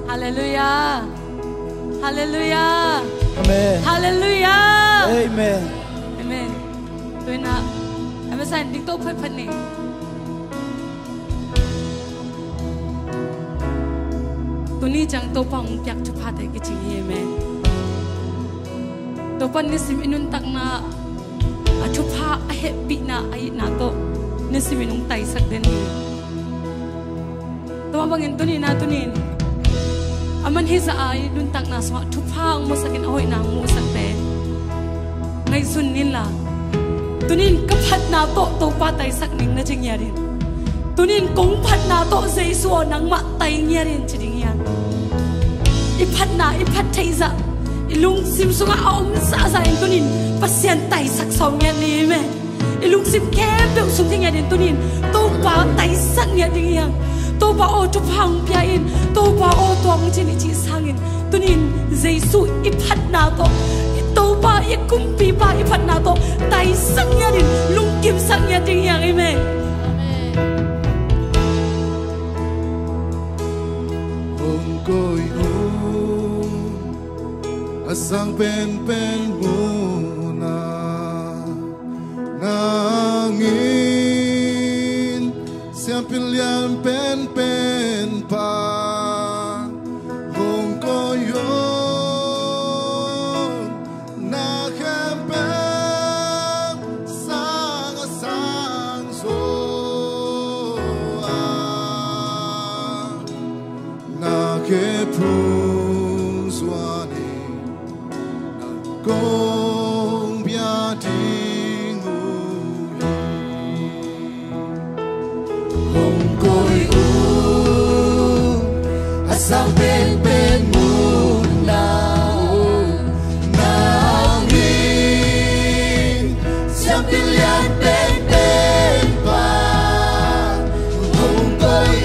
Hallelujah. Hallelujah. Amen. Hallelujah. Amen. Amen. Tôi na, em sẽ định tôi phải phân này. Tôi ní chẳng tôi bằng piak chụp hạt cái chuyện gì Amen. Tôi bằng nisim inun tak na, chụp hạt happy na ay na to nisim inung tay sak den ni. Tôi bằng in tôi ní na tôi ní. Aman hiza ay dun tak na so chụp hạt mo sakin ahoy na mo sakte. Ngay sun nin la. Tunin kaphat na to pa tay sak ning na ching yarin. Tunin kung phat na to Jesu nang ma tay nyarin ching yan. Iphat thaiza ilung sim sunga om sa sa in tunin pasyan tay sak song yan ni me. Ilung sim kebe sum ting yarin tunin to pa tay sak yarin yan. To pa o tu phang pya in to pa o tong chini chi sangin tunin Jesu iphat na to to pa ikumpi pa iphat na to tay sak yarin lung kim sak yarin yan amen. Asang pen muna nangin siyang pilihan pen pa kung ko yun nakempeng sang so nakepung swani Kong bia ding Kong koi asang pen muna nangin siyang pilihan pen pa Kong koi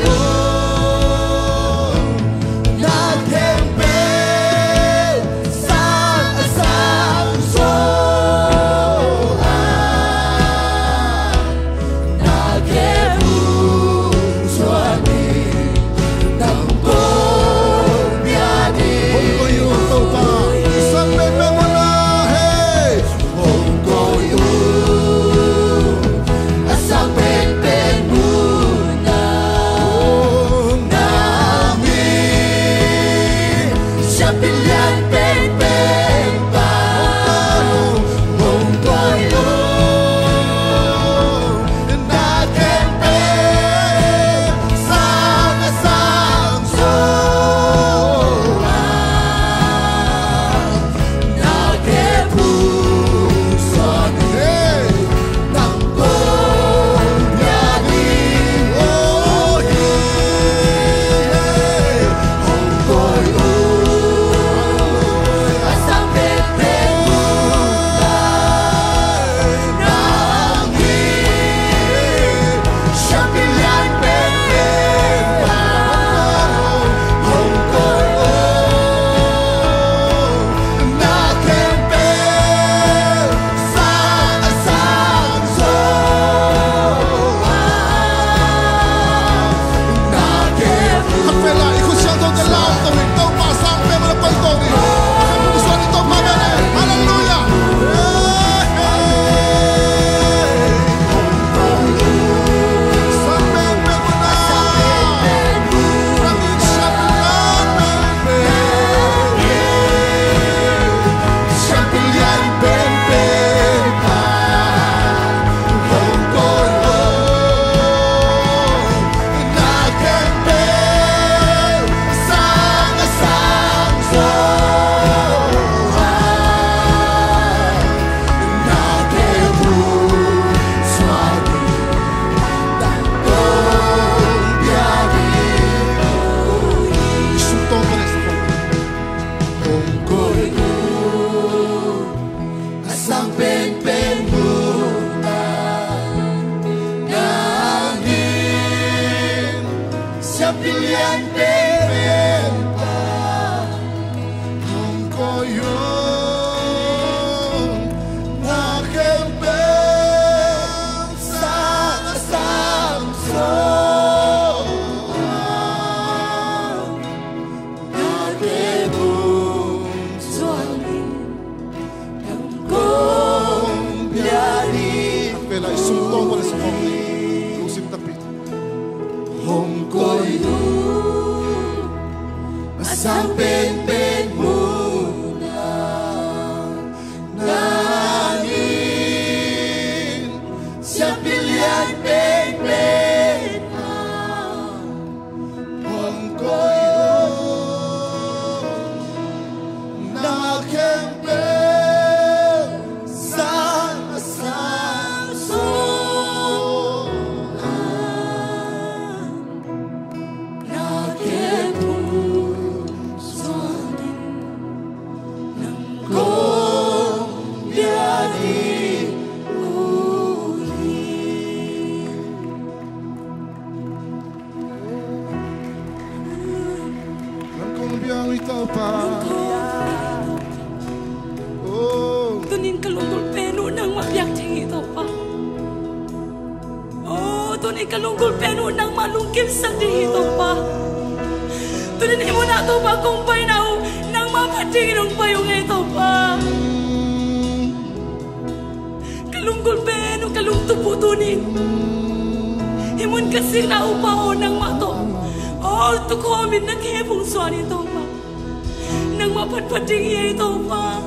tunin kalunggol peno nang mabiyak tingi to pa. Oh, tunin kalunggol peno nang malungkil sa tingi to pa. Tunin mo na to pa kung pa'y nang mapatingin ng payong ito pa. Kalunggol peno, kalungtupo tunin. Himon kasi naupao ng mato. Oh, tukomin naghebong suwan ito pa. Nang mapatpatingin ito pa.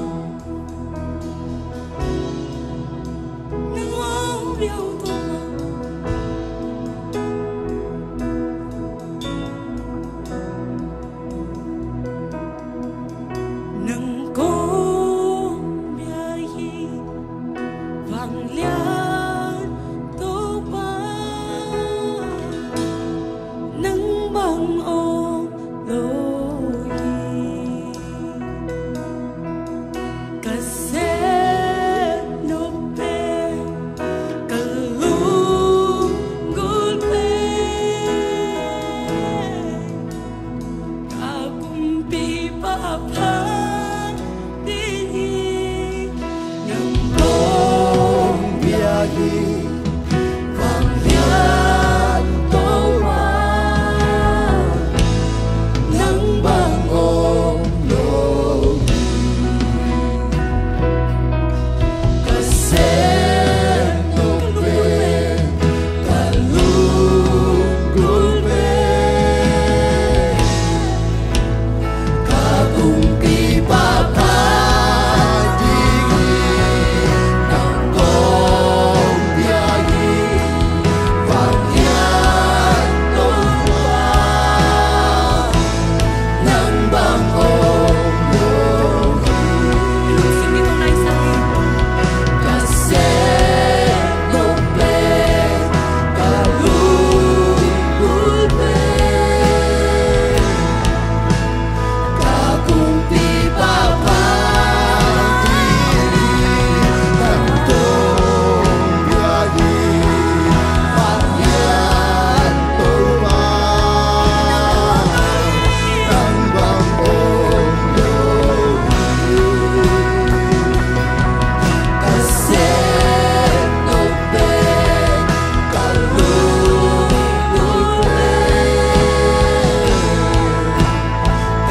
Nang mabiyaw ito pa. Nang ko biyahe panglian to pa. Nang bang-o lohi kasi nope kalunggol pe kakumpi papa di ng Kong biyahe panglian to pa ng bangong lohi kasi nope kalunggol pe kakumpi papadigi ng kong biyahe panglian to pa ng bangong lohi Ilusing ito na isang kasi nope kalunggol pe kakumpi papadigi ng kong biyahe panglian to pa ng bangong lohi kasi nope kalunggol pe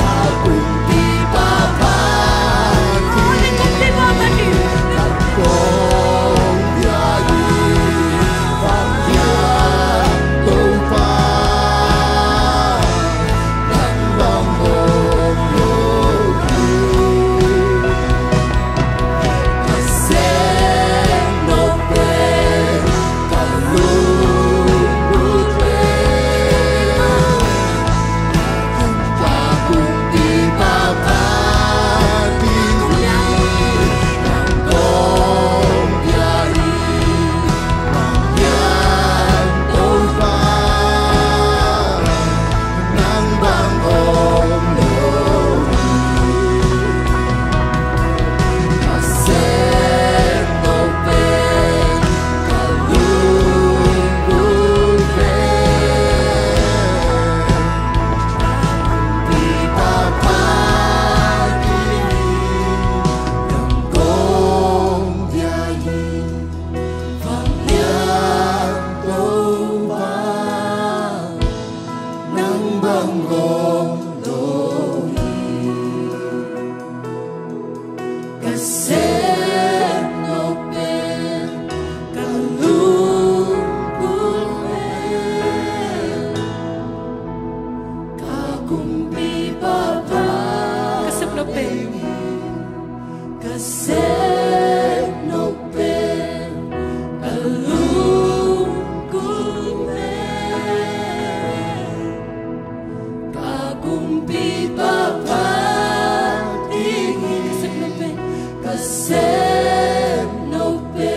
kakumpi papadigi kumpi papatid. kong biyahe panglian to pa ng bangong lohi kasi nope kalunggol pe kakumpi papadigi ng kong biyahe panglian to pa ng bangong lohi kasi nope kalunggol pe di papadigi ng kong biyahe panglian to pa ng bangong lohi kasi nope kalunggol pe kakumpi papadigi Kasap na pe. kasi nope kalunggol pe kakumpi papadigi Kasap na pe. kasi nope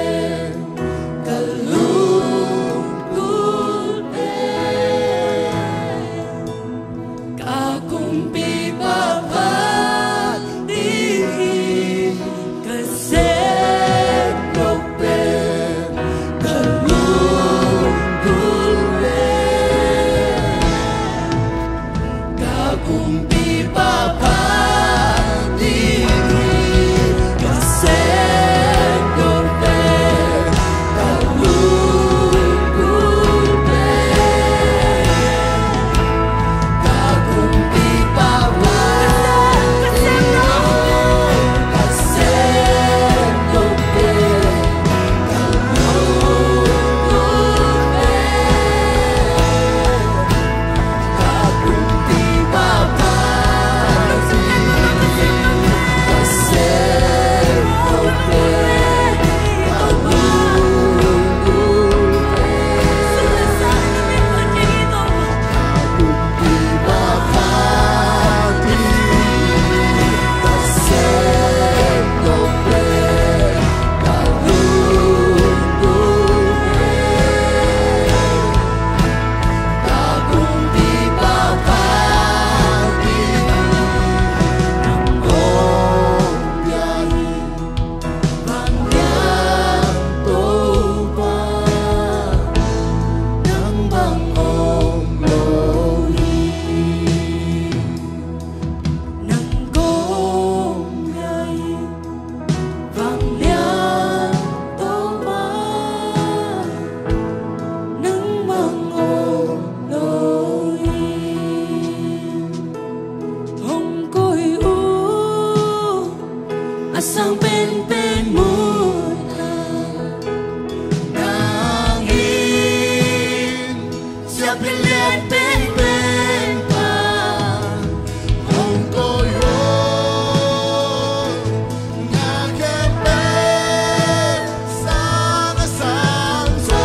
kalunggol pe kakumpi papadigi kasi nope kalunggol pe kakumpi papadigi kasi asang ben muna nangin siya pilihan ben pa kung koyo nagkemben sana sanso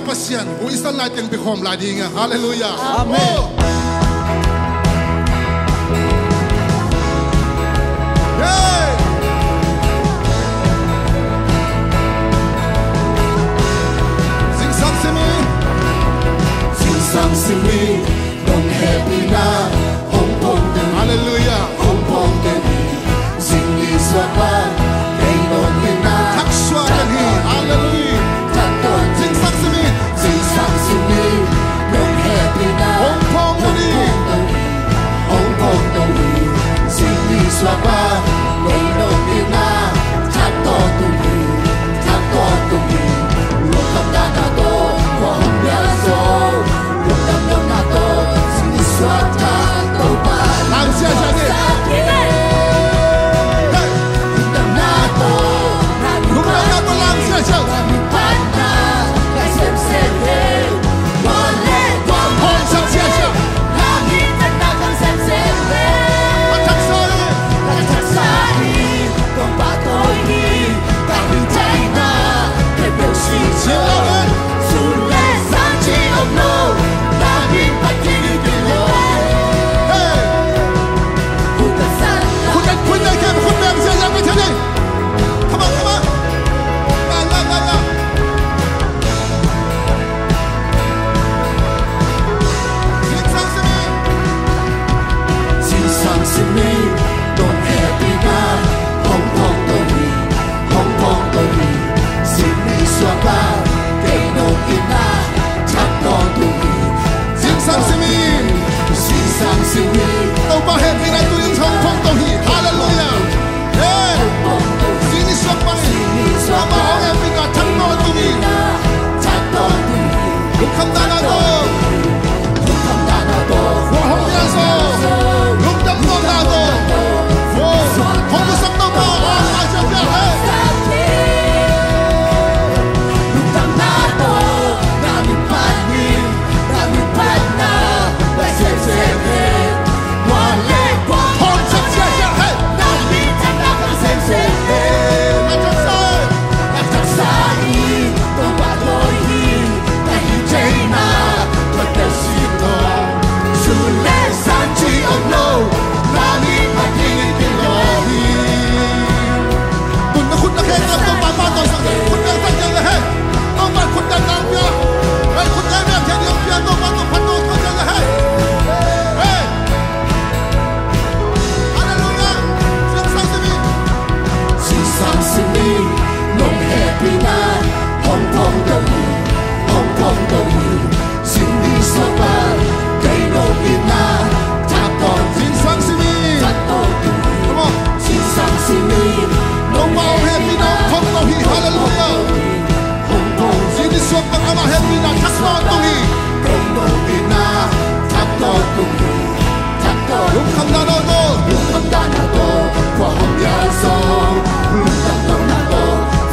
Pasyan, kung isang natin bikom lagi nga. Hallelujah. Amen. Yay! Sing sang si mi, dong happy na, hong pong de mi. Hallelujah. Hong pong de mi, sing ni swapa, kay non ina. Takswa kan hi, hallelujah. Sing sang si mi, dong happy na, hong pong de mi. song Lutang tong nato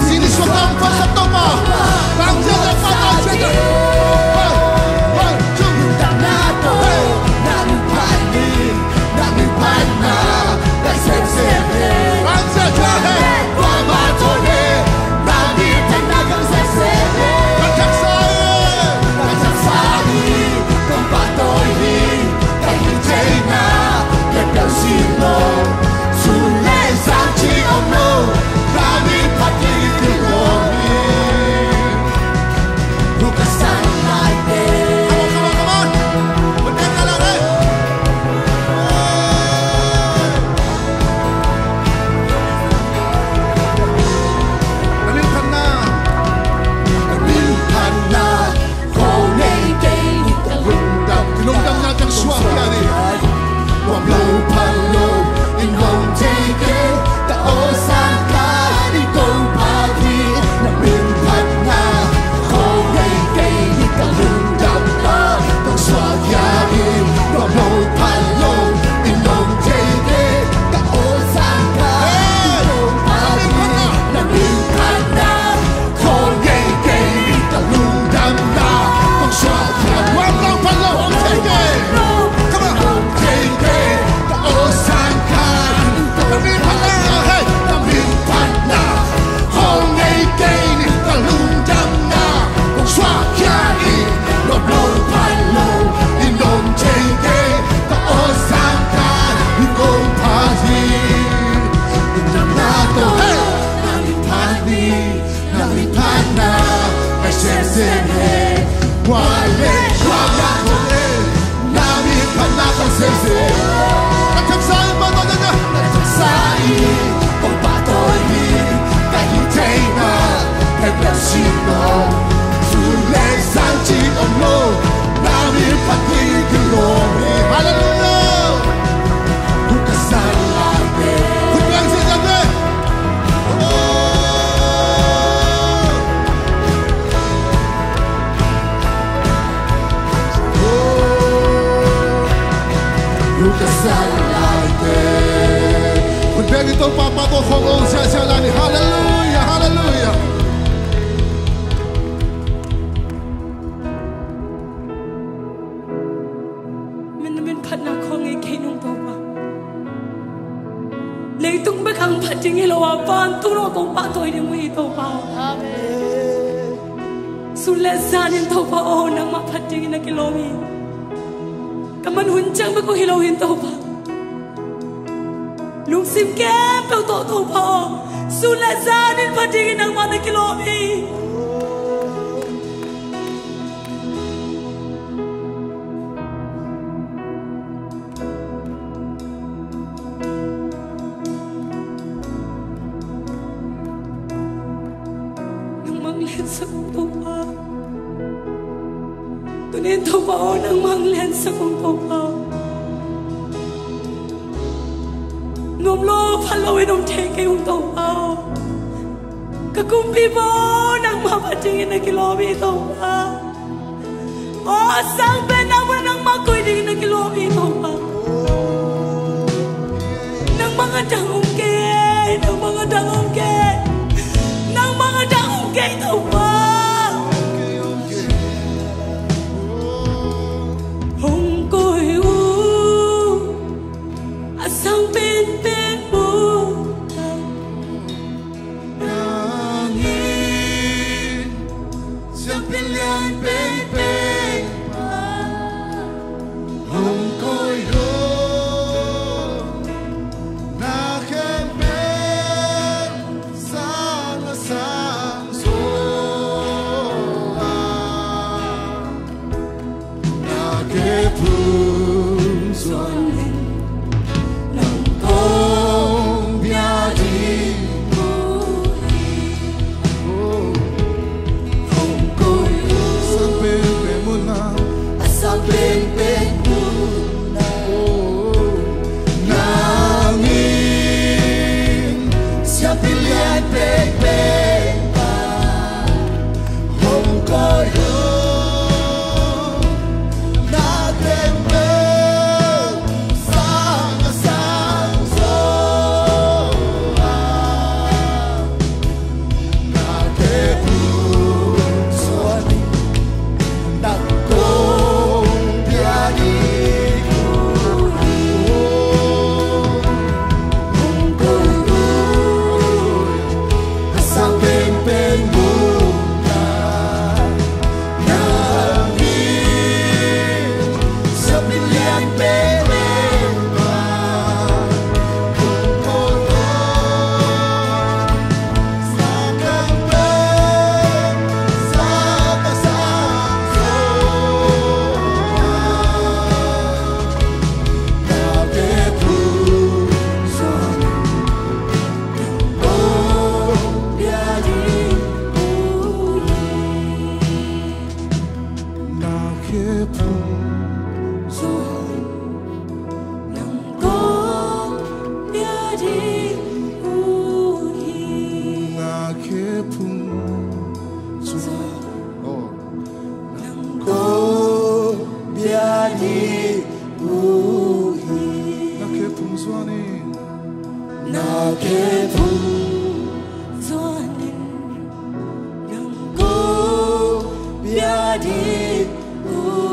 Siniswakang pasato mo Bangsa na pangasa Lutang nato Namin panin Namin pana Kaisip-sipin Bangsa jahe Wamatone Namin tanagang sipin Kansaksahi Kung patoy Kahintay na Sino Sulit sa chiyong mo Kami pagkikiloni Lukasan natin Come on Punta ka lang Namilhan na Namilhan na Konay kay Italundam Tinundam natin swakari Wablow palong Inong teke Kaosan ka Itong pagi Namimpat na Konay kay Ikalundam na Kung swagyain Wablow palong Inong teke Kaosan ka Itong pagi Namimpat na Konay kay Ikalundam na Kung swagyain Wablow palong teke Ito Papa ko kong siya lani. Hallelujah, hallelujah. Mình phát na kong ngay kay nung Papa. Lấy tung bác ang phát chính lo apan tu ro kong patoy ni mo ito pa. Amen. Sulasanin to pa o nang mapat chính na kilomi. Kaman hunjang ba ko hilawin to pa. Lung sim kem tao to to pa sulasanin patingin ng mga kilomi nang manglen sa kong to pa tunin to pa o nang manglen sa kong to pa Nôm lo follow nôm take yung tao pa kakumpi mo nang mapatingin na kilometro pa o sang penaman nang makoy na kilometro pa nang mga dangungke ito pa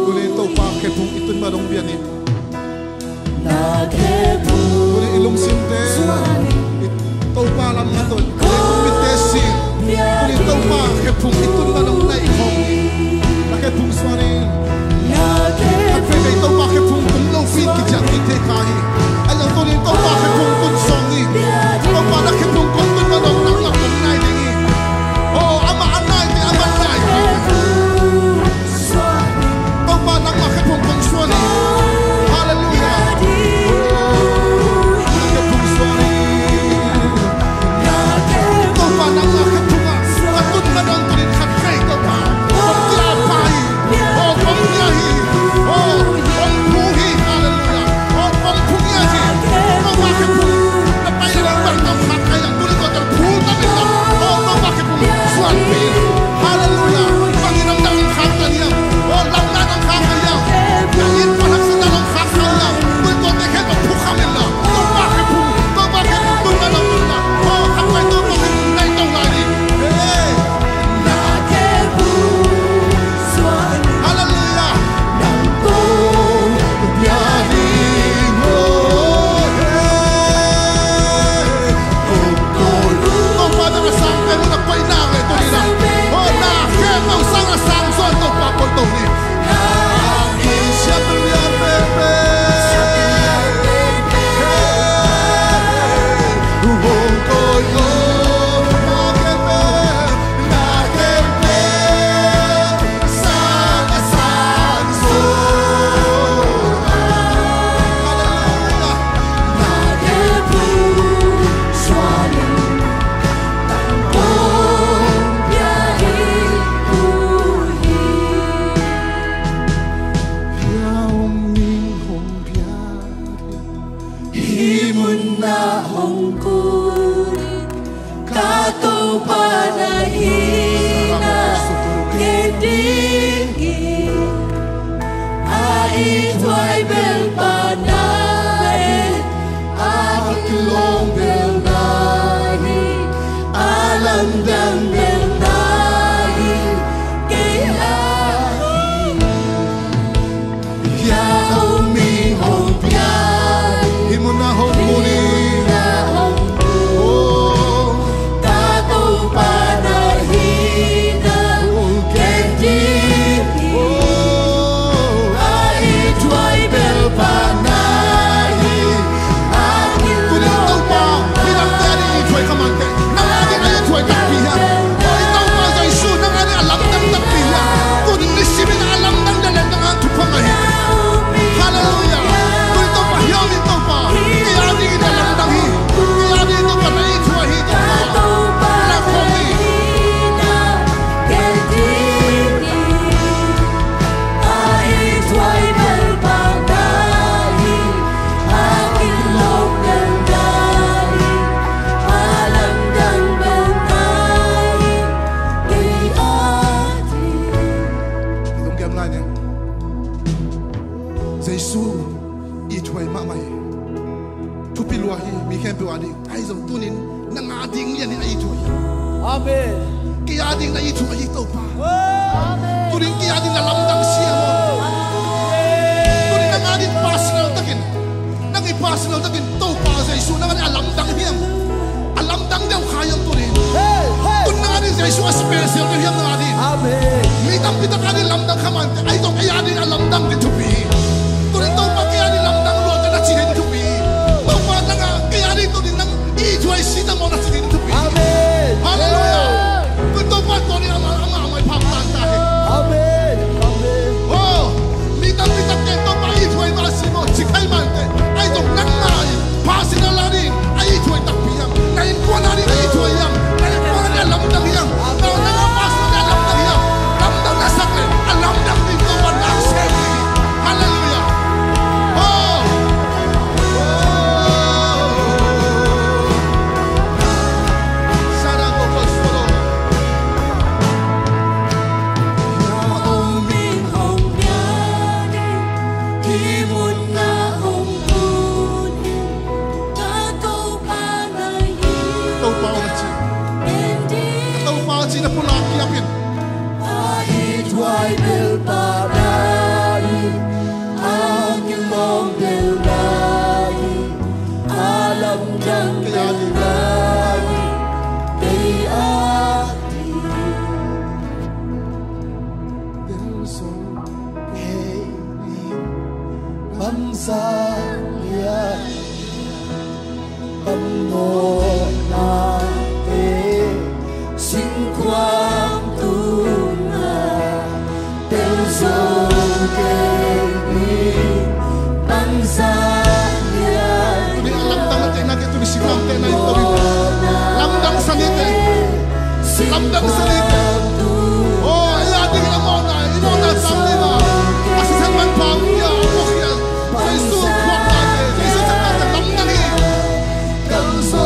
Tuloy ito pa kepung itun marong biyanin. Tuloy ilong sinte. Ito pa lang naton. Tuloy bitesi. Tuloy ito pa kepung itun marong naikong. Nakepung swanin. Kapag ito pa kepung kumlaw fit kijak itekahi. Alam tuloy ito pa kepung kunsongi. Ito pa nakepung kuntun marong naklakong naidingi. Oh, ama anay di ama nay. Nang makipong konswani. Hallelujah. Makipong swani. Ito pa nang makipunga. Atun na nang tunin kakay ito pa. Pagkiapay. O pangyahi. O pangpuhi. Hallelujah. O pangpunyahi. O makipong napailang bang ng kakay. Ang tunin ko ng puta nila. O makipong swani. Hallelujah. Panginang ng kakay niya. O lang na ng kakay niya. Ngayon pa lang sa dalawang kakay niya. Tunin ko teke magpukamin na. O makipong. O makipong tunan ng tunan. O kakay ito makipong na itong lani. Hey! Hallelujah! Biyahe mo. Hey! Kung paano nasang pero nagpainang ito nila. O nakit ang sang-asang so ito papultong ni. Siya berlian bebe. Huwag ko yung nakebe sang-asang so. Hallelujah! Amen. Kaya ading na ito ay ito pa. Turing kaya ading nalamdang siya mo. Turing na nga din personal takin. Nang i-personal takin, ito pa sa iso na nga din alamdang hiyang. Alamdang daw kayang turing. Turing na nga din sa iso a special na hiyang nga din. Amen. Mitang kita ka din lamdang kamante. Ay ito kaya din alamdang dito pi. Turing ito pa kaya din lamdang lote na sinin dito pi. Ito pa na nga kaya din turing nang ito ay sina mo na sinin dito pi. Amen. Hallelujah. Ito pa ito rin ang may papantahin. Amen. Amen. Oh, mitang-mitang ito pa ito ay masimo. Sikay mante. Ay ito nang naay. Pasin na larin. Ay ito ay takpiyang. Nainkuha na rin ay ito ay yang. Nainkuha na rin alam na hiyang. Nangapasin na alam na hiyang. Lamdang na sakit. Alam na dito pa nagseli. Hallelujah. Oh. na pula kiapin. Ahit wai bel padai, angin mong bel lai, alam dang bel lai, day ati. Bel so hey bangsa ya, bangmo na te sing quang tu na, bel so hey bangsa ya. Ni alam dang te na tu di silang te na ito. Lamdang sanite. Lamdang sanite. Oh, ya di na mo na, imo na samli na. Asisan man pang ya, okya. Yesu kwak na te. Yesu sa ta lamdang hi. Bel so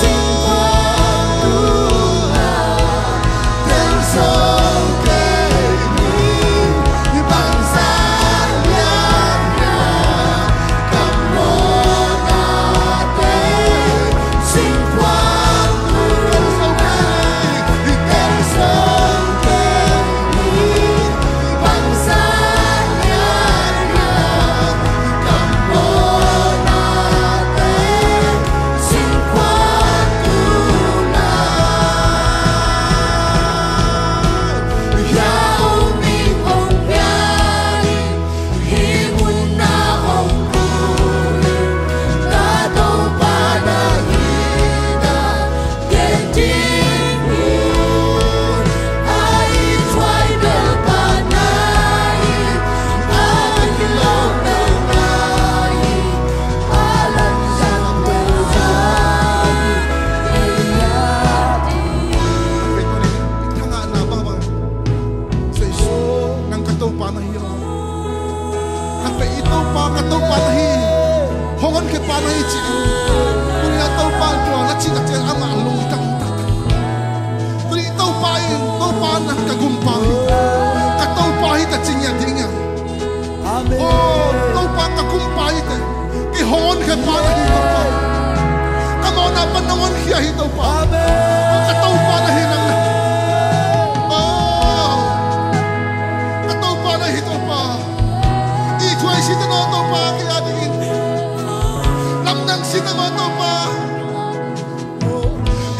sing quang tu na, bel so bangsa ya na, kamo na te sing quang tu na, bel so bangsa ya na, kamo na te sing quang tu na. Ya umi ong piari, himun na ong kuli, tatau panahina, genjinun, ai tuai bel panai, agilong bel nai, alam yang bel nai, iyati. Tanga na baba. Sa Yesu nang kataw pa na hiyo. Hanggang ito pa kataw pa na hiyo. Hongan ke pa na hiyo. Kung kataw pa ito, nachinak siya ang along itang tak. Kung ito pa na kagumpay. Kataw pa hita chinya dinga. Amen. Oh, ito pa kagumpay ito. Hongan ke pa na hiyo pa. Kamo na panangon hiya ito pa. Amen. Kataw pa na hiyo. Oh, kataw pa na hiyo pa. Itway sita na ito pa kaya din. Lamdang sita mo ito pa.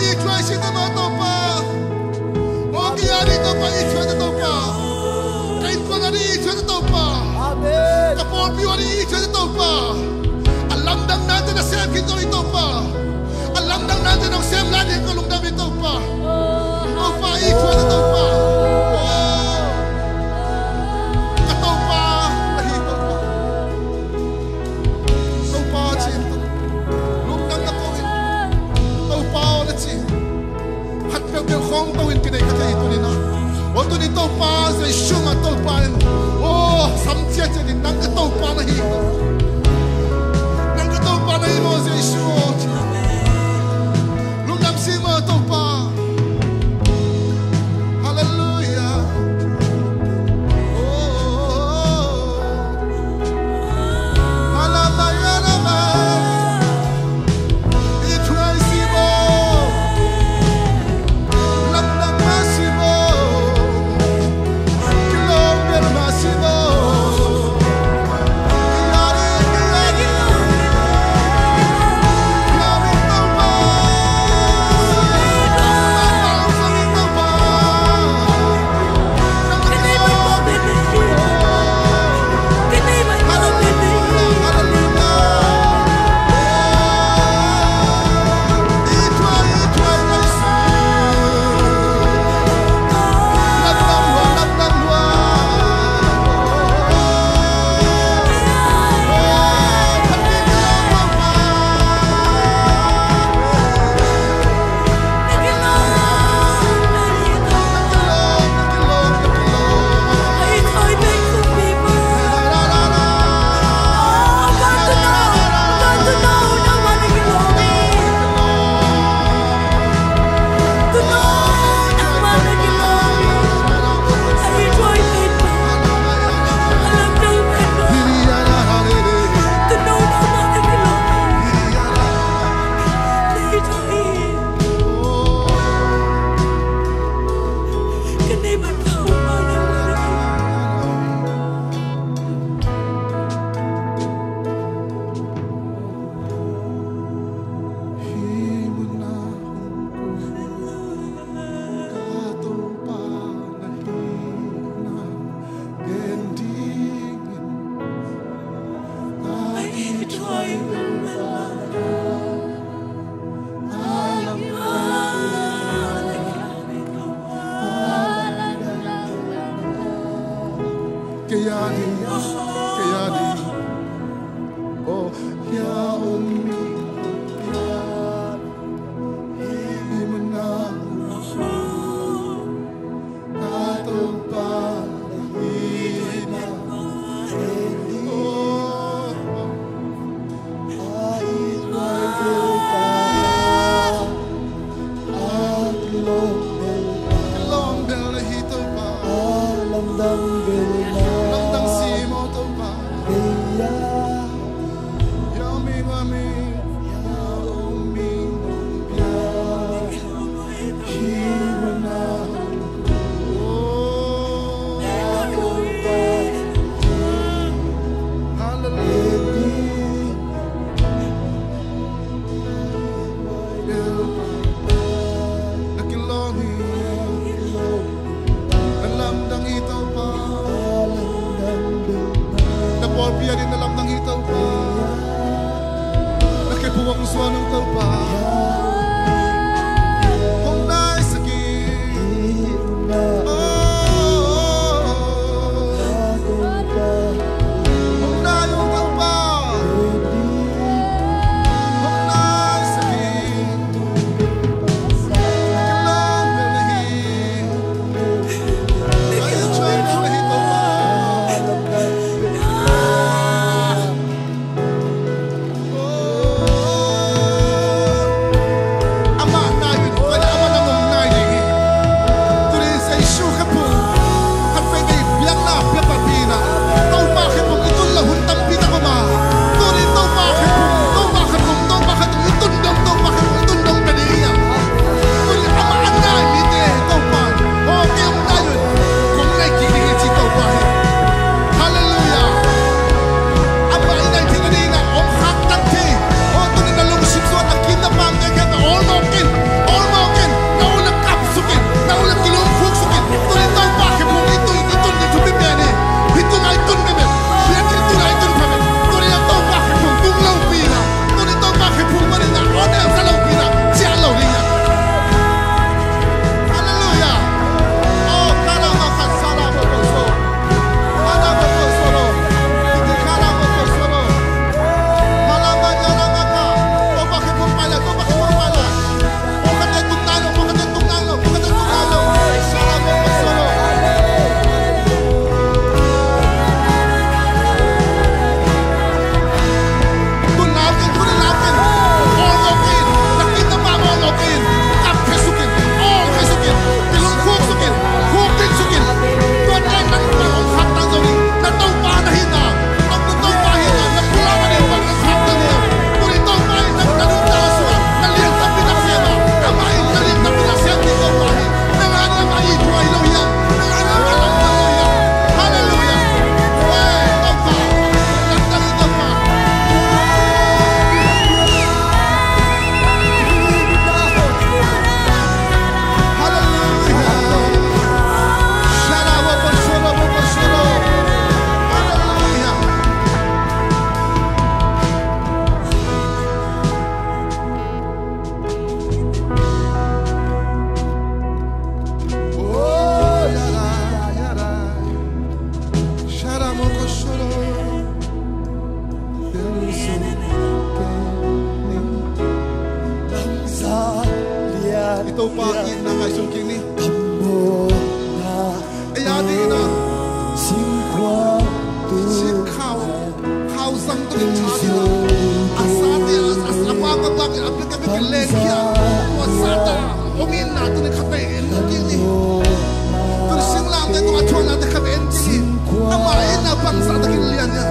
Itway sita mo ito pa. O kaya dito pa itway na ito pa. Kahit ko na rin itway na ito pa. Amen. Kapag piwa rin itway na ito pa. Alamdang natin na siyang kito ito pa. Alamdang natin ang siyang lani kulong namin ito pa. O pa itway na ito pa. Oh. Kataw pa. Nahito pa. Kataw pa, Chinto. Lumdang na ko rin. Kataw pa, ulit siya. At pagkakong tawin pinay katay ito nina. O ito nito pa sa isyong at ito pa. Oh, samtiya siya din. Nang kataw pa na hito. Nang kataw pa na hito sa isyong. Lumdang siya mo ito pa. Hallelujah. Oh, halamaya naman. Itway si mo. Lamdang masimo. Kilong pero masimo. Ito pa in na kay sungking ni ayadi na sin khao sang to din chadi na asati asapa pag apika lekia wasata omin na to ni khate looking ni to sing lang de to athon na de khaben ti amai na pang sa ta kilian ya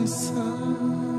Sun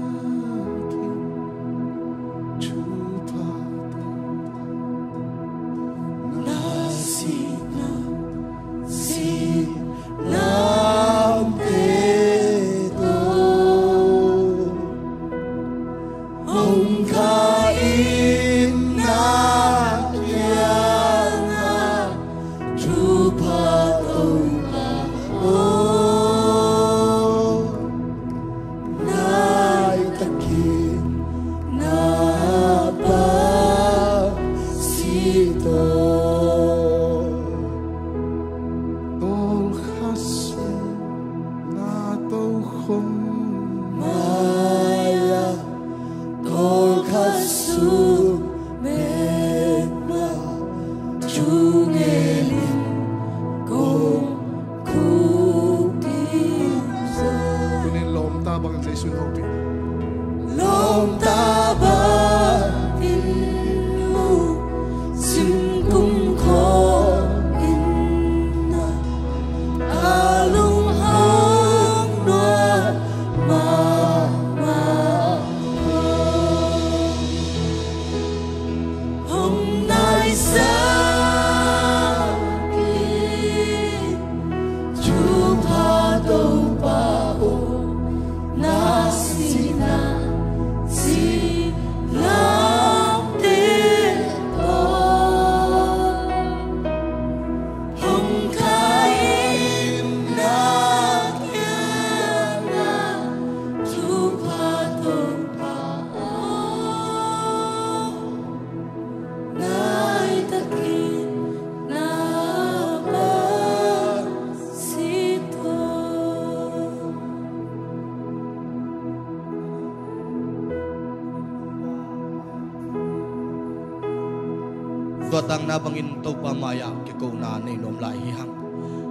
ตัวตังนาบังอินตัวปามายาเกโกนาในนมลายฮิฮัง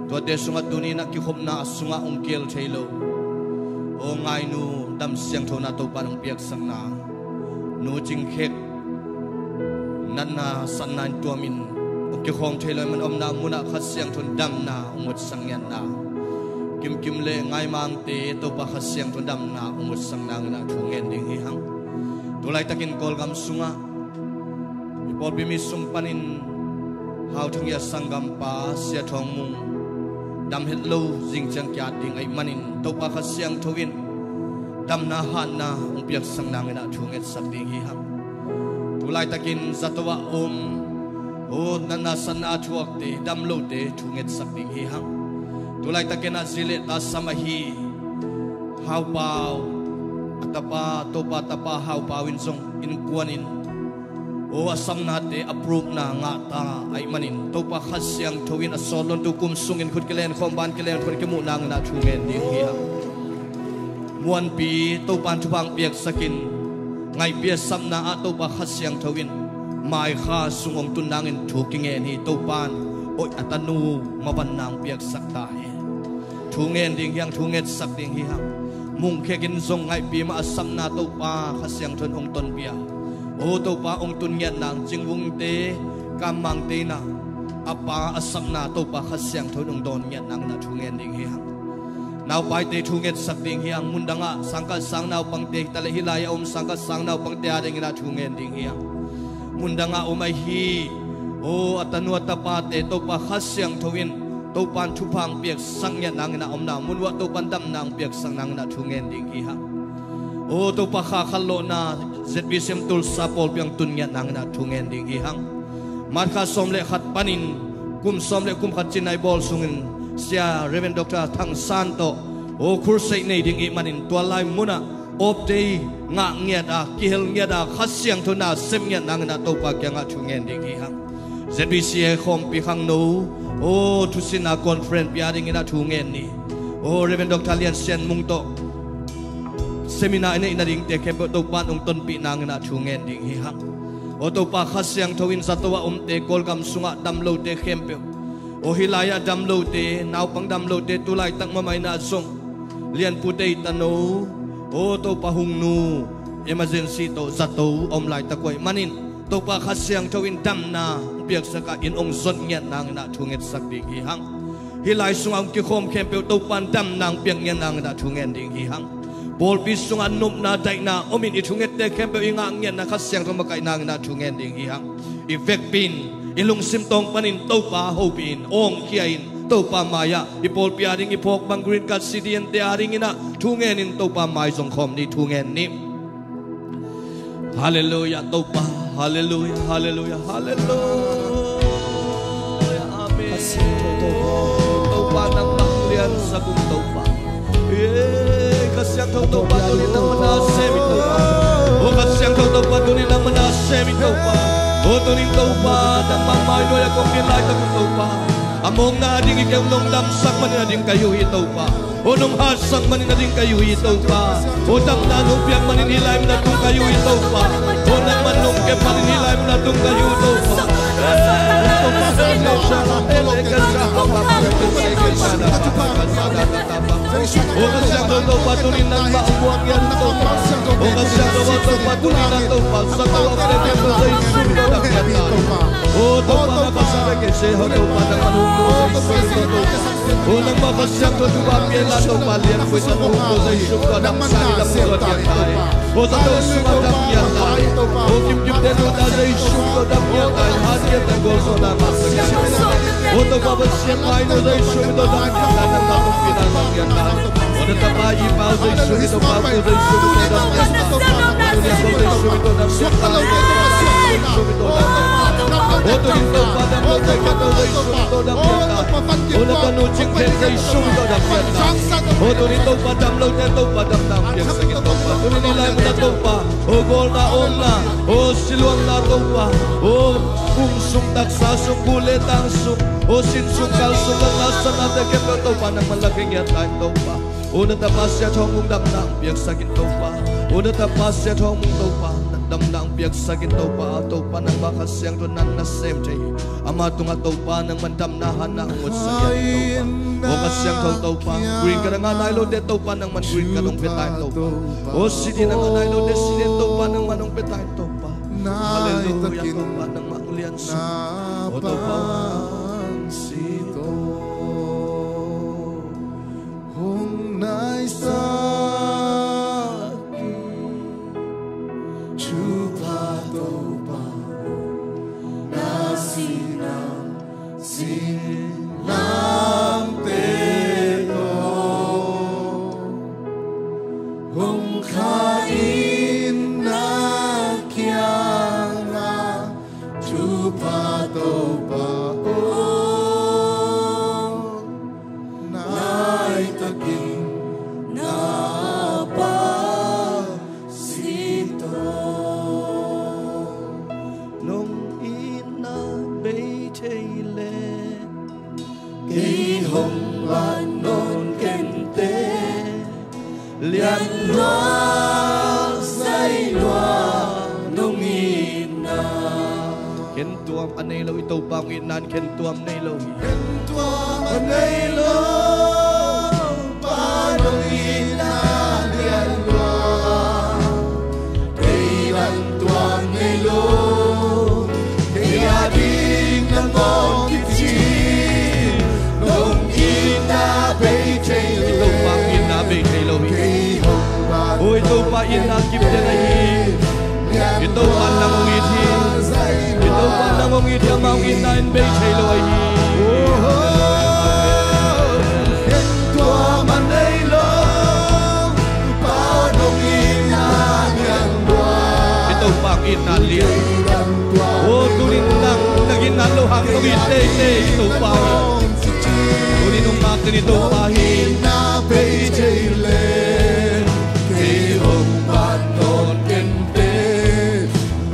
ตัวเดสุงตุนีนักคิคมนาสุงองเกลเทโลโอไงนูดำเสียงโทนาตัวปานองเปียกสังนานูจิงเขกนันนาสันนานตัวมินองเกคงเทโลมันอมนามุนาขัดเสียงทนดำนาองมุดสังยันนากิมกิมเลไงมังเตตัวปาขัดเสียงทนดำนาองมุดสังนางนาทุ่งเงินดิ่งฮิฮังตัวไลตะกินกอลกำสุงะพอบิมิสุงปันินหาวทั้งยาสังกัมปาเสียทองมุงดำเฮลโลจิงจังจัดดิ่งไอมันินตัวปากเสียงทวินดำนาหันนาองเปียกสังนางนาทุ่งเอ็ดสักดิ่งฮิฮังตุไลตะกินจัตวะอมโอนันนาสันอาทวกเตดำโลเตทุ่งเอ็ดสักดิ่งฮิฮังตุไลตะกินอาซิเลตาสมาฮีหาวเปาตาปาตัวปาตาปาหาวเปาวินซงอินกวนินโอ้สัมนาเตอปรูปนางาตาไอมันินตัวปะขัดเสียงทวินอสอลนตุกุมสุงินขุดกเลนคอมบานกเลนคนกมูนางนาชูเงินดีเฮียมวนปีตัวปานทุบังเปียกสกินไงเปียสัมนาตัวปะขัดเสียงทวินไม้ข้าสุงองตุนนางอินถูกกิเงินฮีตัวปานโอ้อัตนูมาบันนางเปียกสักตาเฮทูเงินดีเฮียงทูเงินสักดีเฮียมุงเคกินทรงไงปีมาสัมนาตัวปาขัดเสียงทนองตนเปียโอ้ตัวปาองตุนเงียนนางจิงวงเตกามังเตนะอปาอสัมนาตัวปาขัดเสียงทนองตนเงียนนางนาทุเงียนดิ่งเฮียงนาวไปเตทุเงียนสักดิ่งเฮียงมุนดังะสังกัดสังนาวปังเตตะเลหิลายอมสังกัดสังนาวปังเตอาดิ่งนาทุเงียนดิ่งเฮียงมุนดังะอมไอฮีโอ้อัตนัวตปาเตตัวปาขัดเสียงทวินตัวปันทุพังเปียกสังเงียนนางนาอมนามุนวะตัวปันดำนางเปียกสังนางนาทุเงียนดิ่งเฮียงโอ้ตัวปะข้าขัลโลนาเจ็ดบิเซมตุลซาปอลเปียงตุนเงียนนางนาทุ่งเงินดิ่งฮิฮังมาร์คาสอมเลขัดปานินกุมสอมเลกุมขัดจินไอบอลสุงินเสียเรเวนด็อกเตอร์ทั้งซานโตโอ้ครูเซนดิ่งอิมานินตัวลายมุนะอบเดย์งะเงียดากิเฮลเงียดาขัดเสียงทุนาเซมเงียนนางนาตัวปะแกงาทุ่งเงินดิ่งฮิฮังเจ็ดบิเซียคอมปีขังโนโอ้ทุสินาคอนเฟรนซ์ปีอาดิ่งนาทุ่งเงินนี่โอ้เรเวนด็อกเตอร์เลียนเซียนมุงโตเซมินาini ina ding te kempe to pan ong ton pi nang na chungen ding hi hang o to pa khasyang thowin satwa te kol kam sunga dam lo te kempe o hilaya dam lo te naw pang dam lo te tulai tak mamai na song lian pu te tano o to pa hung nu emergency to zato om lai ta koi manin to pa khasyang thowin dam na piak saka in ong zon nget nang na chunget sak ding hi hang hilai sungam ki khom kempe to pan dam nang piak ngen nang na chungen ding hi hang bol pisung anup na dai na omin ithunget te kempe ingang ngen na khasyang thoma kai nang na thungen ding hi hang effect pin ilung simtong panin topa hopin ong kiain topa maya ipol piaring ipok bang green card city and te aring ina thungen in topa mai jong khom ni thungen ni hallelujah topa hallelujah hallelujah hallelujah amen topa nang lian sa kum topa kasyang tau patuloy ng manasemi topa o kasyang tau patuloy ng manasemi topa o tuning topa ng mamay doy ako kilay ka kung topa among nading ikaw nung damsak man na din kayo itopa o nung hasang man na din kayo itopa o damnanong piyang maninilay mo na itong kayo itopa o nang manungkep maninilay mo na itong kayo itopa o kasyang tau patuloy ng maumuang yan topa o kasyang tau patuloy ng topa sa tawag na tempo sa isunod ang yatan o topa na kasarag siya topa ng manungkep o nang makasyang tau piela topa liyan po sa manungkep sa isunod ang sari na pulot yatay o sa tau sumadang yatay o kim-kim deno na sa isunod ang yatay hadyat ang golso na masagyan o topa ba siya kaino sa isunod ang yatay ng natong pinanang yatay o natapayi pa sa isunod ang papo sa isunod ang yatay o niya ko sa isunod ang yatay o tunin topa ng yatay kato sa isunod ang yatay o natanuching ken sa isunod ang yatay o tunin topa damlaw na topa damdam yan sa gitopa tunin nilay mo na topa o gol na on na o siluang na topa o kumsung taksa sung kulit ang sung o sinsung kalsung ang nasa natin kepo topa ng malaking yatay topa o natapas siya tong mong damdam piyak sa gitopa o natapas siya tong mong topa damdam piag sagin tau pa nang bakasyang to nan na sem chay ama tunga tau pa nang mandam na hana ngot sagyan tau pa o kasyang tau pa green ka nga nailo de tau pa nang man green ka nung petay tau pa o sidi na nga nailo de sidi tau pa nang manong petay tau pa hallelujah tau pa nang maulian sa o tau pa sito hong naisa nan ken tuam nei lo pa nong ina lian lo dei lan tuam nei lo dei ading na mon ki nong ina be chei lo pa ina be chei lo oi to pa ina kip de lai ito pa nang ngi thi ito pa nang ngi thi ma ngi nain be chei lo ai ken tua man nei lo pa nong ina lian wa ito pa ina lian o tunin nang nagin na lo hang ngi te ito pa tunin nung ma ken ito pa ina be chei le ke hong pa non ken te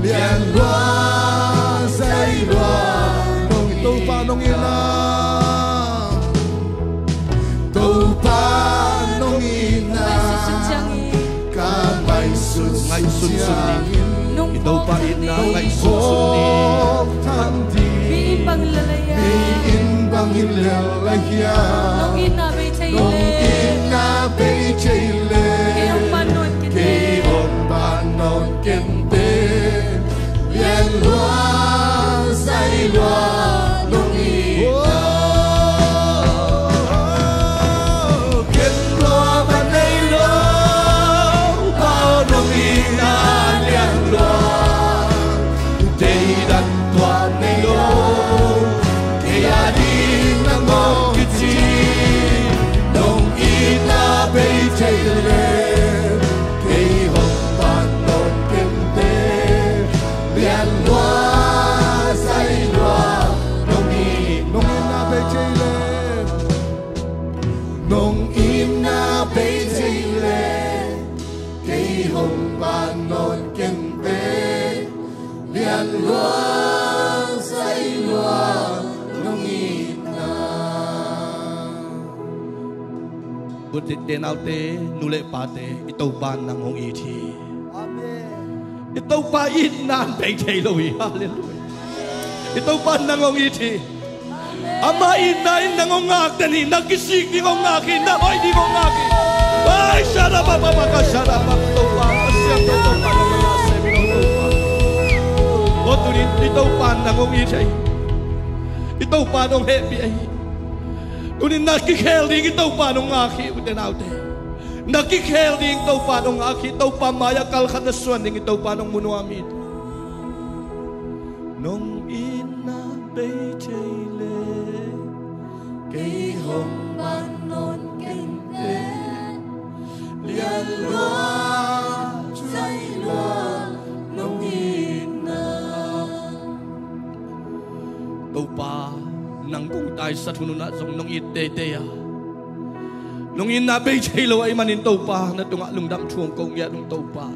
lian wa nong ina tau pa nong ina ka mai sun ngai sun sun ni tau pa ina ngai sun sun ni tham di in bang lalaya nong ina be chei le ke hong pa non ken te lian hoa sai loa den out te nule pa te ito ban nang hong i thi amen ito pa in nan pe thei lo hi hallelujah ito ban nang hong i thi ama in na in nang ngak te ni nagisik ni ngak ki na hoy di ngak ki ay shara ba ka shara ba to pa asyam to pa na se mi to pa o tu ni ito ban nang hong i thi ito pa nong happy ai tunin nakikhel ding ito pa nung aki uten aute nakikhel ding ito pa nung aki ito pa maya kalkhan na suwan ding ito pa nung munuamid nung ina be chele kay hong manon kente lian loa chay loa nung ina ito pa nang kung tayo sa tunong na zong nung ite-ite nung inabay chaylo ay manintaw pa na tungalong damchuang kong yanong taw pa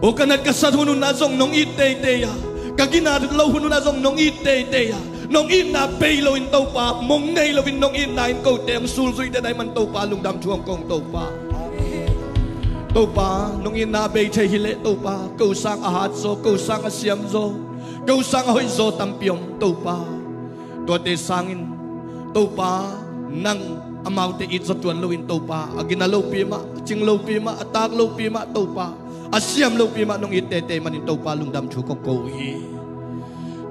o kanat ka sa tunong na zong nung ite-ite kaginadlaw hunong na zong nung ite-ite nung inabay lo intaw pa mong nailawin nung inain ko te ang sulsoy na man taw pa lung damchuang kong taw pa tàu pa nung in na bay chơi hile tàu pa câu sang ahat zo câu sang asiam zo câu sang hoi zo tampiom tàu pa tua te sangin tàu pa nang amau te it zo tuan loin tàu pa agina lo pima ching lo pima atak lo pima tàu pa asiam lo pima nung it te manin tàu pa lungdam chu kong ko hi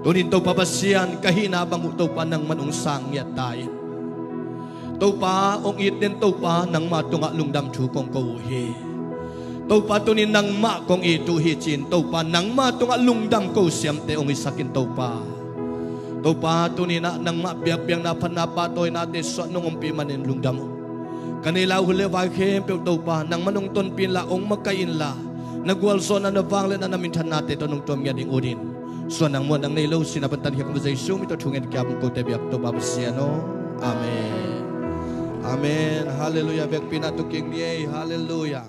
tunin tàu pa basian kahina bangu tàu pa nang manung sang ya tayin tàu pa ong it den tàu pa nang matunga lungdam chu kong ko hi tàu pa tunin nang ma kong itu hi chin tàu pa nang matunga lungdam ko siam te ong isakin tàu pa tunin na nang ma biak na panapa toy na te so nung umpi manin lungdam kanila hule vai khem pe tàu pa nang manung ton pin la ong makain la nagwal so na nawang le na namin than na te tonong tom yading udin so nang mo nang nilo sinabantan hi kong zay sumi to thungen kyam ko te biak to babasiano amen amen hallelujah biak pinatuking niye hallelujah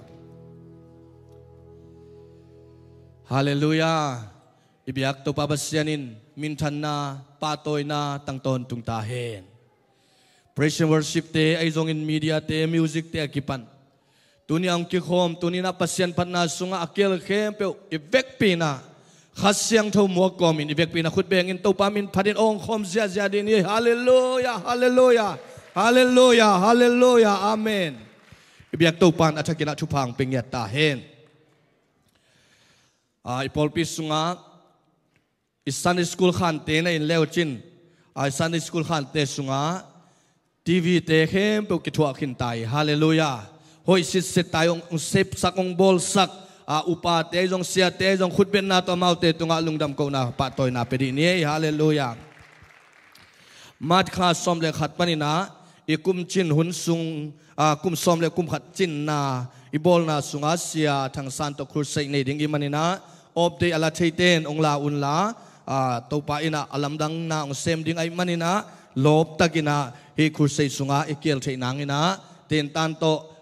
hallelujah ibiak to babasianin mintan na patoy na tangton tungtahen praise and worship te ay zong in media te music te akipan tuni ang kikhom tuni na pasyan pan na sunga akil khem pe ibek pina khasyang tho mo komin ibek pina khut bengin to pamin phaden ong khom zia zia din hallelujah hallelujah hallelujah hallelujah amen ibiak to pan athakina thupang pengyat ta hen ipol pisunga Sunday school khan te na in leochin Sunday school khan te sunga TV te khem pe kithwa khin tai hallelujah hoi sit tayong sep sakong bol sak upa te jong sia te jong khutben na to mau te tunga lungdam ko na patoy na pedi ni hallelujah mat kha som le khat panina ikum chin hun sung kum som le kum khat chin na ibol na sunga sia thang Santo Cruz sei nei ding imanina op de ala theiten ong la un la to pa ina alamdang na ong sem ding ai manina lob takina hi khusei sunga ikel thei nangina ten tan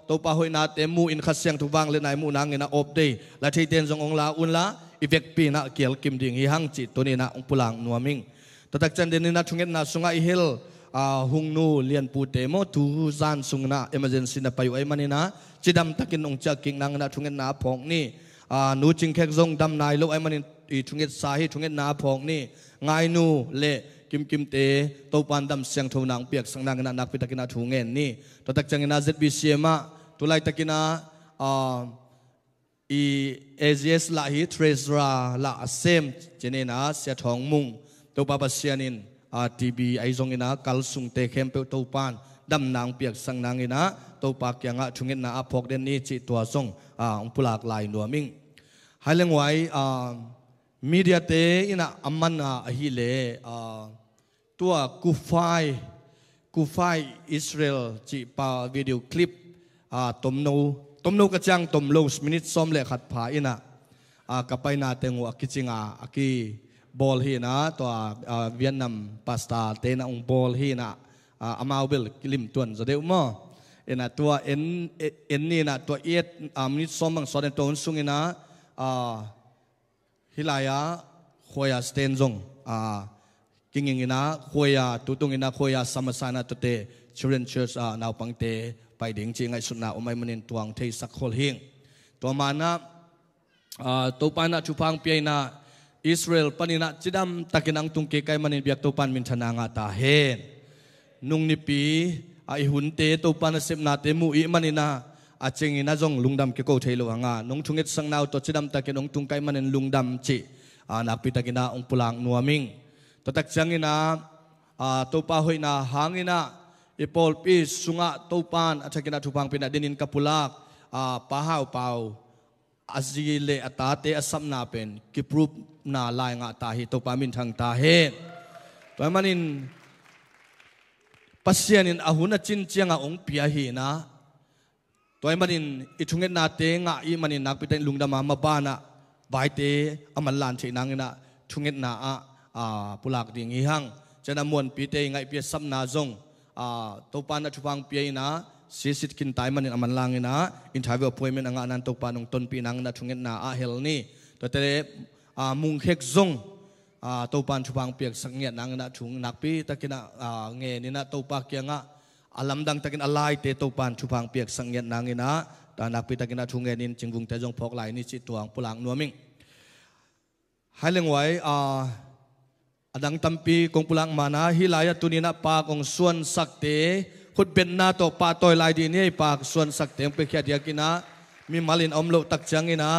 to pa hoi na te mu in khasyang thuwang le nai mu nangina op de la theiten jong ong la un la ivek pi na kel kim ding hi hang chi tonina ong pulang nuaming to tak chan den na thungen na sunga i hel hungnu lian pu te mo tu zan sungna emergency na payu ai manina chidam takin ong chaking nang na thungen na phong ni nu ching khek zong dam nai lo ai manin i thunget sa hi thunget na phong ni ngai nu le kim te to pan dam siang tho nang piak sang nang na nak pi takina thungen ni to tak changina ZBC ma tulai takina i AGS la hi treasurer la asem chenena sia thong mung to pa pasianin TB ai zong ina kal sung te khem pe to pan dam nang piak sang nang ina to pa kyanga thunget na aphok den ni chi tua song ong pulak lai nuaming hailengwai media te ina amana ahile tua kufai Israel chi pa video clip tomno ka chang tomlo minute som le khat pha ina kapai na tengu akichinga aki ball hi na to Vietnam pasta te na ong ball hi na amau bil kilim tuan zade mo ina tua en ni na tua yet minute som mang so den ton sung ina hilaya khoya stenzong kinging ina khoya tutung ina khoya samasana tote children church naw pangte pai ding chi ngai sunna omai manin tuang thei sak khol hing to mana to pana chupang piaina Israel panina chidam takinang tungke kai manin biak to pan min thana nga ta hen nung ni pi ai hunte to pana sep na te mu i manina aching ina jong lungdam ke ko thailo anga nong thunget sang naw to chidam ta ke nong tung kai manen lungdam chi nak pi takina ong pulang nuaming to tak changina to pa hoina hangina ipol pi sunga to pan athakina thupang pina dinin kapulak pahau pau azile atate asam na pen ki proof na lai nga ta hi to pa min thang ta he to manin pasyanin ahuna chin chianga ong pia hi na toy manin ithunget na te nga i manin nak pitain lungdama mabana baite aman lan thi nangina thunget na pulak ding hi hang chana mon pite ngai pia samna zong to pana thupang pia ina sisit kin tai manin aman langina interview appointment anga nan to panong ton pi nang na thunget na hel ni to te mung khek zong to pan thupang piak sangnget nang na thung nak pi takina nge ni na to pa kya nga alam dang takin alai te to pan thupang piak sangnget nangina ตานักพิทักษ์นาทุงเงินินจิงกุงเตจงพกไหลนี่จิตตัวปุลังนัวมิงให้เลี้ยงไว้อดังตัมปีกงปุลังมานะฮิลายตุนีนาปากงส่วนสักเตขุดเป็นนาโตปาตอยลายดีนี่ปากส่วนสักเตงไปแค่เดียกินะมีมาลินอมโลตักจังกินะ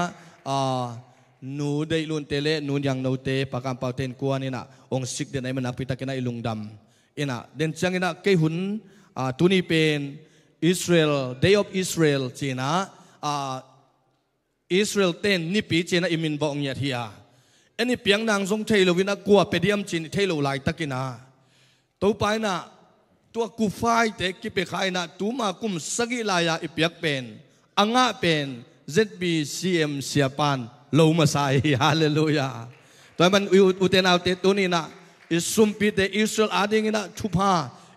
นูได้ลุนเตเลนูยังนูเตปากามเป่าเตนกัวนี่นะองสิกเดนไอมันนักพิทักษ์นาอิลุงดำอินะเดนจังกินะเกหุนตุนีเป็นอิสราเอล Day of Israel จีนะอิสราเอลเต้นนิปีจีนะอิมินบอกเงียทียอันนี้เปียงนางทรงเทโลวินะกัวเปดียมจีนเทโลไลตะกินะตัวไปนะตัวกูไฟเตกิเปขายนะตัวมากุมสกิลายาอิเปียกเป็นอ่างะเป็น ZBCM เสียปานโลมาใส่ฮาเลลูยาตัวมันอุเทนเอาเตตัวนี้นะอิสุมปีเตอิสราเอลอาดิงินะทุพา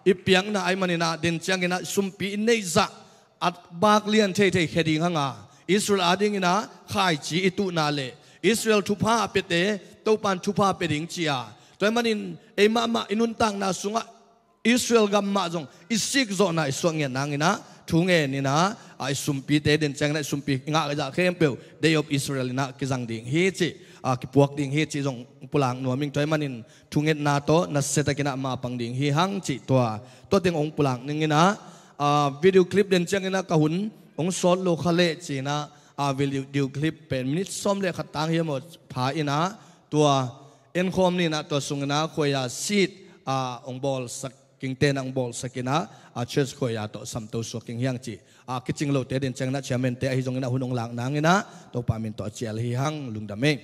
อิเปียงนะไอมันนะเดินจังกินะสุมปีเนซ่าอัดบากเลียนเทเทเขดิงหังอาอิสราเอลอาดิงินะขายจีอิตุนาเลอิสราเอลทุพาเปเตตัวปันทุพาเปดิงจีอาตัวมันเอมาอินุนตังนาสุงะอิสราเอลกัมมาจงอิสิกโซนาอิสวงเงินนางนะทุงเงินนี่นะไอสุมปีเตเดินจังนะสุมปีงะกะจะเข้มเปียว Day of Israel นะกิจังดิ่งเฮจิกิปวกดิ่งเฮจิจงปุลังนัวมิงตัวมันทุงเงินนาโตนัสเซตกินะมาปังดิ่งเฮหังจิตัวเต็งองปุลังนึงนะวิดีโอคลิปเดินจังนะกะหุนองสอนโลคาเลจีนะวิดีโอคลิปเป็นมินิทซ้อมเลขัดตังเฮียหมดผาอินะตัวเอ็นคอมนี่นะตัวสุงนะคอยาซีดองบอลสักกิงเตนองบอลสักินะเชิดคอยาตัวสัมตัวสุกิงเฮียงจีกิจิงโลเตเดินจังนะเชียร์เมนเตะฮิจงนะหุ่นองหลังนางนะตัวปามินตัวเจียลฮิฮังลุงดำเมง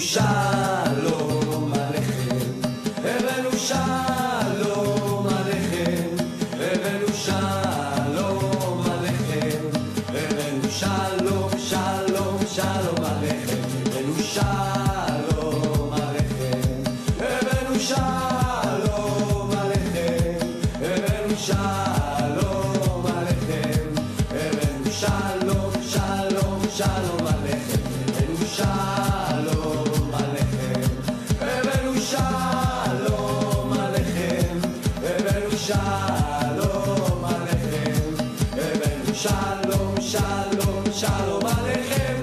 Shalom Aleichem, Evenu Shalom Aleichem, Evenu Shalom Aleichem, Evenu Shalom, Shalom, Shalom Aleichem, Evenu Shalom Aleichem, Evenu Shalom Aleichem, Evenu Shalom Aleichem, Evenu Shalom, Shalom, Shalom Aleichem, Evenu Shalom. Shalom Aleichem, Evenu Shalom, Shalom, Shalom Aleichem.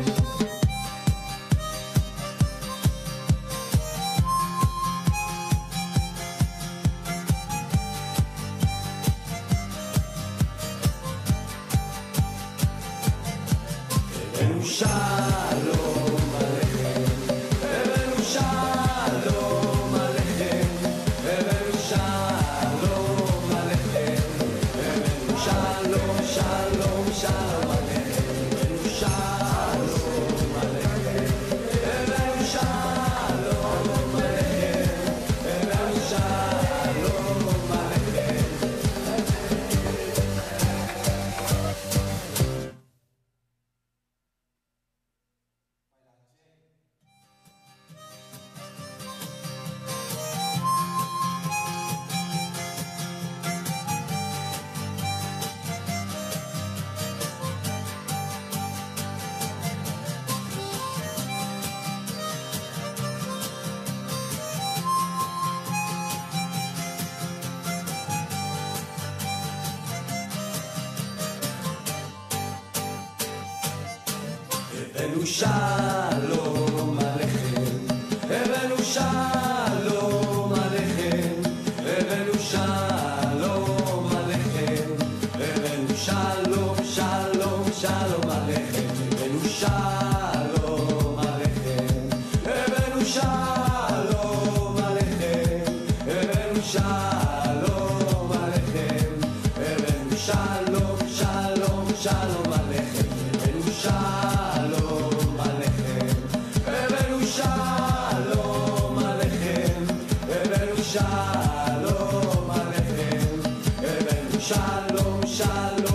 Evenu Shalom Aleichem, Evenu Shalom Aleichem, Evenu Shalom. Shalom, shalom, shalom aleichem, Evenu shalom aleichem, Evenu shalom aleichem, Evenu shalom aleichem. Evenu shalom aleichem, Evenu shalom aleichem, Evenu shalom aleichem, Evenu shalom, shalom, shalom aleichem, Evenu shalom aleichem, Evenu shalom aleichem, Evenu shalom aleichem, Evenu shalom, shalom, shalom aleichem, Evenu shalom aleichem, Evenu shalom aleichem, Evenu shalom aleichem, Evenu shalom, shalom.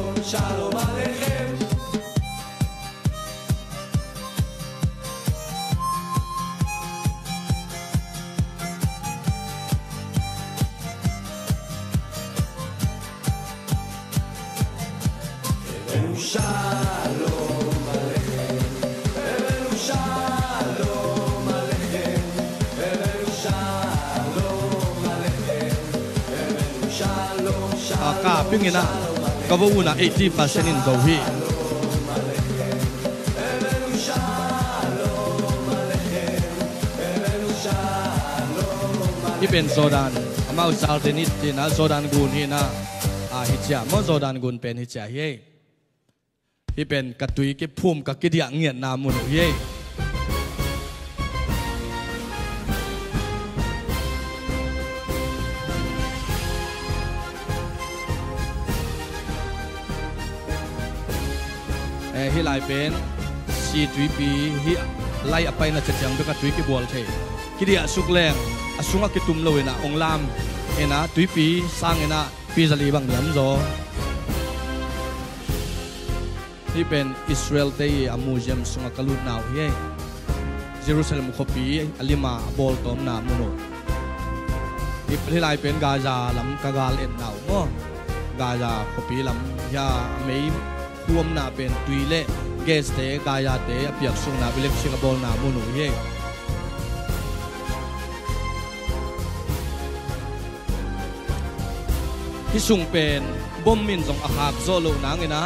ka pingina ka bo una 80% in go hiที่เป็นโซดานอามาซาลเดนิสที่นะโซดานกูนที่นะฮิจามโซดานกูนเป็นฮิจาเย่ที่เป็นกระตุยกิพุ่มกับกิเดียเงียนนามุนเย่ฮิไลเป็นซีตุยปีฮิไลอไปนะจะจังเป็นกระตุยกิบอลเทกิเดียสุกแรงสุงกิตุมโลยนะองลามเอ็นะตุยปีสร้างเอ็นะปีสลีบังยำโซที่เป็นอิสราเอลเตยอามูเจมสุงกัลุนนาวเย่เยรูซาเล็มขบีอลิมาบอลตอมนามุโนที่ไลเป็นกาซาลำกากาลเอ็นนาวโมกาซาขบีลำยาไม่ควมนาเป็นตุยเล่เกสเตกายาเตอเปียกสุงนาบิเล็กชิงบอลนามุโนเย่ที่สุงเป็นบ่มมินสองอาหารโซโลนังเองนะ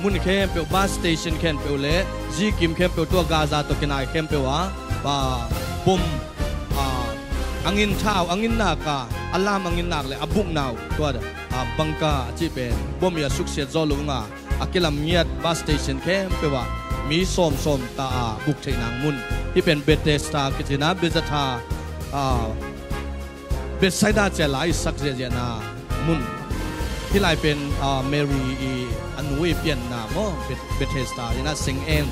มุนเข้มเปลบัสสเตชันเข้มเปลเล่จีกิมเข้มเปลตัวกาซาตัวกินายเข้มเปลว่าบ่มอังอินเท้าอังอินนักอัลลามอังอินนักเลยอบุกนาวตัวบังกาที่เป็นบ่มยาสุกเสียโซโลงาอักิลามเมียดบัสสเตชันเข้มเปลว่ามีส้มตาบุกเชนางมุนที่เป็นเบเตสตากิจนาเบซาธาเบสไซดาเจลายสักเจนามุนที่ไลเป็นเมรีอันนุยเปลี่ยนนามเบเทสตาเนี่ยนะสิงเอ็น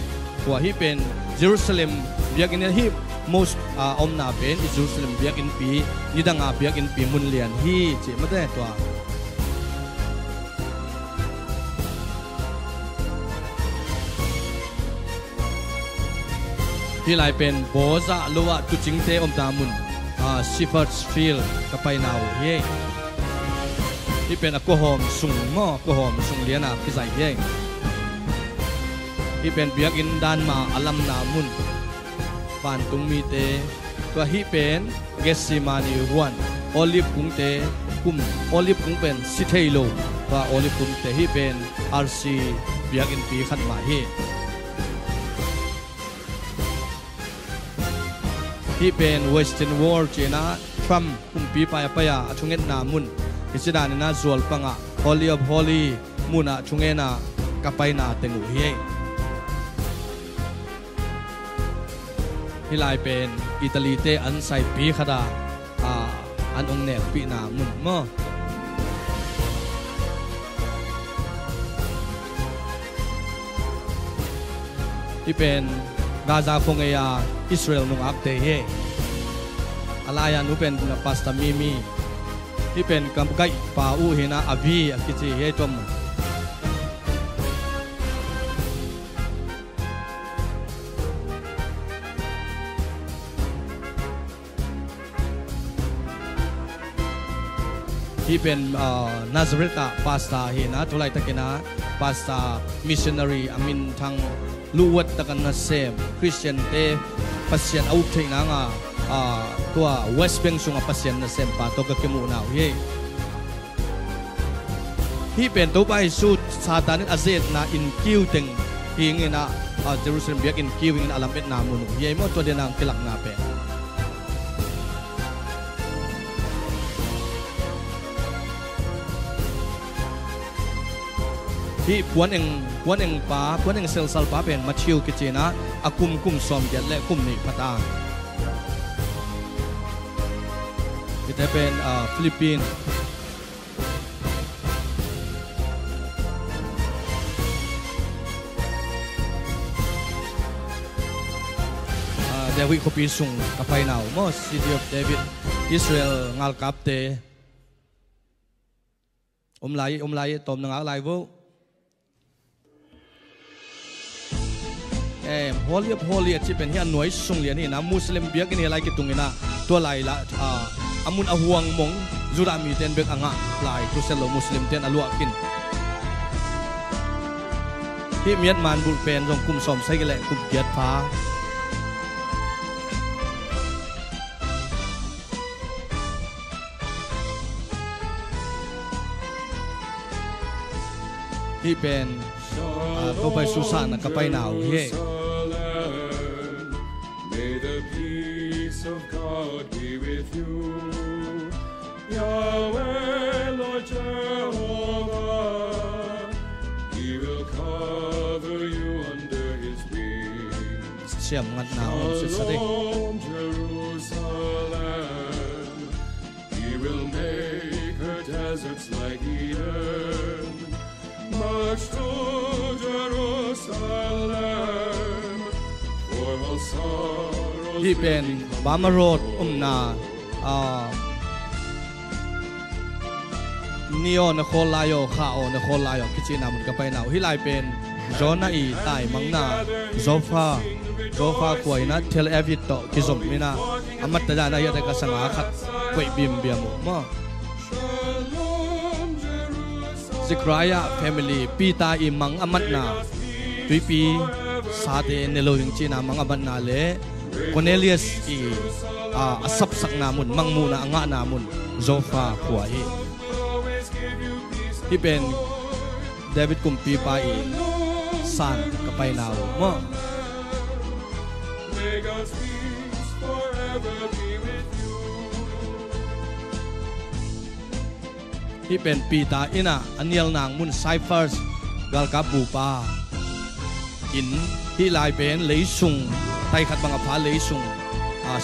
ตัวที่เป็นเยรูซาเล็มเบียกินที่ most อมนาเป็นเยรูซาเล็มเบียกินปีนี่ดังเบียกินปีมุนเลียนที่เจ็บไม่ได้ตัวที่ไลเป็นโบซาลัวตุจิงเตอมตามุนชิฟเฟิร์สฟิลกับไปนาวเย่ที่เป็นกัวหอมสุงหม้อกัวหอมสุงเลียนาพิใส่เย่ที่เป็นเบียกินดานมาอัลลัมนามุนปานตุงมีเตตัวที่เป็นเกสซิมานีวันโอลิฟกุ้งเตกุมโอลิฟกุ้งเป็นซิเทโลว่าโอลิฟกุ้งเตที่เป็นอาร์ซีเบียกินปีขันมาเฮที่เป็นเวสเทิร์นวอลเจนะทรัมป์กุมปีไปไปอ่ะชงเงินนามุนอิสดานินาจวลปังะฮอลลีออฟฮอลลีมุนะชงเอนะกับไปนาเตงูเฮที่ลายเป็นอิตาลีเตอันไซปีขดาอันองเนกปีนามุนมอที่เป็นกาซาฟงเอียอิสราเอลนุอักเตเฮอะไรยันนุเป็นปาสตามีที่เป็นกำไก่ป่าอูเฮนะอบีกิจิเฮจมที่เป็นนาซาเรตปาสตาเฮนะทุไลตะกินะปาสตามิชชันนารีอามินทางลูวัดตะกันนาเซมคริสเตียนเตปัสเซียนเอาเทนังตัวเวสเบงสุงปัสเซียนนาเซมปาตัวกะมูนาวเฮที่เป็นตัวไปสูดซาตานิอาเซตนาอินคิวติงที่เงินเยรูซาเล็มเบียกินคิวอินอาลัมเบตนามุนเฮมอตัวเดนังกิลักนาเปที่พวนเองป้าพวนเองเซลซัลป้าเป็นมาชิวกิจนะอากุมซอมเย็ดและกุมนี่พัตาที่จะเป็นฟิลิปปินส์เดวิดขบีสุงกับไปนาวมอสซิตี้ออฟเดวิดอิสราเอลงาลกับเตไลตอมนางไลวูฮอลลีที่เป็นที่หน่วยส่งเรียนนี่นะมุสลิมเบียกินอะไรกิตุงนี่นะตัวไลละอามุนอาหวงมงจุรามีเตนเบกอ่างไลทุเซลมุสลิมเตนอลวกินที่เมียนมันบุญเป็นทรงคุมสมใส่กันแหละคุมเกียรติฟ้า ที่เป็นตัวไปสุสานนักไปหนาวเฮ May the peace of God be with you, Yahweh, Lord Jehovah. He will cover you under His wings. เสียมงัดหนาวสุดสดิ Shalom, Jerusalem. He will make her deserts like Eden. March to Jerusalem, for all sorrows ที่เป็นบามโรดนานิโอนครลายโอข้าวนครลายโอคิจินามันก็ไปหนาวที่ลายเป็นจอนาอีไตมังนาโซฟาควยนะเทเลเอวิตโตกิสมมินาอามัตตานายัดกระสังอาขัดควยบิมเบียมมั่งสิกรายาแฟมิลี่ปีตาอิมังอามัตนาตุยปีซาเดเนโลยิงจีนามังอามัตนาเลคอนเนเลียสอีอาสับสักนามุนมังมูนาอ่างนามุนโซฟาควยที่เป็นเดวิดกุมปีไปซานกับไปนาวมั่ง May God's peace forever be with you. ที่เป็นปีตาอินะอันเนียลนางมุนไซเฟอร์สกาลกับบูปาอินที่ลายเป็นเลยซุงไตขัดบังอาภาเลยซุง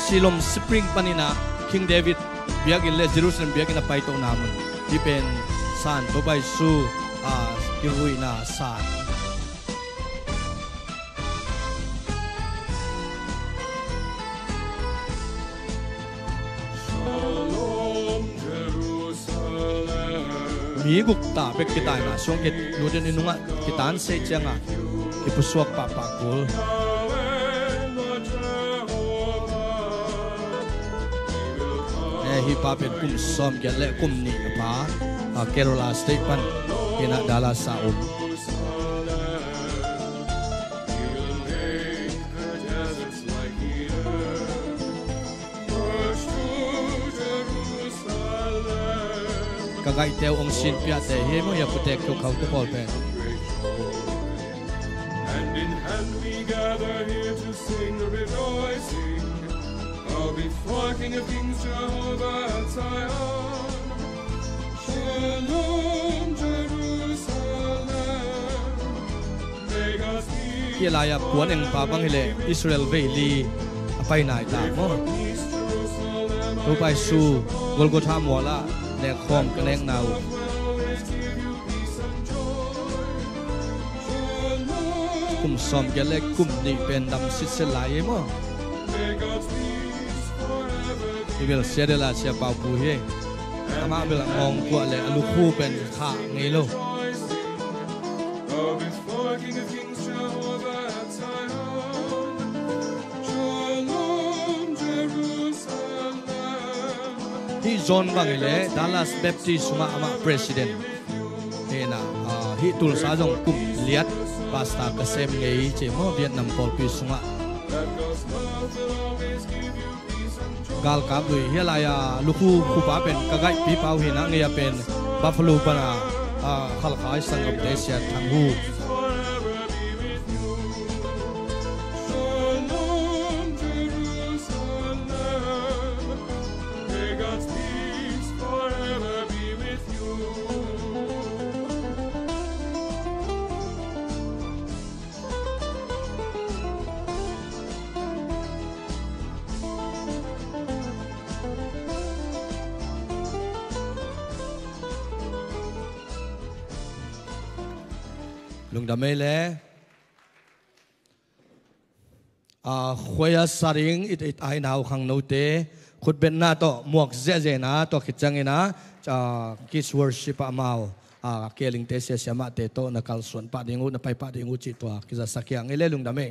ซิลมสปริงปานินะคิงเดวิดเบียกินเลเจรูซาเล็มเบียกินไปโตนามุนที่เป็นซานตัวไปสู่กิรุยนาซาน Shalom, Jerusalem. มีกุกตาเป็กกิตายนะช่วงเกิดรู้จักนินุงะกิตานเซจังอ่ะกิปุสวกปะปะกุล Yahweh, Lord Jehovah. He will ฮิปาเป็นกุมซอมกันและกุมนี่ปะแคโรลาสเตปันเฮนะดาลาซาอุม He will make her deserts like Eden. March to Jerusalem. กะไกเตวองสินพิอาเตเฮโมยาพุเตกเขาตุปอลเป็น And in hand we gather here to sing rejoicing. I'll be King of Kings, Jehovah at Zion. Shalom, Jerusalem. May God's peace ที่ลายปวนเองปาบังเฮเลอิสราเอลเวลีไปไหนตามโม East Jerusalem. ตัวไปสู่กอลโกธามัวละแลกคอมกระแนงนาว Will always give you peace and joy. Shalom. กุมซอมกันและกุมนี่เป็นดำสิทธิ์เสลายโม May God's peace forever be ที่เวลเสียเดลาเสียเป่าปูเฮอามาเวลงองกว่าและลูกคู่เป็นข้าไงลูก of His King of Kings, Jehovah at Zion. Shalom, Jerusalem. ที่โซนบางเลยดัลลัสเบปติสมาอามาประธานเฮนะฮิตุลซาจงกุมเลียดปาสตาเกษมไงเจมอเวียดนามพอลพิสมา That God's love will always give you peace and joy. กาลกับด้วยเฮลายาลูกคู่คู่ป้าเป็นกะไกปีเป้าเฮนะเงียเป็นบัฟฟาโลปนาขัลขายสังกับเดชยัดทั้งหู Forever be with you. Shalom, Jerusalem. May God's peace forever be with you. ลุงดำเมเล่ขวายสาริงอิดไอหนาวขังโนเตขุดเป็นหน้าโตหมวกเจนะโตขิดจังเงนะคิสวอร์ชิปอามาวเกลิงเตเสียมาเตโตนักการส่วนปะดิงูนไปปะดิงูจิตตัวกิจสักอย่างเอเล่ลุงดำเม อ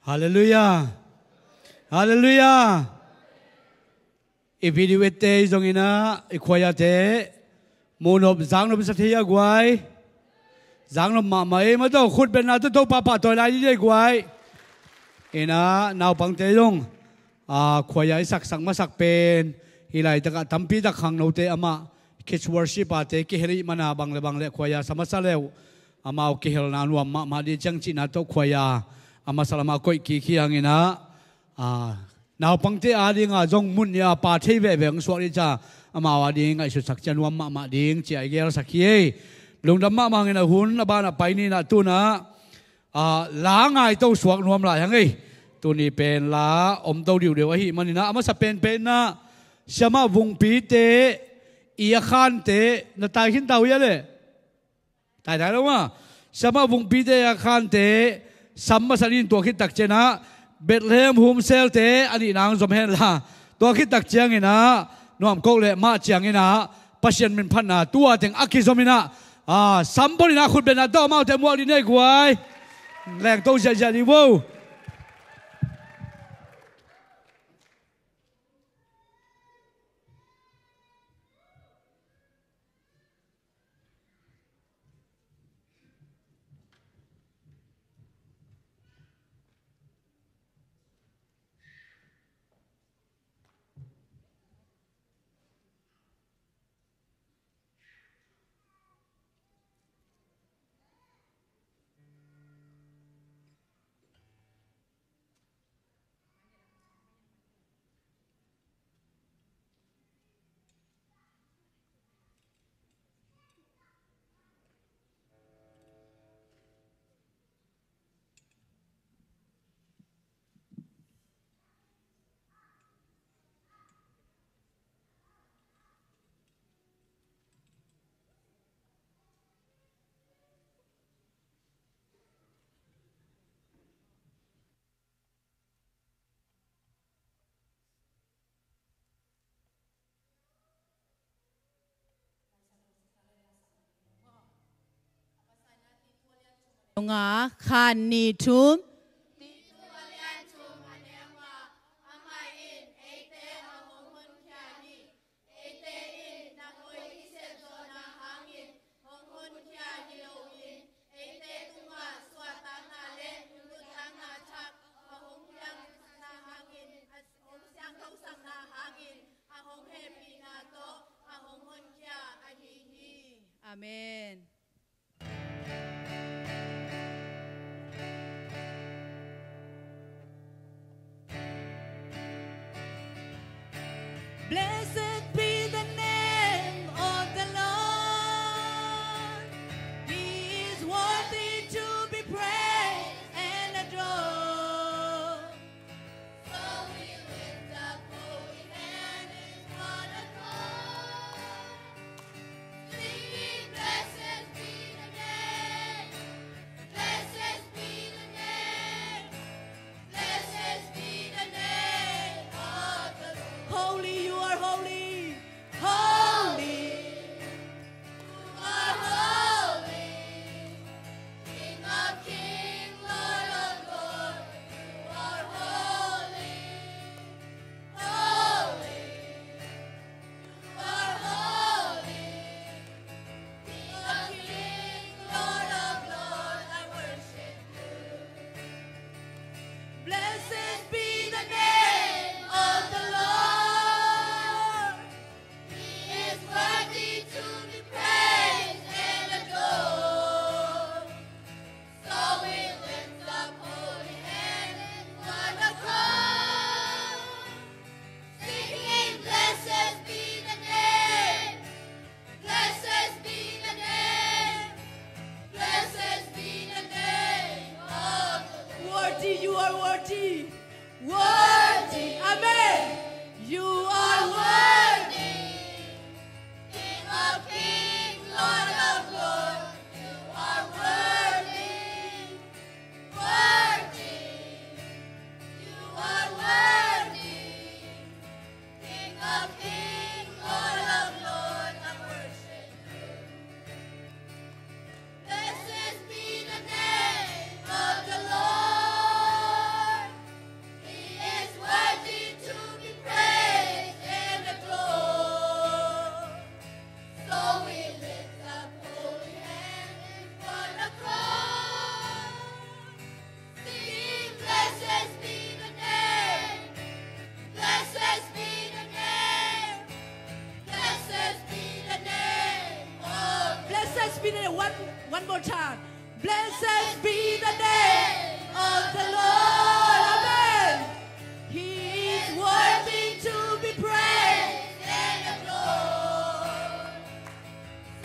Hallelujah. Hallelujah. Ipidiwete zongina ikwayate monop zangnop sathia gwai zangnop mamai ma to khut ben na to papa to lai je gwai ina naw pangte yong khwaya sak sak ma sak pen hilai taka tampi ta khang no te ama kids worship ate ki heri mana bangle khwaya samasa lew ama ki hel na nu ma di changchi na to khwaya ama salama koi ki angina nào bằng thế đi ngà dòng mun ya pa thế về về ngsuak đi cha ama wa đi ngai su sak chan wam ma ding chi ai gel sakhi lung dam ma ngina hun na ba na pai ni na tu na la ngai to suak nuam la yang ei tu ni pen la om to diu deu hi manina ama sa pen na sama vung pi te ia khan te na tai hin tau ya le tai dai lo ma sama vung pi te ia khan te samma salin to khit tak chena Bethlehem home sale te ani nang som hen la to khit tak chiang ina nuam ko le ma chiang ina pasien min phan na tua teng akhi somina sambori na khut ben na to mau te mo di nei kwai leng to ja di wo nga khan ni thum Amen. Blessed be the name of the Lord. He is worthy to be praised and adored. So we lift up holy hands in one accord, singing, blessed be the name, blessed be the name, blessed be the name of the Lord. Holy, you are holy. be the name. One more time. Blessed be the name of the Lord. Amen. He is worthy to be praised and adored.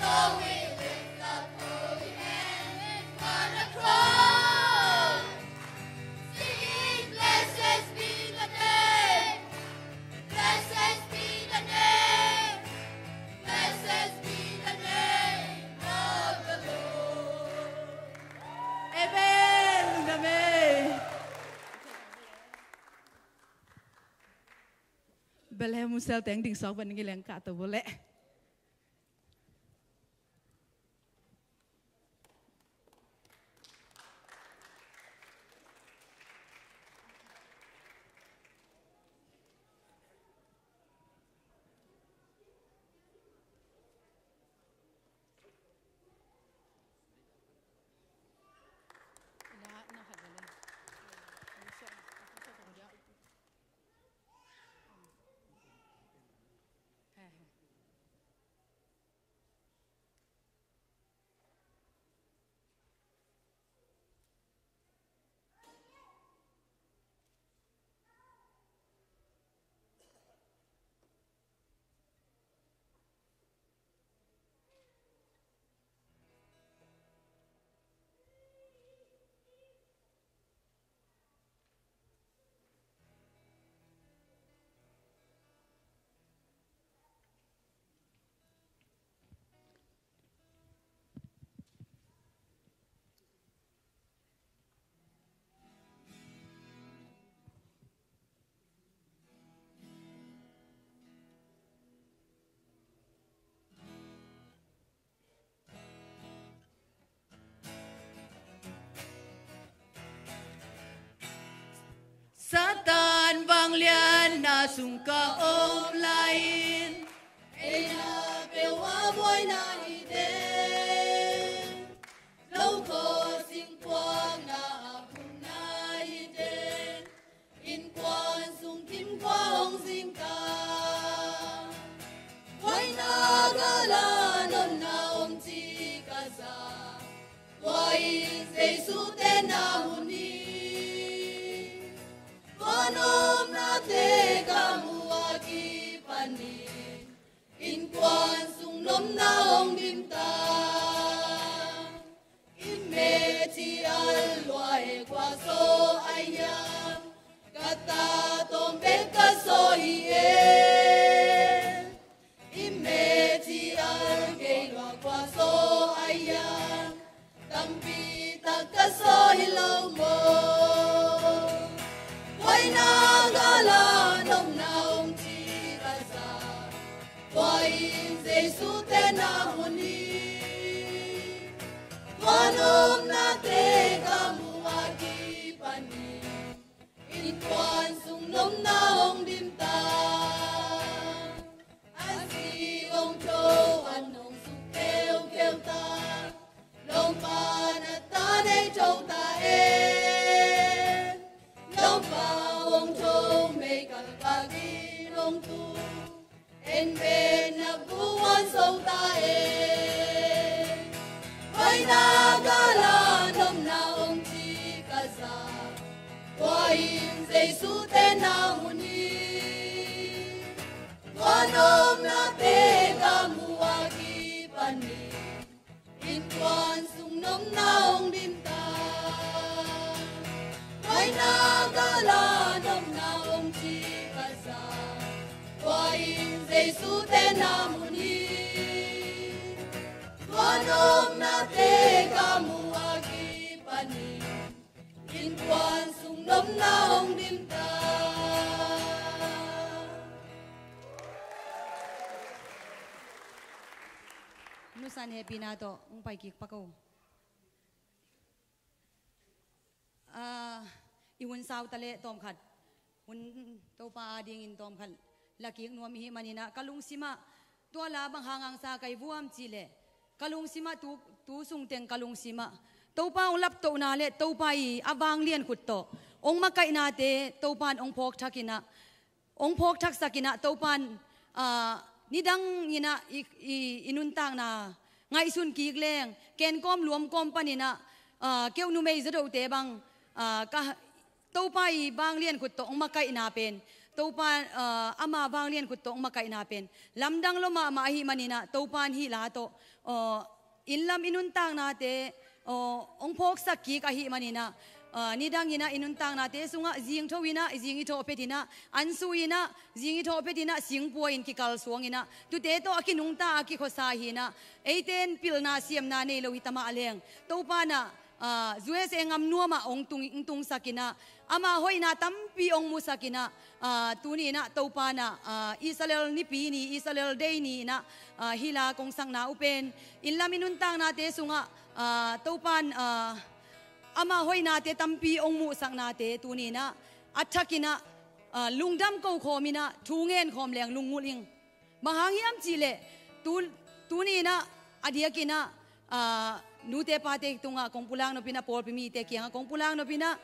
So we lift up holy hands on the throne, singing, blessed be the name, blessed be the name, blessed be the name of the Lord. Amen. Amen. Belajar musel teng ding sok ban ngilang ka to boleh. Satan vang lian na sungka om lain, ena bewa boy na iden, lâu ko sing quang na apun na iden, in quan sung kim quang sing ka, boy na gala non na om chi kaza, boy Jesus te na muni. Anom na te kamu aki pani, in quan sung nom na ong dim ta, in me ti al loe qua so ayam, kata tom be ka so ie, in me ti al ke loe qua so ayam, tampi ta ka so hilau mo. Why na gala nom na ong chi kaza, why Jesus te na muni, wanom na te kamu aki pani, in quan sung nom na ong dim ta, asi ong cho anong sung kêu kêu ta, long pa na ta nei cho ta long pa ong cho me ka pagi long tu, en ben na buwan so ta why na gala nom na ong chi kaza, why Jesus te na muni, wanom na te kamu aki pani, in quan sung nom na ong dim ta, why na gala nom na ong chi kaza, why Jesus te na muni, wanom na te kamu aki pani, in quan sung nom na ong dim ta. Nusan happy na to, ang paikik pa ko. Iwan sao tale tom khat, un to pa ading in tom khat, laki nuam hi manina kalung sima, to labang hangang sa kay buam chile, kalung sima tu sung teng kalung sima, to pa ong lap to nale, to pa I abang lian kut to, ong makay nate, to pan ong pok takina, ong pok tak sakina, to pan nidang ina inuntang na ไงสุนกีกแรงเกณฑ์ก้มรวมก้มปนินะเกี่ยวนุ่มเอจะดูเตบังก็ตัวไปบางเลียนขุดตองมาไกนาเป็นตัวปานอามาบางเลียนขุดตองมาไกนาเป็นลำดังลงมาหิมันนี่นะตัวปานหิลาโตอินลำอินุนตังนาเตองพกสักกีกหิมันนี่นะนี่ดังยินะอินุนตังนาเตสุงะจิงทวินะจิงอิโตเปตินะอันสุยนะจิงอิโตเปตินะสิงปัวอินกิกัลสวงอินะตุเตโตอากินุงตาอากิขสาหินะเอเตนปิลนาเซียมนาเนโลวิตมาอเลงตัวปานะZues engam nuama ong tung sakina ama hoina tampi ong musakina tuni na topa na Israel ni pini Israel day ni na hila kong sang na upen illa minuntang na te sunga topan ama hoina te tampi ong musak na te tuni na athakina lungdam ko khomina thungen khom leng lunguling mahangiam chile tuni na adiakina nute pate tunga kongpulang no pina por pimi te kiang kongpulang no pina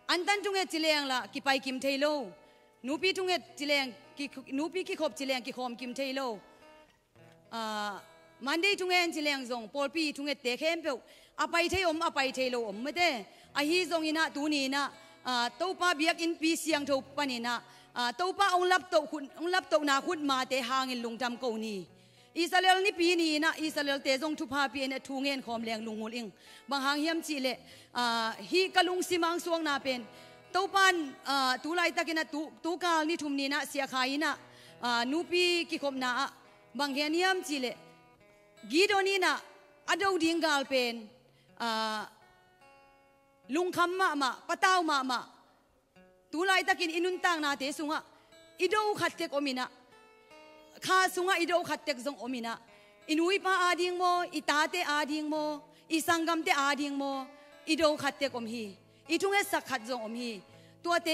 antan tunge chileng la kipai kim thailo nupi tunge chileng ki nupi ki khop chileng ki khom kim thailo mande tunge chileng zong por pi tunge te khem pe apai thai apai thailo mate a hi zong ina tu ni na topa biak in pi siang tho panina topa ong lap to na khut ma te hangin lungtam ko ni Israel ni pi ni na Israel te zong thu pha pi na thu ngen khom leng lungul ing bang hang hiam chi le hi kalung simang suang na pen to pan tu lai takina tu kal ni thum ni na sia khai na nu pi ki khom na bang hian hiam chi le gidoni na ado ding gal pen lung kham ma pataw ma tu lai takin inun tang na te sunga ido khat tek ominaข้าสุงะอิโดขัดเต็กจงอมินะอินุยป้าอาดิงโมอิตาเตอาดิงโมอิสังกัมเตอาดิงโมอิโดขัดเต็กอมฮีอิทุงเอสักขัดจงอมฮีตัวเต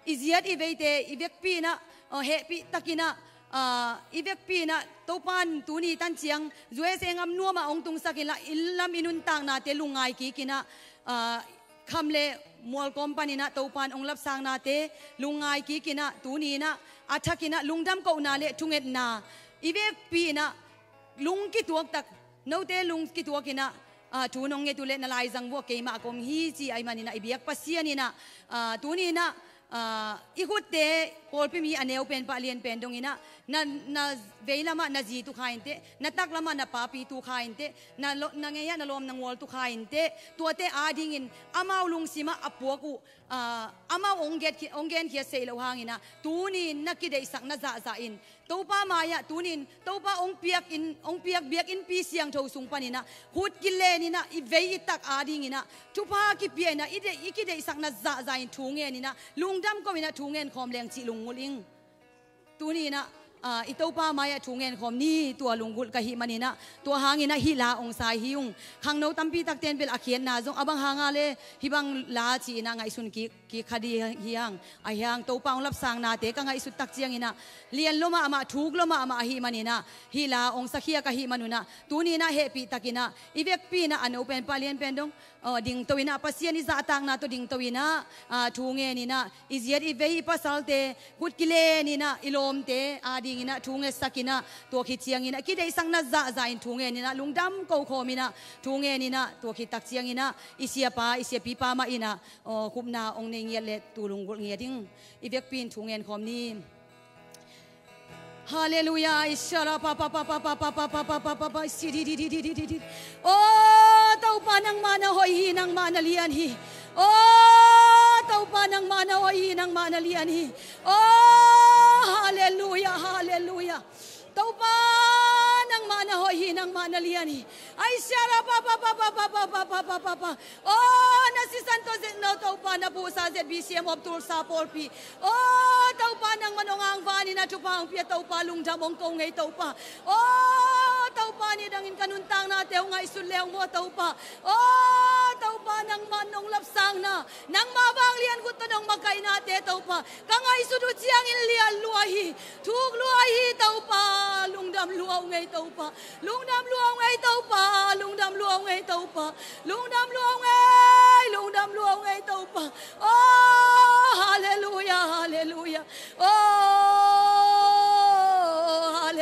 อิเจียดอีเวเตอีเวกปีนะเฮปีตะกินะอีเวกปีนะตัวปานตัวนี้ตันเชียงจวยเสงอำนัวมาองตุงสักิละอิลลัมอินุนตังนาเตลุงไงกีกินะคำเลมัวลคอมปานีนะตัวปานองลับสังนาเตลุงไงกีกินะตัวนี้นะอาทักินะลุงดำก็นาเลทุงเอ็ดนาอีเวกปีนะลุงกิตัวตักโนเตลุงกิตัวกินะทูนงเงตุเลนลายจังวัวเกมาคมฮีจีไอมานีนะอีเบียกปัสเซียนี่นะตัวนี้นะอีกุดเตโอลพิมีอันเนวเป็นปาเลียนเป็นตรงนี้นะเวลามานาจีตุขายเตนาตักละมานาปาปีตุขายเตนาเงียนาลมนางวอลตุขายเตตัวเตอาดิงินอามาลุงซิมาอปัวกูอามาองเกนเขียเซลวหางินะตูนี่นักกิเลสักนาจ่าอินตัวป้ามายะตูนินตัวป้าองเปียกเบียกอินปีเสียงโถสุงปานินะหุดกิเลนี่นะอีเวยิตักอาดิงินะทุพากิเปียนะอีกิเลสักนาจ่าอินทุงเงินนี่นะลุงดำก็มีนะทุงเงินคอมแรงจิลุงงุลิงตัวนี้นะอิตัวป้ามายะทุงเงินคอมนี่ตัวลุงกุลกะฮิมันนี่นะตัวหางินะฮิลาองสายฮิยุงขังโนตัมปีตักเตียนเป็นอาเขียนนาจงอบังหางาเลฮิบังลาจีนะไงสุนกีคดีฮิยังไอยังตัวป้าองรับสั่งนาเตกังไงสุดตักเจียงนี่นะเลียนลมาอามาทุกลมาอามาฮิมันนี่นะฮิลาองสักเฮียกะฮิมันนุนะตัวนี้นะเฮปีตักินะอีเวกปีนะอันโอเป็นปาเลียนเป็นดงดิ่งตัวนี้นะปัสเซียนิจะตังนะตัวดิ่งตัวนี้นะทุงเงินนี่นะอิเจียดอีเวยิปัสสัลเตกุดกิเลนี่นะอิลมเตอาดิงนะทุงเงสักินะตัวขีดเชียงนี่นะคิดได้สังนะจ่าอินทุงเงินนี่นะลุงดำกูโคมินะทุงเงินนี่นะตัวขีดตักเชียงนี่นะอิเสียปีปามาอินะคุบนาองเนเงียเลตูลุงกุลเงียดิ้งอีเวกปีนทุงเงินคอมนี่ฮาเลลูยาอิสระปะสิดิโอ้เต้าปานังมานะหอยนังมานะเลียนฮีโอ้เต้าปานังมานะหอยนังมานะเลียนฮีโอ้ฮาเลลูยาเต้าปานังมานะหอยนังมานะเลียนฮีอิสระปะโอ้นะสิสันโตเซโนเต้าปานะปูซาเซบีเซียมอบตูลซาปอลปีโอ้เต้าปานังมันองอังวานี่นะทุพางเปียเต้าปาลุงดำองกงไงเต้าปาโอ้เต้าปานี่ดังอินกันุนตังนาเตวไงสุดเลวมัวเต้าปาโอ้เต้าปานังมันองรับสั่งนะนังมาบางเลียนกุตนองมาไกนาเตเต้าปากังไงสุดเจียงอินเลียนลัวฮีทุกลัวฮีเต้าปาลุงดำลัวไงเต้าปาลุงดำลัวไงเต้าปาลุงดำลัวไงเต้าปาลุงดำลัวไงเต้าปาโอ้ฮาเลลูยาโอ้ฮาเล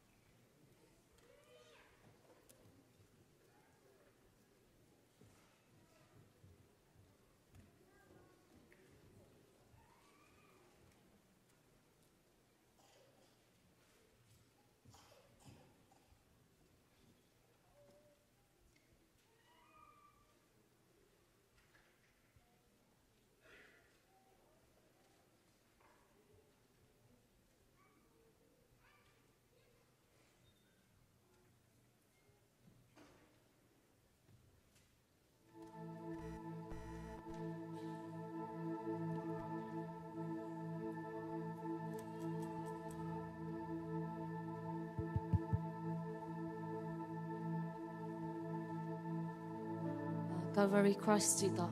Calvary Cross จีต่อ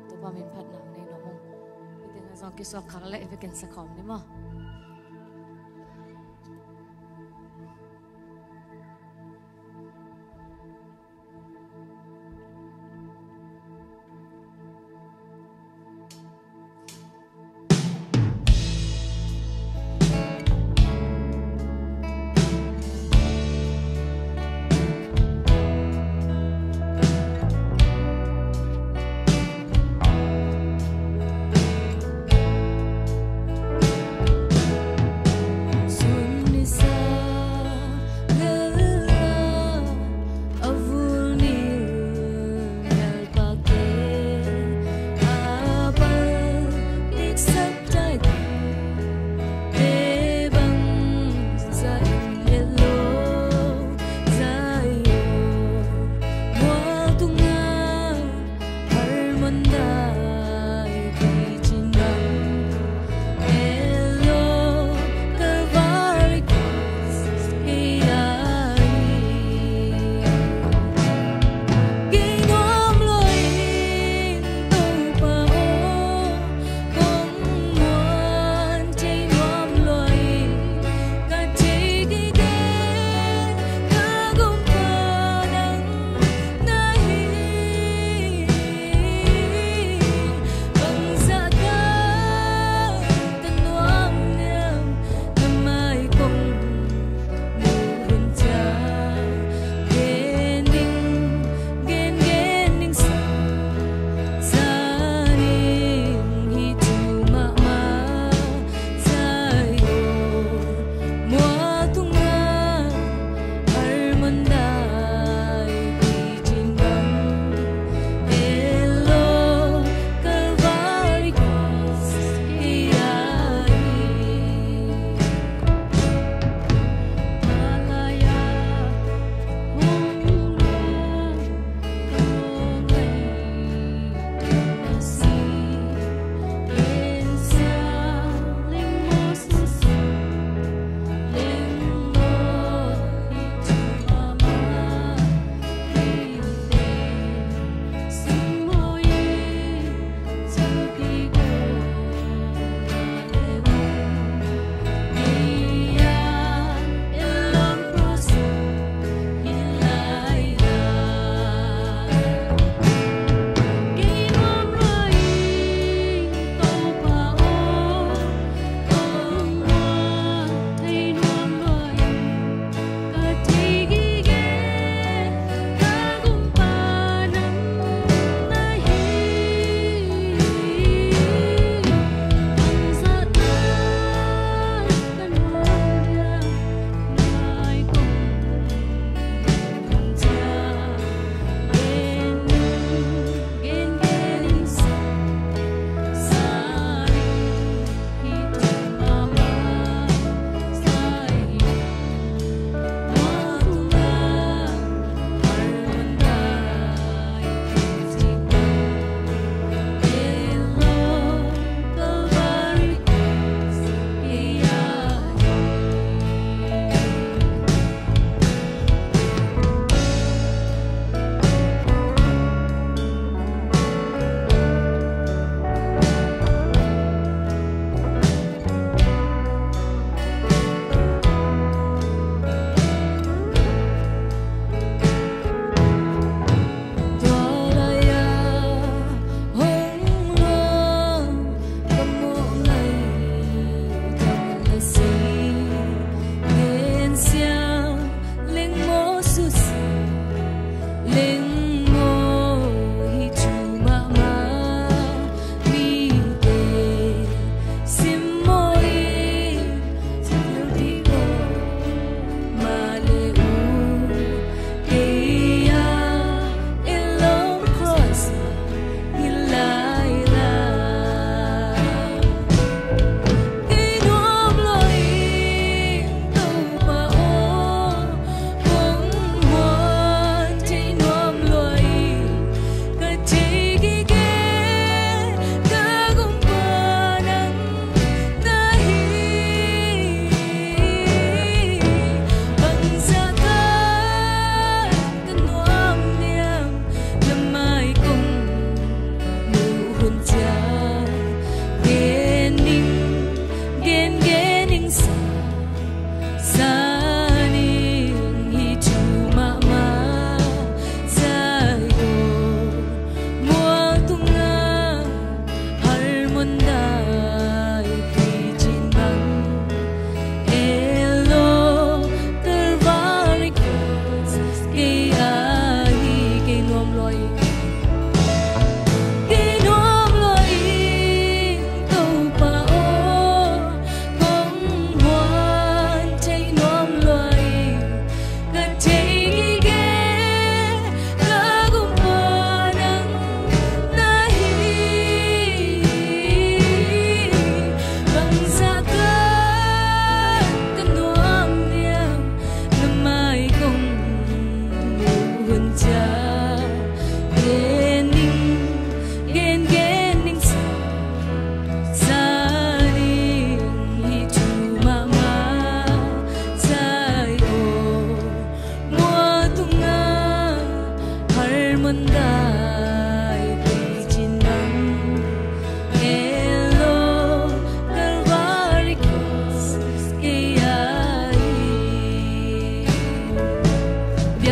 ตัวป้ามินพัดหนังในน้องมงที่ถึงจะกิสวขังและไปกันสักคำนี่มั้ง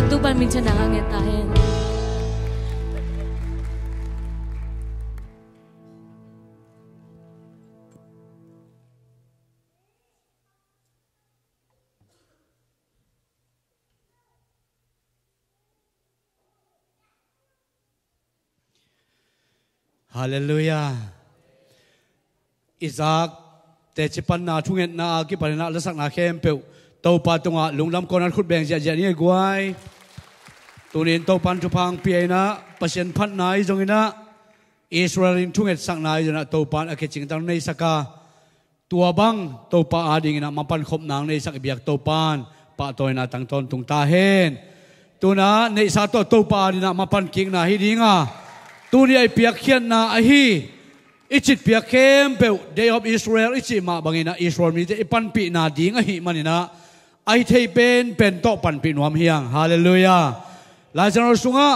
tu ban min chana nge ta hen Hallelujah. Isaac te chipan na thunget na ki parina lasak na khem pe to pa tunga lunglam konan khut beng ja ja ni guai tunin to pan thu phang pi na pasien phat nai jongina Israel in thunget sak nai jona to pan ake ching tang nei saka tua bang to pa ading na mapan khop nang nei sak biak to pan pa toina tang ton tung ta hen tuna nei sa to pa dina mapan king na hi dinga tuni ai piak khian na a hi ichit piak khem pe day of Israel ichi ma bangina Israel mi te ipan pi na ding a hi manina ai thei pen to pan pi nuam hiang hallelujah la jaro sunga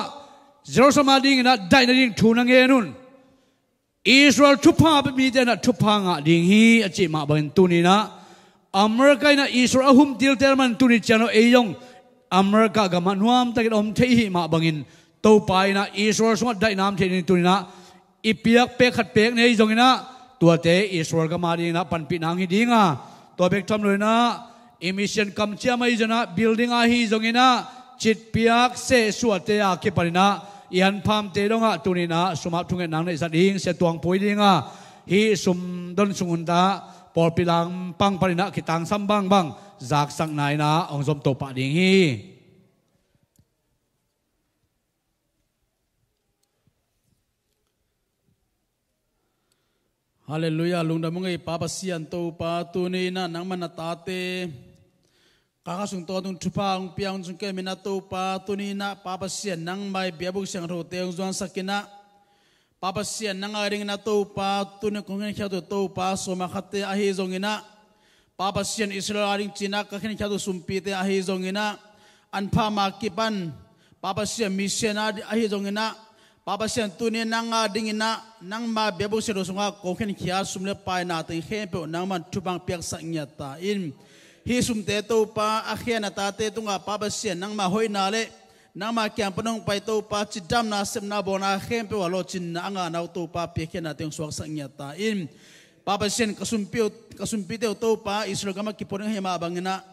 Jerusalem ding na dai na ding thuna nge nun Israel thupa mi te na thupa nga ding hi achi ma bangin tuni na America na Israel hum til terman tuni chano eyong America ga manuam takit om thei hi ma bangin to pai na Israel sunga dai nam thein tuni na ipiak pe khat pek nei jongina tua te Israel ka mari na pan pi nang hi dinga to bek tham loina emission kam chia mai jana building a hi jongina chit piak se suate a ke parina ian pham te donga tunina suma thunge nang nei sa ding se tuang poi dinga hi sum don sungunda por pilang pang parina kitang sambang bang zak sang nai na ongzom to pa ding hi Hallelujah lungda mungai papa sian to pa tuni na nang manatate kakasung to tung thupa ang piang chung ke minato pa tuni na papa sian nang mai biabuk sang ro teong zuan sakina papa sian nang aring na to pa tuni kung kya to pa so makhate ahi zongina papa sian Israel aring China ka khen kya to sumpite ahi zongina anpha ma kipan papa sian mission ahi zongina Papa sian tuni nanga dingina nang ma bebo sero sunga kokhen khia sumle pai na te khepe nang man thubang piak saknya ta in hi sumte to pa akhena ta te tunga papa sian nang ma hoina le nang ma kyam panong pai to pa chidam na semna bona khepe walo chin na anga nau to pa pekhena teng suak saknya ta in papa sian kasumpite to pa Israel gama kipon hema bangina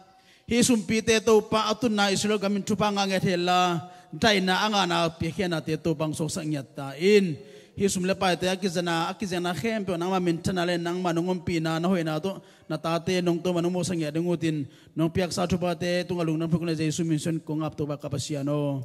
hi sumpite to pa atun na Israel gamin thupanga nge thela dai na anga na pekhena te to bang sok sang yatta in hi sumle pai te akizana khem pe nang ma mentana le nang ma nongom pi na na hoina to na ta te nong to manung mo sang ya dengutin nong piak sa thu pa te tungalung nang phukle jesu mission kong ap to ba kapasiano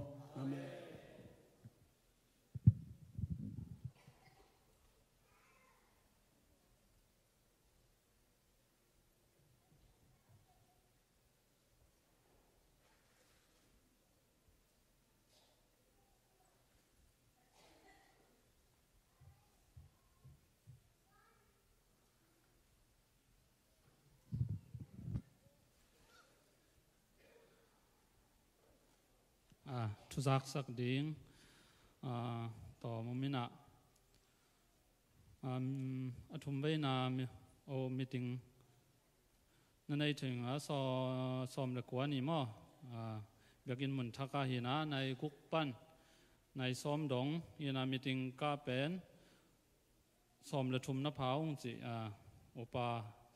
ทุจักสักดิ้งต่อมุมินะทุมไว้นาโอมิติงนั่นในถึงสอมเล็กกว่านี่มั้งเบียกินมุนทักหินะในกุกปั้นในซ้อมดงยินามิติงกาเป็นสอมเล็กทุมน้าผาองจีโอปา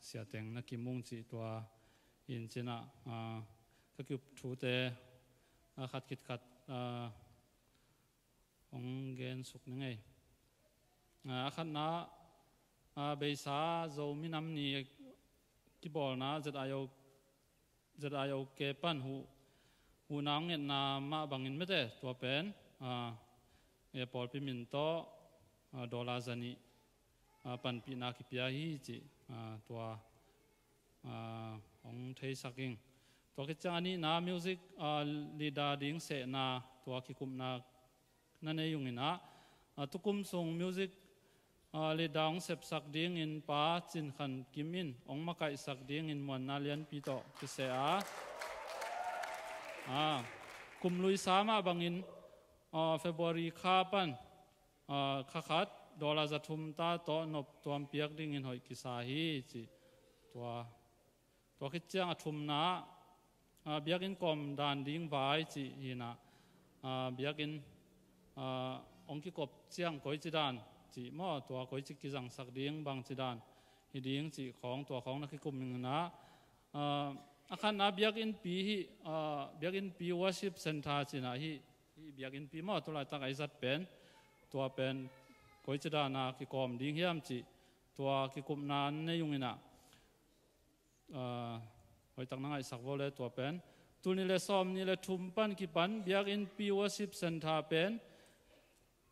เสียเต็งนักกิมุงจีตัวอินจีนะก็คือทูเตขัดคิดขัดองเกณฑ์สุกนั่งไงขัดนะเบสาโจมินำนี่กิบอลนะจะได้เอาเก็บปั้นหูนางเนี่ยนามาบังอินไม่ได้ตัวเป็นปอลพิมินโตดอลลาร์จันนี่ปันปีนาคิปยาฮีจีตัวองเทสักเองตัวกิจการนี้นามิวสิกลีดาดิ้งเสนาตัวคิคุมนานั่นเองนะทุกคุมส่งมิวสิกลีดาองเสพสักดิ้งอินป้าจินขันกิมินองมาไก่สักดิ้งอินมวนนาเลียนปีโตกิเสคุมลุยสามาบังอินเฟบรุรีข้าปันขัดดอลลาร์จะทุ่มตาโตนบตัวเปียกดิ้งอินหอยกิสาฮีจีตัวกิจการทุ่มนา เบียกินกอมดานดิ้งไว้จีหินะเบียกินองค์กิกบเจียงก้อยจีดานจีหม้อตัวก้อยจีกิจังสักดิ้งบางจีดานฮิดิ้งจีของตัวของนักกิกบมิงนะอาคารนับเบียกินปีฮิเบียกินปีวอชิปเซ็นทาจีนะฮิเบียกินปีหม้อตัวไรตั้งไอซัดเป็นตัวเป็นก้อยจีดานากิกอมดิ้งเฮียมจีตัวกิกบนานในยุงนะไว้ตั้งนั่งไอสักวอลเลยตัวเป็นตัวนี้เลยซ้อมนี่เลยทุ่มปันกี่ปันเบียกอินปีวสิบเซนทาเป็น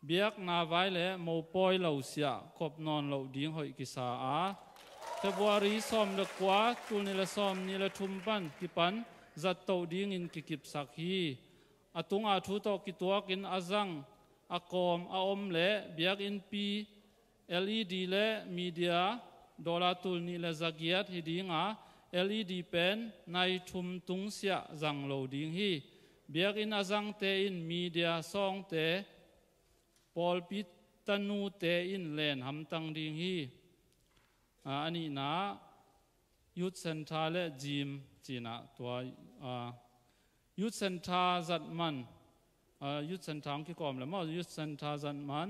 เบียกนาไว้เลยโมปอยเหล่าเสียขบนอนเหล่าดิ้งหอยกิสาอาเทบวารีซ้อมเล็กกว่าตัวนี้เลยซ้อมนี่เลยทุ่มปันกี่ปันจัดโตดิ้งอินกิบสักฮีอตุงอาทุโตกิตัวกินอาจังอากอมอาอมเลยเบียกอินปี LED เลยมีเดียดอลลาร์ตุลนี่เลยจักยัดฮิดิ้งLED เป็นในทุมตุงเสียจังโหลดิ้งฮีเบียกอินอาจังเตอินมีเดียซองเตปอลปิตนูเตอินเลนหำตังดิ้งฮีอันนี้นะยุทธเซนทาและจิมจีนะตัวยุทธเซนทาจัดมันยุทธเซนทาที่กอมแล้วมั้งยุทธเซนทาจัดมัน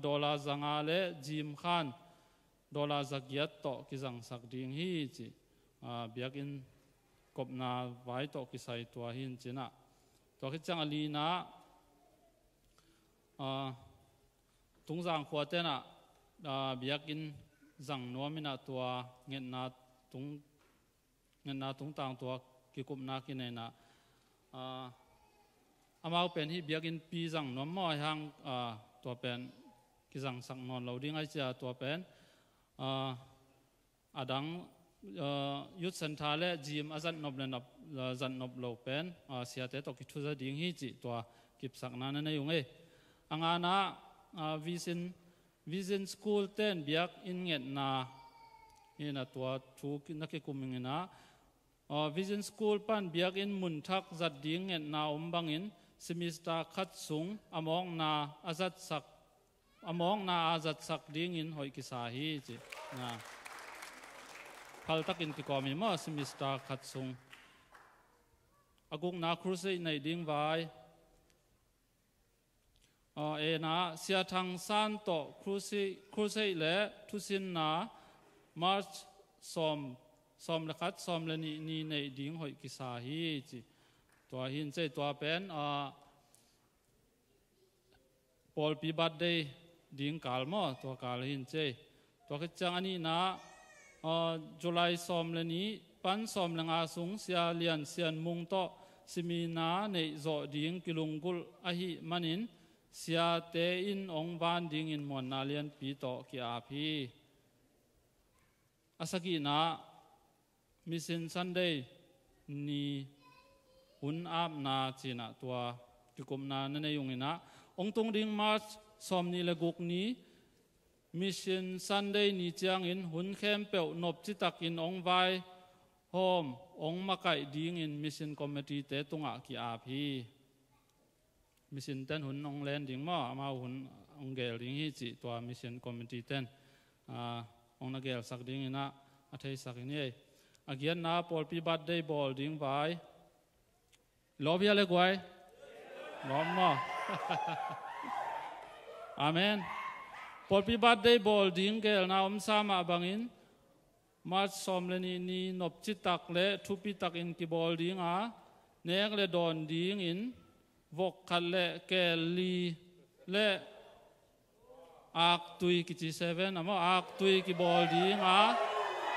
ดอลลาร์จังอาและจิมขันดอลลาร์จักยัดโตกิจังสักดิ้งฮีจีเบียกินกบนาไว้ต่อกิใส่ตัวหินจีน่ะตัวคิดจังอลีนะตุงจังขวดเต้น่ะเบียกินจังนัวมินะตัวเงินนาตุงต่างตัวกิกบนากินเนี่ยนะอามาเป็นที่เบียกินปีจังนัวม้อยหางตัวเป็นกิจังสักนอนเราดิ้งไอเจ้าตัวเป็นอดังยุทธสันทาและจีมอาจันนบเลนบจันนบโลเป็นเสียแต่ตกทุจริตหิจิตัวกิบสักนั้นในยุงอังอานะวิซินสคูลเต้นเบียกอินเงตนานี่นะตัวทุกนักกุมิงนะวิซินสคูลปันเบียกอินมุนทักจัดดิ้งเงตนาบังอินสมิสตาคัดสูงอมองนาอาจัดสักดิ้งอินหอยกิสาฮีจินะพัลตักินกิกอมีมาสมิสตาขัดซุงอากุงนาครูเซในดิ้งไว้นะเสียทางซานโตครูเซและทุสินนามาร์ชซอมละคัดซอมละนี่ในดิ้งหอยกิสาฮีจิตัวหินเจตัวเป็นปอลปีบัดเดย์ดิ้งกาลมอตัวกาลหินเจตัวกิจจังอันนี้นะจุลัยซ้อมเลนี้ปันซ้อมเลงอาสุงเสียเลียนเสียนมุงโตสิมีนาในโจดิ้งกิลุงกุลอาหิมันินเสียเตอินองบานดิ้งอินมวนนาเลียนปีโตกิอาพีอาสกินามิสินซันเดย์นีหุ่นอาบนาจีนะตัวกิกุมนาในยุงนะองตุงดิ้งมาซ้อมนี่ละกุกนี้มิชชั่นซันเดย์นี่จังอินหุ่นเข้มเปลวนบจิตักอินองไวโฮมองมาไก่ดิ้งอินมิชชั่นคอมมิตี้เตตุงะกีอาพีมิชชั่นเต้นหุ่นองเลนดิ้งมาหุ่นองเกลดิ้งฮีจิตัวมิชชั่นคอมมิตี้เต้นองนักเกลสักดิ้งอินะอาทิตย์สักนี้อาเกียนนาพอลปีบัดเดย์บอลดิ้งไวลอบยาเล็กไว้ลอบมาอาเมนพอปีบัดได้บอลดิ้งเกลนาอมสามาบังอินมาสอมเลนี่นบจิตักเละทุปิตักอินกีบอลดิ้งเนกเลดอนดิ้งอินวกคัลเละเกลีเละอักตุยกิจิเซเว่นอะมั้งอักตุยกีบอลดิ้ง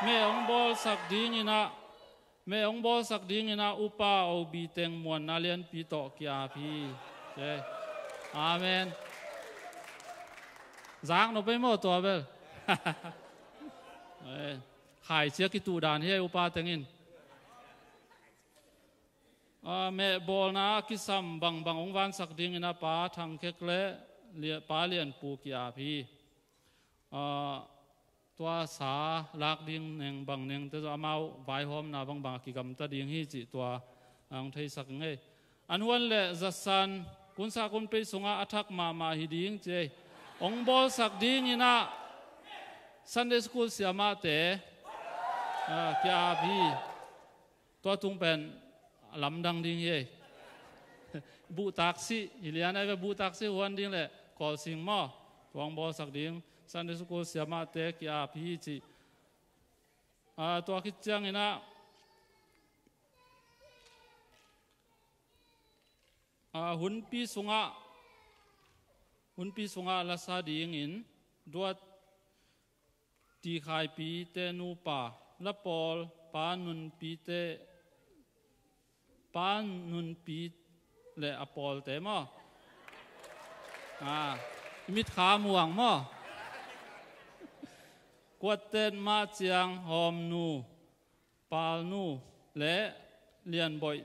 เมองบอลสักดิ้งอินะเมองบอลสักดิ้งอินะอุปาเอาบีเต็งมวนนาเลียนปีโตกีอาพีเจ้อาเมนจางนไปหมดตัวเบลขายเสียกิตูดานเฮอุปาเตงินเมบอลนะกิซัมบังองวันสักดิ้งนะป้าทางเคกเละป้าเลียนปูกิอาพีตัวสาลักดิ้งหนึ่งบังหนึ่งแต่จะมาไว้หอมนะบังกิกรรมตะดิ้งฮีจิตัวอังไทยสักไงอันวันเละจัสซันคุณสาคุณไปส่งอาทักมาฮิดิ้งเจองบอลสักดิ้งอินะซันเดย์สคูลเสียมาเตะกีอาพีตัวตุงเป็น ลำดังดิ้งเย่บูตักซี่ฮิเลียนไอ้แบบบูตักซี่วันดิ้งเลยกอลสิงหม้อวางบอสักดิ้งสันเดสกุลเสียมาเตะกี่อาพีจีตัวคิดจังเนะหุ่นปีสุงะลาซาดิ้งอินดวดตีขายปีเตนูป่าละปอลปานุนปีเตปานุนปีและอปอลเตมมิดขาม่วงมั้งกวดเต้นมาเจียงหอมนูปาลนูและเลียนบ่อย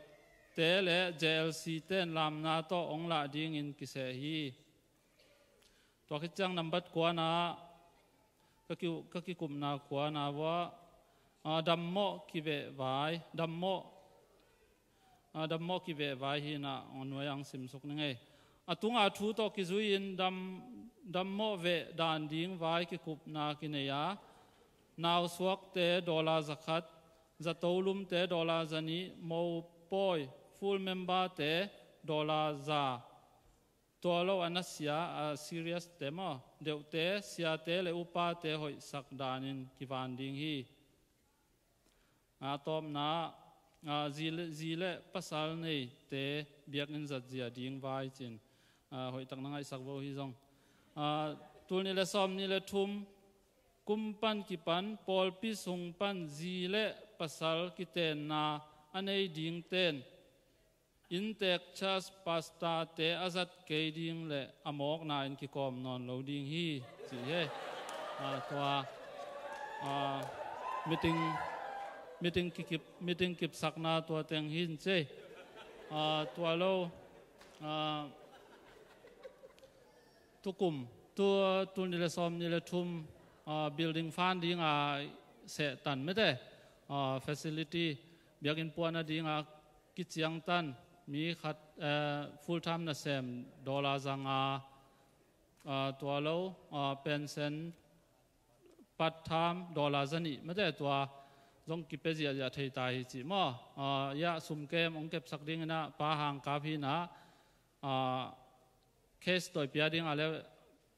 เตและเจลซีเต้นลำนาโตองละดิ้งอินกิเสฮีตัวคิดจังนำบัดกว่านะก็คิดกลุ่มนากว่านะว่าดัมโมกิเวไว้ดัมโมกิเวไว้ฮีนะอันว่ายังสิมสุกนึงไงตุงทูโตกิจุยนดัมโมเวดานดิ้งไว้กิกลุ่มนากินยานาวสวกเตดอลลาร์สักขัดจะโตลุมเตดอลลาร์จันีโมปอยฟูลเมมเบอร์เตดอลลาร์ซาตัวเราอันนั้นเสียserious เต็มอ่ะเดี๋ยวเตะเสียเตะเลยอุปาเตะหอยสักดานินกิวันดิ้งฮีตอมนะจีเล่ภาษาในเตะเบียกนินจัดเจียดิ้งไว้จินหอยตั้งนั่งไอ้สักบ่ฮีจงตัวนี้เลยซ้อมนี่เลยทุ่มกุมปันกิปันปอลพิสุงปันจีเล่ภาษากิเตนนาอันนี้ดิ้งเตนอินเทคชัสพาสต้าเตอาจัดเกยดิ้งเล่อมอกนาอินกิคอมนอนโลดิ้งฮีสิเฮตัวมีติ้งกิบสักนาตัวเต็งหินเจตัวเราทุกกลุ่มตัวนี่เลยซ้อมนี่เลยทุ่มbuilding funding เสตันไม่ได้facility เบียกินปวนดิ้งกิจยังตันมีขัดfull time นะเซมดอลลาร์จังตัวเราเป็นเซนpart time ดอลลาร์จันี่ไม่ได้ตัวจงกิบไปจีจะเทตายจีมั้ยาสุ่มเกมองเก็บสักดิ้งนะป้าหางกาพีนะเคสตัวเปียดิ้งอะไร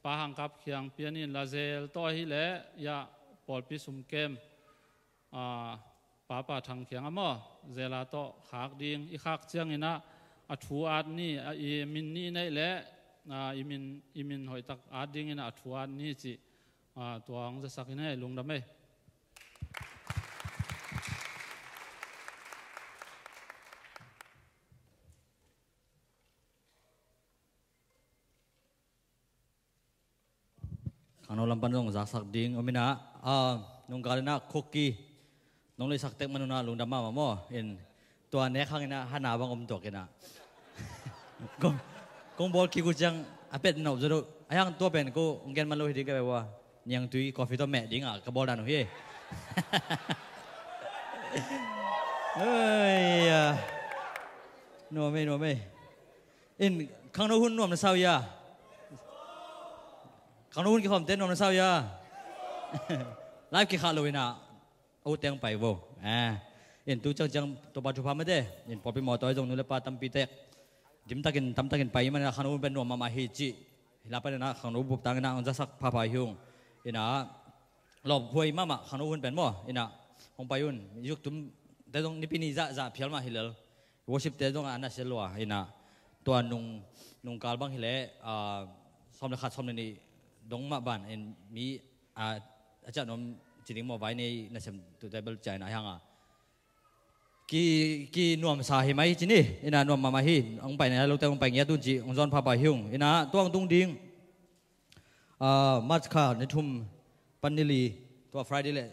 ป้าหางกับเขียงเปียนินลาเซลตัวฮิเล่ยาปอลปีสุ่มเกมป้าทางเขียงมั้งเจลาโตขากดิ้งอีขากเจียงนะถูอาดนี่อีมินนี่ในเละอีมินหอยตักอาดดิ้งนะถูอาดนี่จีตัวอังจะสักนี่ลุงดำไหมขันเราลำปันน้องจากสักดิ้งเอาไม่นะน้องการนะคุกกี้น้องเลยสักเต็กมันนะลุงดำมาหม้อเห็นตัวเนี้ยข้างนะหันหน้าบังอมตัวกันนะกงบอลคิวจังเป็ดหนุ่มจะดูยังตัวเป็นกูเงินมันลอยดิ้งกันไปว่ายังตุยกาแฟตัวแม่ดิ้งกับบอลดันเฮ้ยเฮ้ยนัวไม่อินข้างโน้นหุ่นนัวมันเศร้ายาข้างโน้นกี่คนเต้นนัวมันเศร้ายาไลฟ์กี่ขาเลยนะเอาเตียงไปบ่เห็นตัวจังตัวปัจจุบันไม่ได้เห็นพอไปหมอตัวไอ้ตรงนู้นเลยป้าตั้มปีเตะดิมตะกินไปมันข้างโน้นเป็นนัวมาเฮจิลาไปนะข้างโน้นบุบตังนะมันจะสักพาพายหุ่งเห็นนะหลบหวยมาข้างโน้นเป็นบ่เห็นนะของไปยุ่นยุคตุ้มแต่ตรงนี้ปีนี้จะเพียรมาเฮลล์วอชิปแต่ตรงอันนั้นเชลล์เห็นนะตัวนุ่งกาลบางเฮลล์ซ้อมเลยขาดซ้อมเลยนี่ดงมาบ้านเห็นมีอาจารย์นมจริงๆมาไว้ในนักเสพตัวใจเบลใจนะยังกี่นวมสาเหตุไหมจีนี่เห็นนะนวมมาฮีองไปเนี่ยเราแต่องไปเงี้ยตุ้นจีองจอนพาไปหิ้งเห็นนะตัวองตุ้งดิ้งมัสคาในทุ่มปันนิลีตัว Friday เลย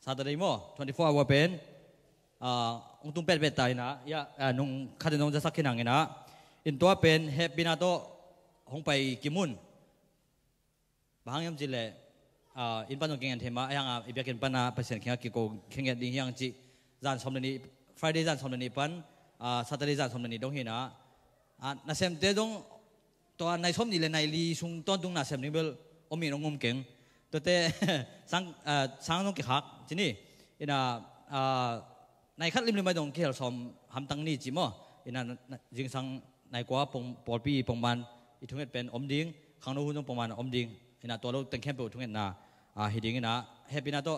Saturday มั้ง24 hour เป็นองตุ้งเป็ดตายนะยานุ่งข้าจะนุ่งจะสักขนาดไงนะอินตัวเป็นเฮปปี้นาโตห้องไปกิมุนบางอย่างจีเลยอินปันตรงเงี้ยเทมาอย่างอีเบียกินปันนะเปอร์เซ็นต์เงี้ยกี่โกเงี้ยดิ้งอย่างจีจานสมเด็จนี้ Friday จานสมเด็จนี้ปันSaturday จานสมเด็จนี้ดงเห็นนะนักเสพเตดงตัวในสมนี่เลยในลีซุงต้นตรงนักเสพนี่เบลอมีน้องงมเก่งตัวเตสังน้องกี่หักจีนี่อินะในคัดริมไม่ตรงเกี่ยวสม ทำตั้งนี่จิมออินาจิงสังในกว่าปอลปีปงมันอีทุ่งเอ็ดเป็นอมดิ้งข้างโน้นหุ่นปงมันอมดิ้งอินาตัวเราตั้งแคมป์ไปทุ่งเอ็ดนาฮิดิ้งนะเฮปินาโต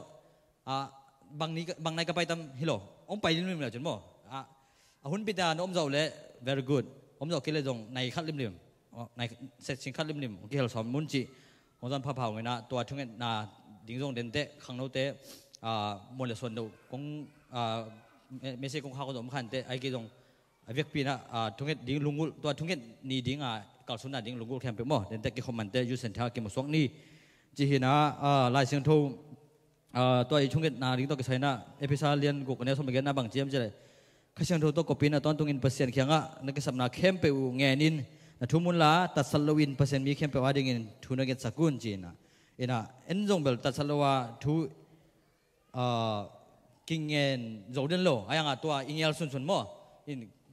บางในก็ไปทำฮิโลอมไปริมๆเลยจนบ่หุ่นปิดาอมเจ้าเล่ very good อมเจ้ากิเลสงในคัดริมในเซตชิงคัดริมกิเลสสอนมุนจิของตอนพะเผาไงนะตัวทุ่งเอ็ดนาดิ้งทรงเด่นเตะข้างโน้นเตะมวลส่วนดูคงไม่ใช่คงข้าวก็สำคัญแต่ไอ้กี่ตรงเวียกปีนะทุ่งเอ็ดดิ้งลุงกุตัวทุ่งเอ็ดนี่ดิ้งก่อนสุนัขดิ้งลุงกุแคมเปญบ่เด่นแต่กี่คอมมันเตยูเซนทากี่มาสวงนี่จีหินะลายเสียงทูตัวไอ้ทุ่งเอ็ดนาดิ้งตัวกี่ใช่นะเอพิซาเลียนกุกเนี่ยสมัยนั้นบางเจียมจะเลยข้าเสียงทูตัวกบินตอนทุ่งอินเปอร์เซ็นต์เขียงนักสัมนาเข้มเปวเงินินทุ่มมุลละตัดสลวินเปอร์เซ็นต์มีเข้มเปว่าดิ้งทุนนักสกุลจีน่ะเอ็นจงเบลตัดสลวาทูกิงเงินโจเดนโลไอ้ยังตัวอิงเอลสุนมั่ว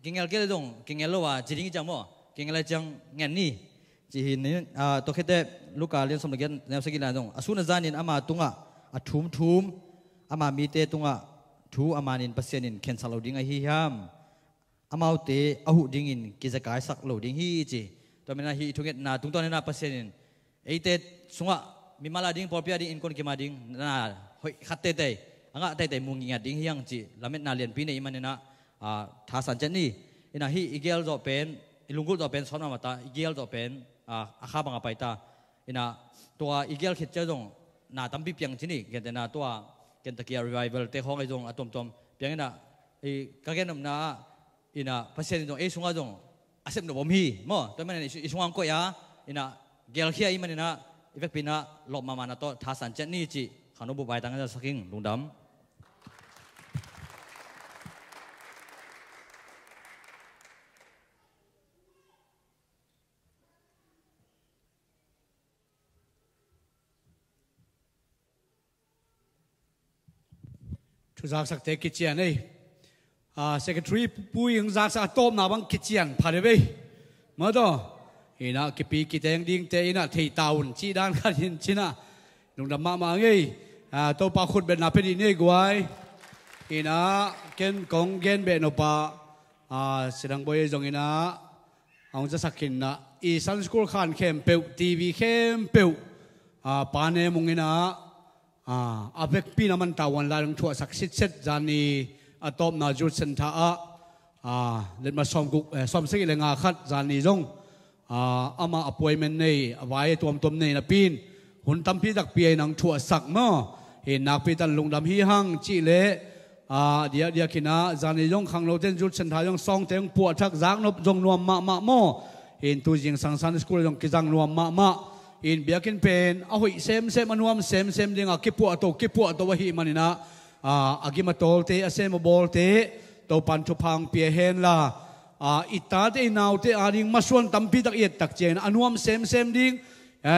กิงเอลเกลดงกิงเอลโลว่าจีดิ้งจังมั่วกิงเอลจังเงินนี่จีหินนี่ตัวแค่แต่ลูกกาเลี้ยงสมเด็จแนวสกิลอะไรตรงสุนทรานินอามาตุงทุ่มอามามีเตตุงทูอามานินเปอร์เซ็นต์นินเคนซาโลดิ้งไอฮิฮามอามาเตอหุดิ้งอินกิจการสักโลดิ้งฮีจีตัวมันฮีทุกเกตนาตุงตัวนี้นาเปอร์เซ็นต์นินไอเตสุงมีมาลาดิ้งพอเปียดิ้งอินคนกิมาดิ้งนาหอยขัดเตะangak tai mungi ngading hiang chi lamet na lian pi nei manena tha san chen ni ina hi igel zo pen ilungul zo pen sona mata igel zo pen akha banga paita ina toa igel khit cha jong na tampi piang chini gedena toa Kentucky revival te hong ai jong atom tom piang ina e ka genam na ina pasen jong e sunga jong asem no bom hi mo to man ni sungang ko ya ina gel khia i manena evek pina lop mama na to tha san chen ni chi khanu bu bai tang ja saking lungdamทุกสักเตกิจเจียนเลยsecretary ปุยยังสักต้มนาบังกิจเจียนผ่านไปมาต่อเห็นนะกิปีกิเตงดิ้งเตยนะที่ตาวน์จีด้านกันยินชินะลุงดำมาไงตัวปลาขุดเป็นนาเป็นนี่กวยเห็นนะเกณฑ์กองเกณฑ์เป็นนปะแสดงบอยจงเห็นนะเอาจะสักกินนะอีสันสกูลขันเข้มเปิวทีวีเข้มเปิวปานเนมุงเห็นนะอาเวกปีน้ำมันตาวันลายลงทั่วสักสิบเซตจานีอาตอมนาจุดเซนทาเล่นมาซ้อมกุซ้อมสิ่งเรื่องอาคัดจานีจงอามาอป่วยมันนี่ไว้ตัวนี่นะปีนหุ่นตั้มพี่ตักเปียนังทั่วสักมั้งเห็นนักปีตันลงดำฮีหังจีเล่เดียกินะจานีจงขังเราเต้นจุดเซนทาจงซองเต็งปวดทักจักนบจงนวมมะมั้งเห็นตัวจริงสังสรรค์สกุลจงกิจังนวมมะอินเบียกินเป็นเอาหิเซมมันวมเซมดิ่งกิปวดตัวหิมันนี่นะอากิมาโตเตอเซมบอลเตตัวปันทุพังเปียเฮนละอิตาเตนาวเตอาดิ่งมาส่วนตั้มปีตักเอียดตักเจนอันวมเซมดิ่ง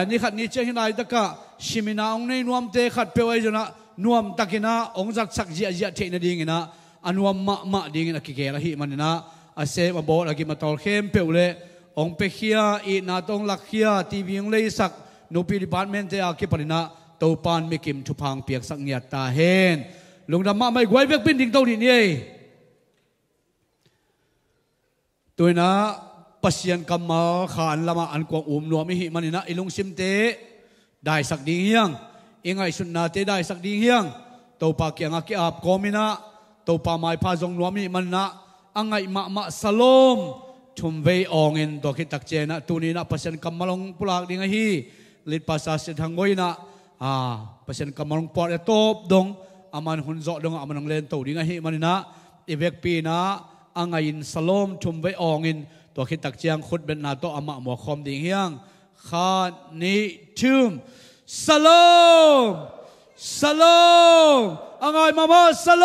นี่ขัดนี่เจ้าหินายตะกะชิมินาองในนวมเตขัดเปไว้จนะนวมตะกินะองจักสักเจียเทนดิ่งนะอันวมมะดิ่งนะกิเกละหิมันนี่นะอาเซมบอลอากิมาโตเข้มเปวเลองเปเคียอีนาตองลักเคียทีวีงเลยสักนูปีดีพาร์ตเมนต์เตอาคิปรินะตัวปานไม่กิมทุพังเปียกสักเงียตาเฮนลุงดำมาไม่กวยเวกปิ้นดิ่งตัวนี้ตัวนะปัสยันกำมาขานละมาอันกวางนัวมิหิมันนะอิลุงซิมเตได้สักดิ่งเฮียงอิงไอสุนนาเตได้สักดิ่งเฮียงตัวปากยังอากิอาบกอมินะตัวปาไม้พาจงนัวมิมันนะอังไงมะสโลมชุมเวองเงินตัวคิดตักเจนะตัวนี้นะเปอร์เซ็นต์กำมาลงปลากดิ่งฮีลิดภาษาเสียทางงอยนะเปอร์เซ็นต์กำมาลงปอดโตบดงอามันหุ่นเจาะดงอามันลงเล่นตัวดิ่งฮีมันนะอีเวกปีนะอังไงอินสโลมชุมเวองเงินตัวคิดตักเจียงขุดเป็นนาโตอามาหมวกคอมดิ่งเฮียงขานิชุมสโลมอังไงมาสโล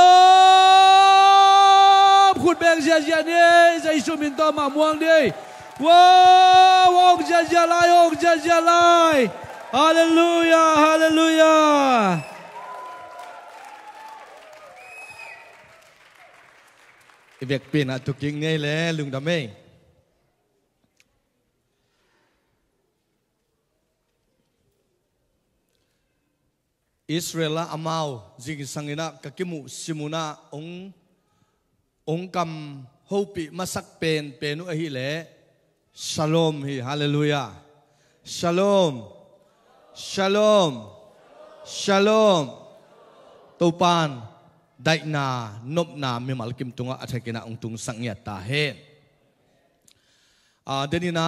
มขุดแบงเสียเนี่ยใจสุมินตัวมาม่วงดีว้าวองจะลายฮาเลลูยาเวียกปีนะทุกยิงไงแหละลุงดำเองอิสราเอลอามาวจิงสังเกนะกักิมุสิมุนาอง องค์กำฮูปีมาสักเป็นนุอหิเลชาโลมฮีฮาเลลูยาชาโลมชาโลมชาโลมตูปานได้นานบนามีมัลกิมตุงอาเทกินาองตุงสังเงียตาเฮเดนินา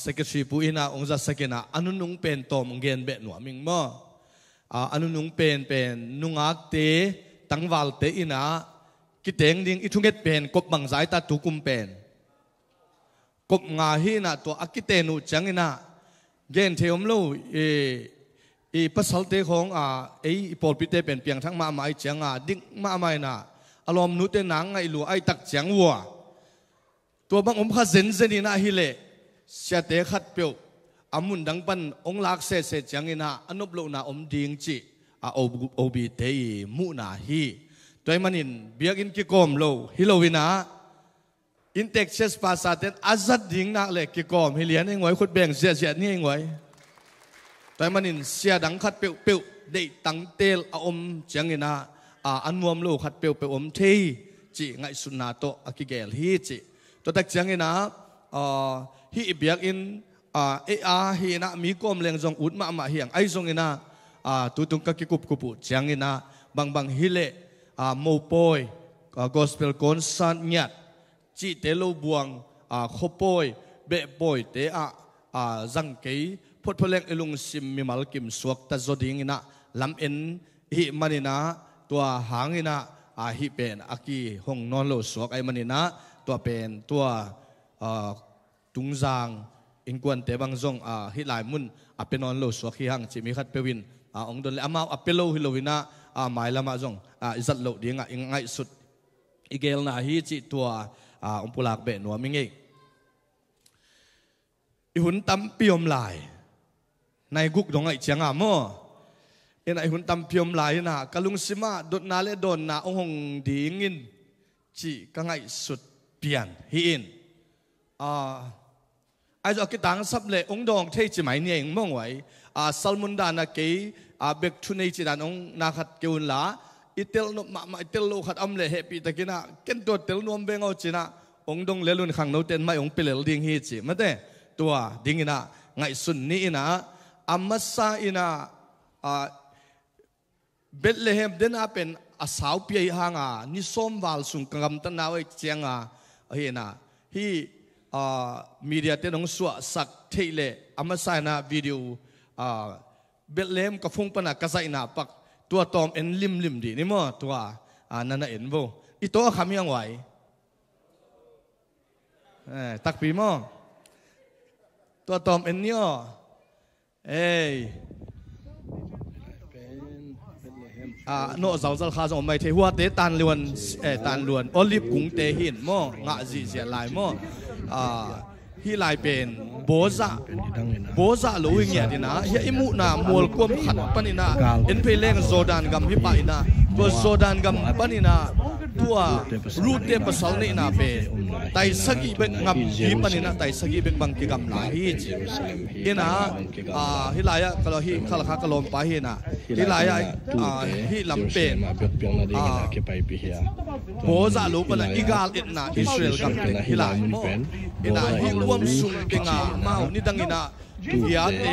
เซกชีปูอินาองจะเซกินาอนุนุงเป็นตอมเกนเบหนัวมิงมอนุนุงเป็นนุงอักเตตังวัลเตอินากิเตงดิงอิทุงเกตเป็นกบบังใจตาตุกุมเป็นกบงาฮีนาตัวอักกิเตนุจังอินาเกนเทอมโลภาษาเตของปอลปิเตเป็นเพียงทั้งมาไม่จังดิ้งมาไม่น่ะอารมณ์นุเตนังไอหลัวไอตักจังวัวตัวบางองค์ข้าเซนเซนีน่าฮิเลเสียเตขัดเปียวอามุนดังปันองลักเสจังอินาอนุบโลนาอมดิงจีโอบีเตยมุนาฮีตัวมันอินเบียกินกิโกมโลฮิโลวินาอินเทคเชสภาษาเตนอาซัดดิงนักเลยกิโกมฮิเลียนเองไว้ขุดแบ่งเสียนี่เองไว้แต่มันอินเสียดังขัดเปียวได้ตั้งเตลอมจังอินาอันวมโลขัดเปียวอมเทจีไงสุนาโตอากิเกลฮีจีตัวตักจังอินาฮีเบียกินฮีนะมีกลมเลี้ยงจงอุดมาเฮียงไอจงอินาตุตุงกักิกุบกุบุจังอินาบางฮิเลโมปอยกอสเปลคอนสันยัดจีเตโลบวงขปอยเบปอยเตจังเกยพดพลังลุงซิมมีมัลกิมสวกตะจดิงอินะลำเอ็นฮิมันอินะตัวหางอินะฮิเป็นอากีหงนอนโลสวกไอมันอินะตัวเป็นตัวตุงจางอิงกวนเตบังจงฮิลายมุนเป็นนอนโลสวกฮิฮังจิมีขัดเปวินองดนเลอามาเป็นโลฮิโลวินะหมายละมาจงอิจัดโลดีงะอิงไงสุดอีเกลนาฮิจิตัวองปุลากเบนหัวมิงเออีหุ่นตั้มพิมลายในกุกดงไอเชียงอ่ะมั่วเอ็นไอหุ่นตั้มพิมลายนะกะลุงซิมาดนาเลดนนาองหงดีงินจีกังไอสุดเปลี่ยนฮีอินไอจอกิตังซับเลองดองเทจิไหมเนี่ยงมั่งไว้ซัลมุนดานาเกย์เบกทุนในจิดานองนาขัดเกวนละอิเตลนมาอิเตลโลขัดอัมเลเฮปีตะกินะเก็นตัวเตลนวมเบงเอาจินะองดงเลลุนขังโนเตนไม่องเปเลลดิ้งฮีจิมาเต้ตัวดิ้งอินะไงสุนนี่อินะอามัสซาอินะเบตเลเฮมเดน่าเป็นอาสาวเปียหางนิสอมวาลสุงกัมตันนาไว้เจียงเฮียนะฮีมีเดียเตนองสวสักเทเลอามัสซาอินะวิดีโอเบตเลมกับฟงปนักกษัยนาปักตัวตอมเอ็นลิมดีนี่มั้งตัวนั่นน่ะเอ็นโวอีตัวคำยังไหวตักปีมั้งตัวตอมเอ็นเนี่ยโน่สาวจะข้าส่งไม่เทหัวเตะตันล้วนโอลิฟกุ้งเตะหินมั้งงะจีเสียลายมั้งที่ลายเป็นโบซาลูอย่างเงี้ยดินะเฮียอิมุนามัวกวมขัดปนินะเอ็นเพลงโซดานกัมฮิปายนะตัวโซดานกัมปนินะตัวรูเตปสัลนี่นะเป็นไตสกีเป็นงับฮิปนินะไตสกีเป็นบังกิกัมลายฮิจเอ็นะฮิลายะkalau hi kalau kah kalau pah hi na hilaya hi lampenโบซาลูปนะอิกาลอินนะอิสราเอลกัมฮิลายโมอินะฮิรวมสุงเป็นมาอุนิดังอินะยาเต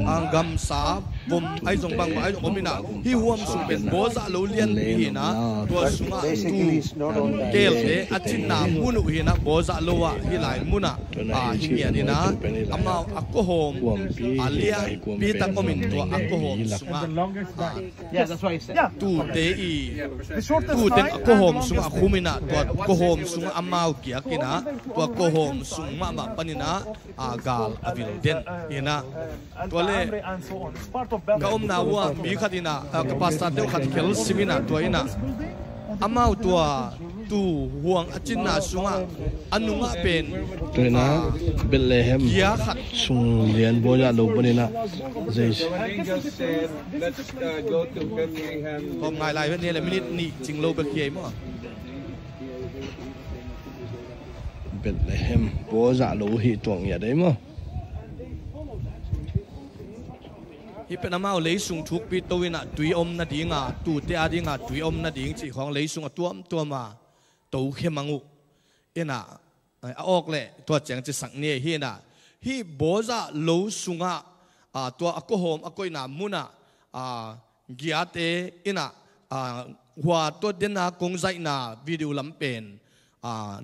อังกัมซาบมไอจงบังไอจงอมินะฮิรวมสุงเป็นโบซาลูเลียนฮินะตัวสุงะตูเกลเตอจินนามุนุฮินะโบซาลูวะฮิลายมุนะฮิเมียนี่นะอามาอักโกโฮมอาเลียปีตังอมินตัวอักโกโฮมสุงะตูเตอีตูเตนอักโกโฮมสุงะคุมินะตัวโกโฮมสุงะอามาอุกิยากินะตัวโกโฮมสุงะมาปนินะอากาลอวิลเดนนะตัวเล่ก็นาว่ามีขัดินะกับภาษาเดียวขัดเขลสิมินะตัวอินะอามาตัวตูห่วงอจินนาสุงะอันนุงะเป็นตัวนะเบลเลเฮมยาขัดสุงเลียนโบยาลูปนี่นะเจสก็ง่ายลายวันนี้แหละมินินี่จริงโลเบเคียมั้งเบลเลเฮมโบยาลูหิตวงอย่าได้มั้งที่เป็นน้ำมันเลยสุงทุกปีตัวน่ะตุยอมนาดีงาตูเตอาดีงาตุยอมนาดีงจีของเลยสุงตัวมา ตัวเข้มังุน่ะออกเลยตัวเจงจะสังเนี่ยฮีน่ะฮีโบจะลูสุงะตัวอโกโฮมอโกยนามุนะกียเตน่ะหัวตัวเดน่ะกงใจน่ะวิดีโอลำเป็น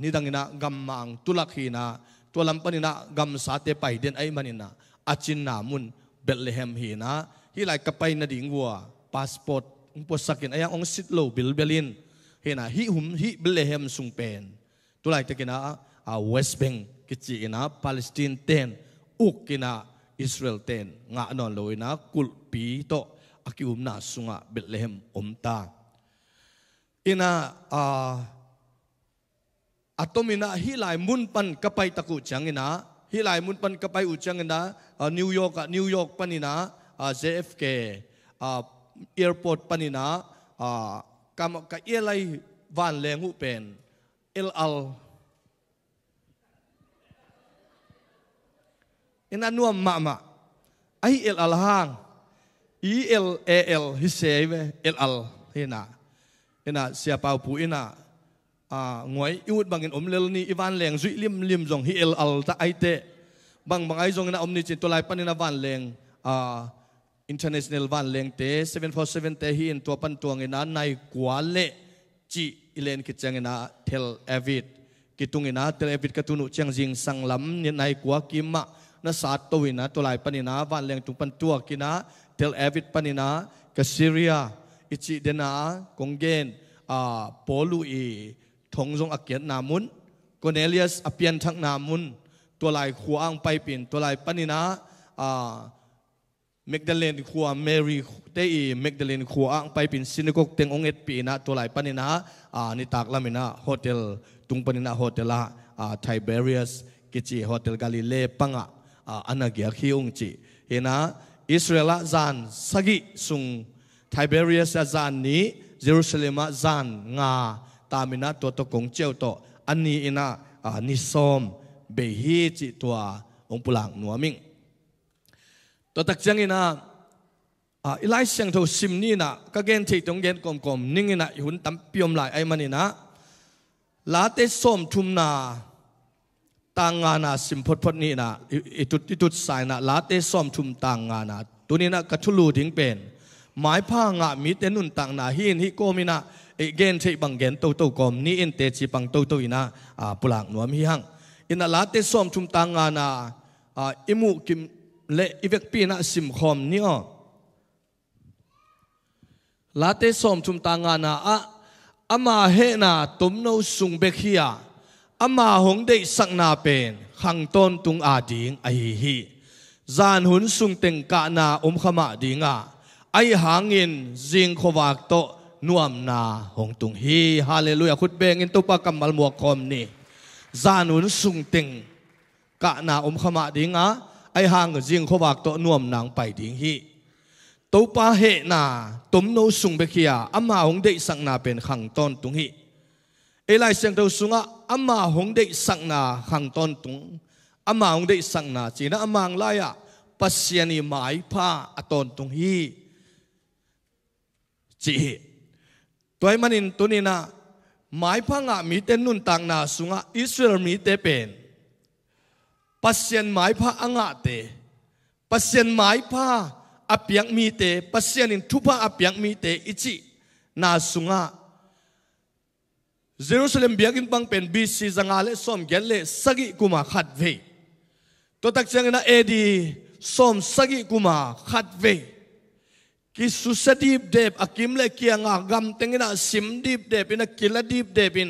นี่ดังน่ะกำมังตุลักฮีน่ะตัวลำปนิน่ะกำสาเตไปเดินไอมันน่ะอาจินนามุนเบลเลเฮมฮีน่ะฮีไลกับไปนาดิ่งวัวพาสปอร์ตอุปสรรคไอ้ยังองสิทธิ์โลบิลเบลินเห็นน่ะฮิเบลเลเฮมสุงเป็นตัวไลตะกินะเวสต์แบงก์กิจนะปาเลสไตน์เต็นอุกกินะอิสราเอลเต็นงานอนลอยนะกุลปีโตอากิอุมนาสุงะเบลเลเฮมอมตาอินะอัตมินะฮิไลมุนปันกับไปตะกุจังนะฮิไลมุนปันกับไปอุจังนะนิวยอร์กปันินะJFKแอร์พอร์ตปันินะกำกับเอไลวันแรงหุเป็นLLอินัวมมาไอLLห่าง ELAL ฮิเซเว LL เห็นเสียเป่าผู้อินะงวยอุดบางอินอมเลลนี่อีวันแรงจุยลิมจงฮิLLตาไอเตบางไอจงนะอมนี่จิตตัวไลปันอินะวันแรงinternational วันแรงเต747เตหินตัวปันตัวเงินในกัวเละจีอิเลนกิจังนะเทลเอวิดกิตุงนะเทลเอวิดกตุนุจังจิงสังลำเนี่ยในกัวกิมะนะสาตวินะตัวไหลปนินะวันแรงตุงปันตัวกินะเทลเอวิดปนินะกับซีเรียอิจิเดนะกงเกนโปลูอีทงจงอักเกียรนามุนโกเนเลียสอเปียนทักนามุนตัวไหลขวางไปปิ่นตัวไหลปนินะเมกดาเลนขัวเมรีเตอีเมกดาเลนขัวอังไปเป็นซินโกกเต็งองเอ็ดปีนะตัวไหลปันนะนิตากลามินะโฮเทลตุงปันนะโฮเทลไทเบเรียสกิจิโฮเทลกาลิเลปังอันนักเกียร์ขี้องจิเห็นนะอิสราเอลจานสกิสุงไทเบเรียสจานนี้เยรูซาเล็มจานงาตามินะตัวตะกงเจ้าโตอันนี้นะนิสอมเบฮีจิตัวองปุลังนัวมิงตัวตักจังอินะอีไลเสียงทูซิมนี่นะก็เกณฑ์ที่ตรงเกณฑ์กลมๆนิ่งอินะหุ่นตั้มพิมลายไอ้มันนี่นะลาเตส้มทุมนาต่างงานาสิมพดนี่นะอิตุสายนะลาเตส้มทุมต่างงานาตัวนี้นะกัทุลูทิ้งเป็นหมายผ้างะมีเตนุนต่างนาหินฮิโกมินะเกณฑ์ที่บังเกณฑ์โตกลมนี่อินเตจิบังโตอินะปุลังหนวมฮิฮังอินะลาเตส้มทุมต่างงานาอิมุกิมเละอีเวกปีน่ะสิมคอมนี่อ๋อลาเตสอมทุมตางานาอามาเฮนาตุมโนสุงเบคียอามาหงเดสักนาเป็นขังต้นตุงอาดิงไอฮีจานหุนสุงเต็งกานาขมาดิงไอหางินจิงขวากโตนวมนาหงตุงฮีฮาเลลูยาคุดเบงินตุปะกัมมัลมัวคอมนี่จานหุนสุงเต็งกานาขมาดิงไอห่างจิงขวากโตนวมนางไปดิงฮีตัวป้าเฮนาตุมโนสุงเบคียอามาหงเดสังนาเป็นขังต้นตุงฮีเอไลเสียงตัวสุงะอามาหงเดสังนาขังต้นตุงอามาหงเดสังนาจีน่าอามังไลอะปัสยานีหมายผ้าอตนตุงฮีจีตัวมันอินตัวนี้นะหมายผ้างะมีเตนุนต่างนาสุงะอิสราเอลมีเตเป็นปัสยันหมายผ้าอ่างเตปัสยันหมายผ้าอเปียงมีเตปัสยันินทุพะอเปียงมีเตอิจินาสุงะเยรูซาเล็มเบียกินบังเป็นบีซีจังอาเลสอมเกลเลสกิกุมาขัดเวตัวตักจังนะเอดีสอมสกิกุมาขัดเวกิสุสดีบเดบอากิมเลกียงากำเตงินะสิมดีบเดบินะกิลดีบเดบิน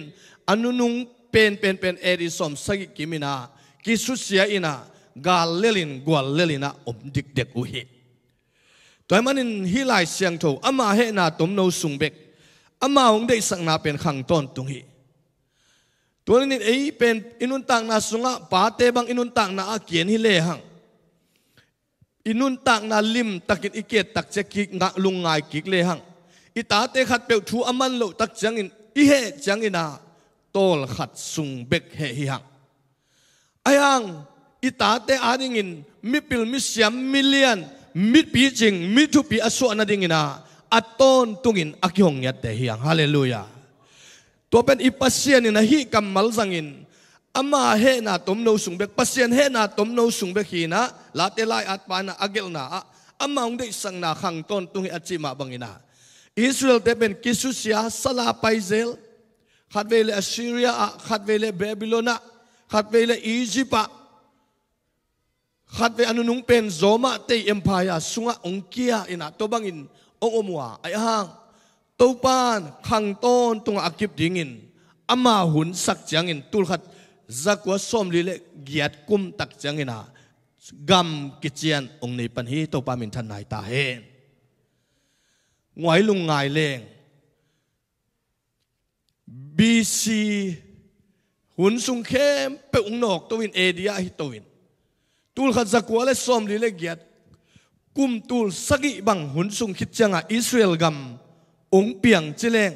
อนุนุงเป็นเอดีสอมสกิกิมินากิสุเสียอินะกาเลลินกวาเลลินะอมดิกเด็กอุหิตัวมันอินฮิไลเสียงโถอามาเฮนาตุมโนสุงเบกอามาองได้สังนาเป็นขังต้นตุงฮีตัวนี้เอเป็นอินุนต่างนาสุงะปาเตบังอินุนต่างนาอาเกียนฮิเลหังอินุนต่างนาลิมตักินอิเกตตักเจกิงะลุงไงกิกเลหังอิตาเตขัดเปลทูอามันโลตักจังอินอิเฮจังอินาโตลขัดสุงเบกเฮฮิหังไอหังอิตาเตอาดิงินมิปิลมิเซียมมิเลียนมิดปีจริงมิดทุปีอสวนาดิงินาอัตโตนตุงินอักยงยัดเตฮิยังฮาเลลูยา ตัวเป็นอิปัสเซียนนะฮีกัมมัลจังอินอามาเฮนาตมโนสุงเบกปัสเซียนเฮนาตมโนสุงเบกฮีนะลาเตไลอัดปานะอักเกลนาอามาองได้สังนาขังต้นตุงอัจจิมาบังอินาอิสราเอลเตเป็นกิสุสยาสลาไปเซลขัดเวลอัสซีเรียขัดเวลเบบิโลนาขัดเวลอียิปต์ขัดเวอนุนุงเป็นโซมาเตยเอ็มพายาสุงะองเกียอินะตัวบังอินองอมัวไอห่างตัวปานขังต้นตุงอากิบดิ่งินอามาหุนสักจังอินตุลขัดจักว่าส้มลิเลเกียดกุมตักจังอินะกำกิจยันองในปัญหาตัวปามินทันนายตาเฮนงวยลุงไงเลงบีซีหุนสุงเข้มเปอุงนอกตัววินเอเดียฮิตัววินตูลขัดจักว่าและส้มลิเลเกียดกุมตูลสักิบังหุนสุงคิดจังอิสราเอลกำองเปียงเจเลง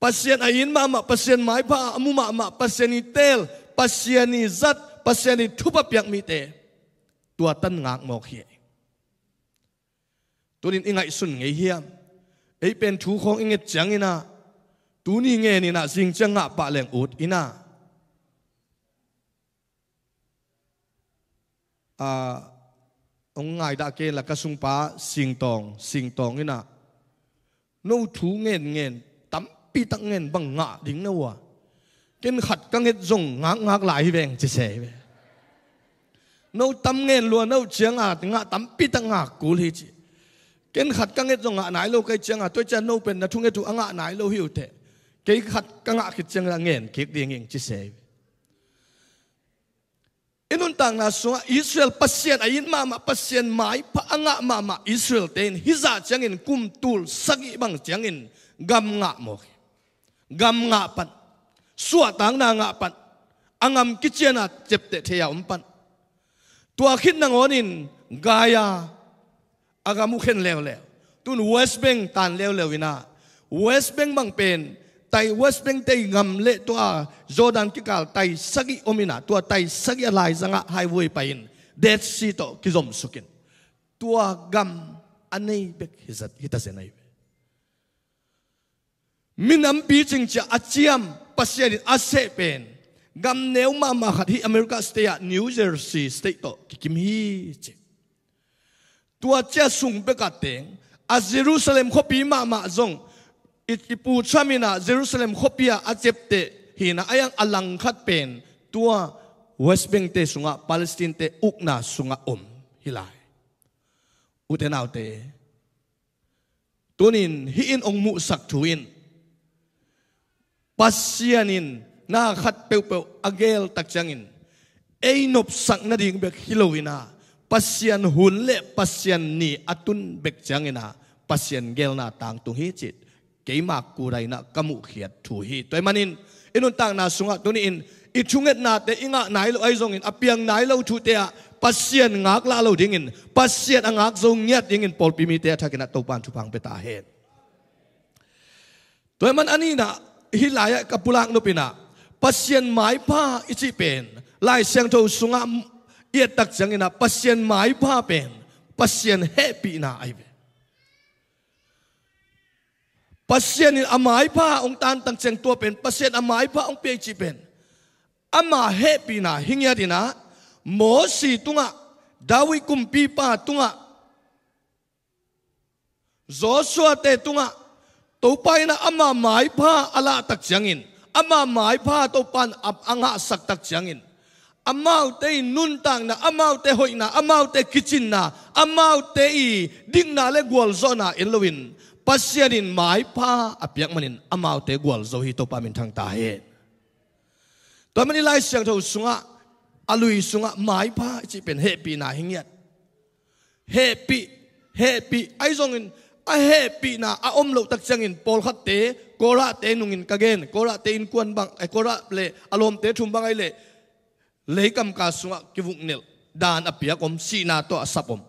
ปัสยานอายินมาปัสยานไม้ผ้าอมุมาปัสยานิเตลปัสยานิจัดปัสยานิทุบเปียงมีเตตัวตันงากหมอกเหี้ยตัวนี้อิงไงสุนไงเหี้ยไอเป็นถูของอิงเงจังอินะตัวนี้เงนี่นะสิงจังงะปะแหลงอุดอินะองไงดาเกลละกระสุงป้าสิงตองอินะโน้ถูเงินตั้มปีตั้งเงินบังงะดิ้งนะวะกินขัดกังเงินจงงากหลายแบงจะเสยโน้ตั้มเงินล้วนโน้เชียงงะตั้มปีตั้งงะกูเลยจีกินขัดกังเงินจงไหนโลกไอเชียงตัวจะโน้เป็นนะทุ่งเงินถูงะไหนโลหิวเตะกินขัดกังะคิดเชียงเงินคิดเดียงเองจะเสยอินุนต่างนาสวะอิสราเอลปัสเซียนอายินมาปัสเซียนไม้พะงะมาอิสราเอลเต็นฮิซาจังอินกุมตูลสักิบังจังอินกำงะโมกกำงะปันสวดต่างนางะปันอังมกิจนาเจ็บเตะเทียมปันตัวคิดนางอนินกายาอากามุเข็นเลวตุนเวสเบงตันเลววินาเวสเบงบังเป็นไตเวสเบงไตงำเละตัวจอร์แดนกิกาลไตสักิอมินาตัวไตสักิอะไรสังะไฮเวย์ไปอินเดดซีโตกิจอมสุกินตัวกำอันนี้เบกฮิตาเซนัยมินำปีจิงจะอาเจียมปัสยานิอาเซเป็นกำเนวมาขัดที่อเมริกาสเตย์นิวเจอร์ซีย์สเตย์โตกิมฮีเจตัวเจ้าสุงเบกัดเตงอาเยรูซาเล็มขบีมาจงอิปูชามินาเยรูซาเล็มขบีอาเจ็บเตหินะอายังอลังขัดเป็นตัวเวสเบงเตสุงะปาเลสไตน์เตอุกนาสุงะฮิลายอุเทนเอาเตตัวนินฮิอินองมุสักทุอินปัสยานินนาขัดเปวอเกลตักจังอินเอนบสักนาดิ่งเบกฮิโลวินาปัสยานหุ่นเละปัสยานนี่อตุนเบกจังอินาปัสยานเกลนาต่างตุงฮิจิตเกมากกูไรนะกมุเขียดถูฮีตัวมันอินอินุนต่างนาสุงะตัวนี้อินอิชุงเอ็ดนาเตอิงะไหนเราไอซงอินอเปียงไหนเราทูเตะปัสยานงากลาเราดิ่งอินปัสยานงากทรงเงียดดิ่งอินปอลปิมิเตะทักกินตัวปานทุพังเปตาเฮดตัวมันอันนี้นะฮิลายกับปุลังนุปินะปัสยันหมายผ้าอิจิเป็นลายเสียงโทสุงะเอียตักจังอินะปัสยันหมายผ้าเป็นปัสยันเฮปีนะไอเวปัสยันอหมายผ้าองตันตั้งเสียงตัวเป็นปัสยันอหมายผ้าองเปียจิเป็นอามาเฮปีนะหิงยาดินะโมสีตุงะดาวิกุมปีป้าตุงะโจชัวเตตุงะตัวไปนะอามาหมายผ้าอลาตักจังอินอามาหมายผ้าตัวปันอับอังะสักตักจังอินอามาเตนุนตังนะอามาเตหอยนะอามาเตกิจินนะอามาเตอีดิ่งนาเลกวลโซนาเอลวินปัสยานินหมายผ้าอภิยักมันินอามาเตกวลโซฮิตัวปามินทางตาเฮตัวมันนี่ไล่เสียงเท่าสุงะอลุยสุงะหมายผ้าจีเป็นเฮปีนาหิงยัดเฮปีไอซงอินอาเฮปีน่ะอาอมโลตักจังอินปอลขัดเตะโกระเตนุงินกะเกนโกระเตอินกวนบังไอโกระเล่อารมณ์เตะทุ่มบังไอเล่กำกาสุงะกิวุกเนลดานอภิยากรมสีนาตัวสับอม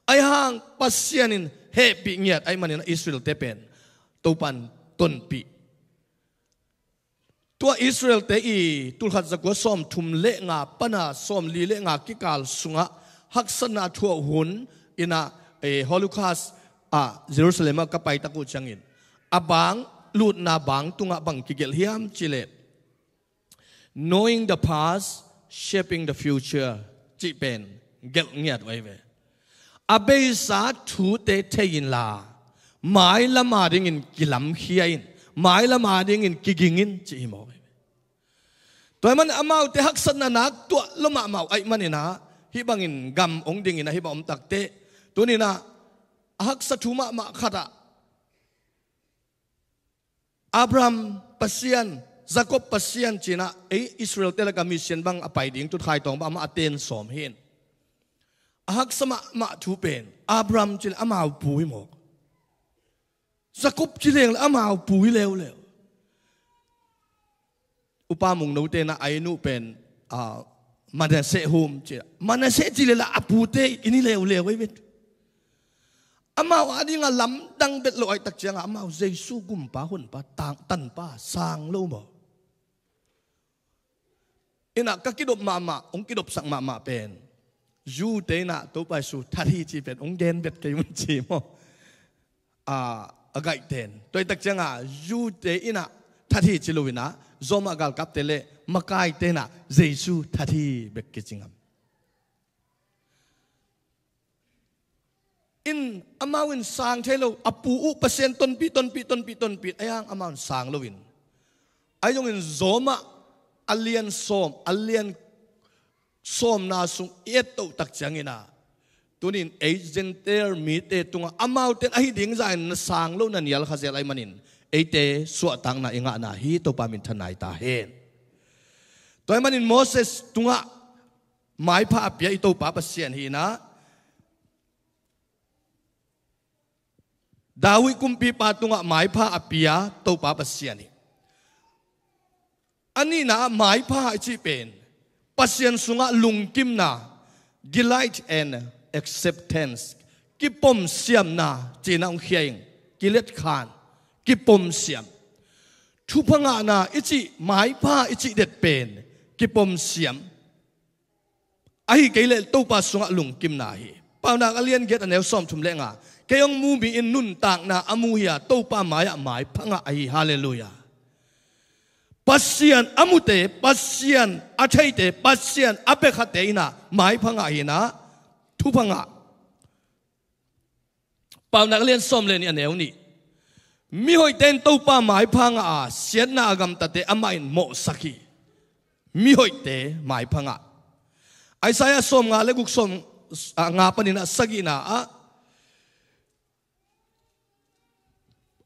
ไอห่างปัสยานินเฮปีเงียดไอมันนี่อิสราเอลเตเป็นตัวปันต้นปีตัวอิสราเอลเตอีตุลขัดจักว่าซ้อมทุ่มเละงาปนาซ้อมลีเละงากิกาลสุงะฮักษณะทั่วหุ่นอินะฮอลูคาสเยรูซาเล็มก็ไปตะกุจังอินอาบัง lut na bang tunga bang kigel hiam chile knowing the past shaping the future chi pen gel ngiat wai ve abe sa thu te thein la mai lama ding in kilam khiain mai lama ding in kigingin chi mo toy man amau te haksat na nak tu loma mau ai manina hi bangin gam ong ding ina hi ba om takte tunina haksat thuma ma khata Abraham pasian Jacob pasian china Israel telaka mission bang apai ding tu thai tong ba ma aten som hin ahak sama ma thu pen Abraham chil amau pui mo Jacob chileng amau pui lew upamung no te na ainu pen Manase hum chi Manase chile la apute ini lew wei vet amau adi nga lam dang bet lo ai tak chiang amau Jesu gum pa hun pa tang tan pa sang lo mo ina ka kidop mama ong kidop sang mama pen ju te na to pa su thari chi pen ong gen bet kai mun chi mo agai ten toy tak chiang ju te ina thari chi lo ina zoma gal kap tele makai te na Jesu thari bek ki chingam in amawin sang thelo apu u percent ton pi ayang amawin sang lovin ayong in zoma alien som na sung eto tak changina tunin agenter mite tunga amauten ahi ding zain na sang lo na nial khazel ai manin ete suwa tang na inga na hi to pamin thanai ta hen toy manin Moses tunga mai pha apia ito pa pasian hi na Dawi kumpi patunga mai pha apia to pa pasian hi ani na mai pha chi pen pasian sunga lungkim na delight and acceptance kipom siam na chinang khiang kilet khan kipom siam thupanga na ichi mai pha ichi det pen kipom siam ai keile to pa sunga lungkim na hi pauna alien get anel som thum lenga kayong mumi in nun tak na amuhia to pa maya mai phanga ai hallelujah pasian amute pasian atheite pasian apekhate ina mai phanga ina thu phanga pauna alien som len anel ni mi hoi ten to pa mai phanga sian na agam tate amain mo saki mi hoi te mai phanga Isaiah som nga leguk som nga panina sagina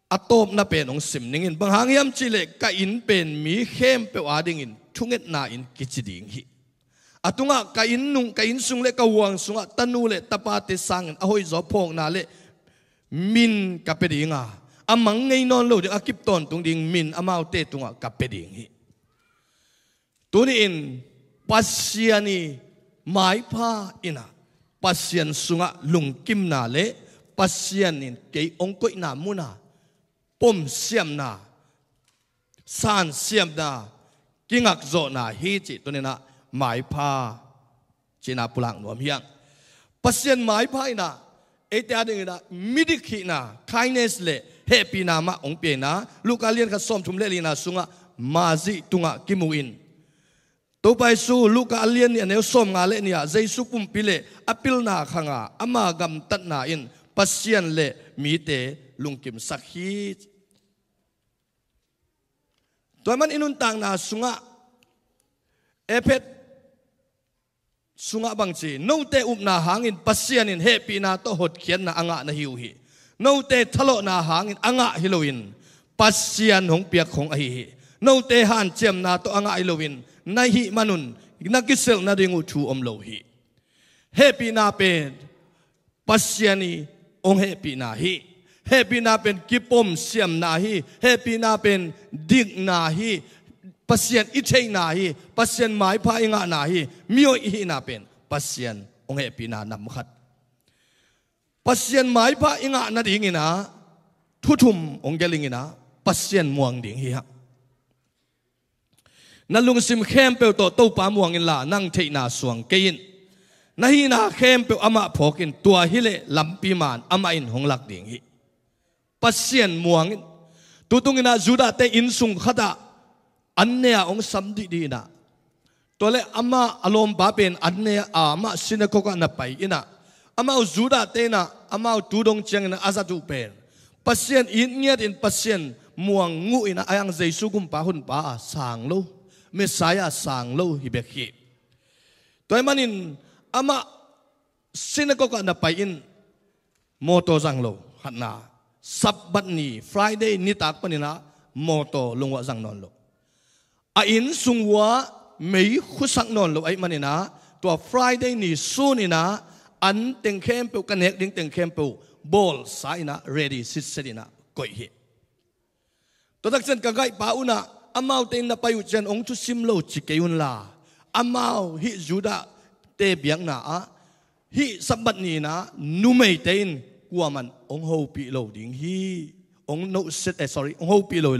atop na pen ong sim ningin banghangiam chile ka in pen mi khem pe wading in thunget na in kichiding hi atunga ka in sung le ka wang sunga tanu le tapate sang ahoi zo phong na le min ka pedinga amang ngei non lo de akip ton tung ding min amau te tunga ka peding hi tuni in pasiani mai pha ina pasian sunga lungkim na le pasian in ke ong koi na muna pom siam na san siam na kingak zo na hi chi tunina mai pha china pulang nuam hiang pasian mai pha ina etia ding na midikhi na kindness le happy na ma ong pe na lukalian ka som thum le lina sunga mazi tunga kimuin to pai su luka alien ni anel som nga le nia Jesu pum pile apil na khanga ama gam tat na in pasian le mi te lungkim sakhi toy man inun tang na sunga epet sunga bangchi no te up na hangin pasian in happy na to hot khian na anga na hiu hi no te thalo na hangin anga hiloin pasian hong piak khong a hi no te han chem na to anga hiloin na hi manun nakisel na ringu thu om lo hi happy na pen pasiani ong happy na hi happy na pen kipom siam na hi happy na pen dig na hi pasian ichei na hi pasian mai pha inga na hi mio hi na pen pasian ong happy na nam khat pasian mai pha inga na ding ina thuthum ong geling ina pasian muang ding hi ha nalung sim khem pe to pa muang in la nang thei na suang kein na hi na khem pe ama phokin tua hi le lampi man ama in hong lak ding hi pasian muang tutungina juda te insung khata annea ong samdi dina tole ama alom bapen annea ama sinagoga na pai ina ama juda te na ama tudong chang na azatu pen pasien in ngiat in pasien muang ngu ina ayang jesu gum pa hun pa sang lo Messiah sang lo hibekhi toy manin ama sinagoga na pai in moto jang lo hatna Sabat ni Friday ni tak panina moto lungwa jang non lo a in sungwa mei khusak non lo ai manina to Friday ni sunina an teng khem pe kanek ding teng khem pe ball saina ready sit sedina koi hi to dak chen ka gai pa una amau te na payu chen ong tu sim lo chikeun la amau hi juda te biang na a hi sabat ni na nu mei tein kuaman ong ho pi lo ding hi ong no set ong ho pi lo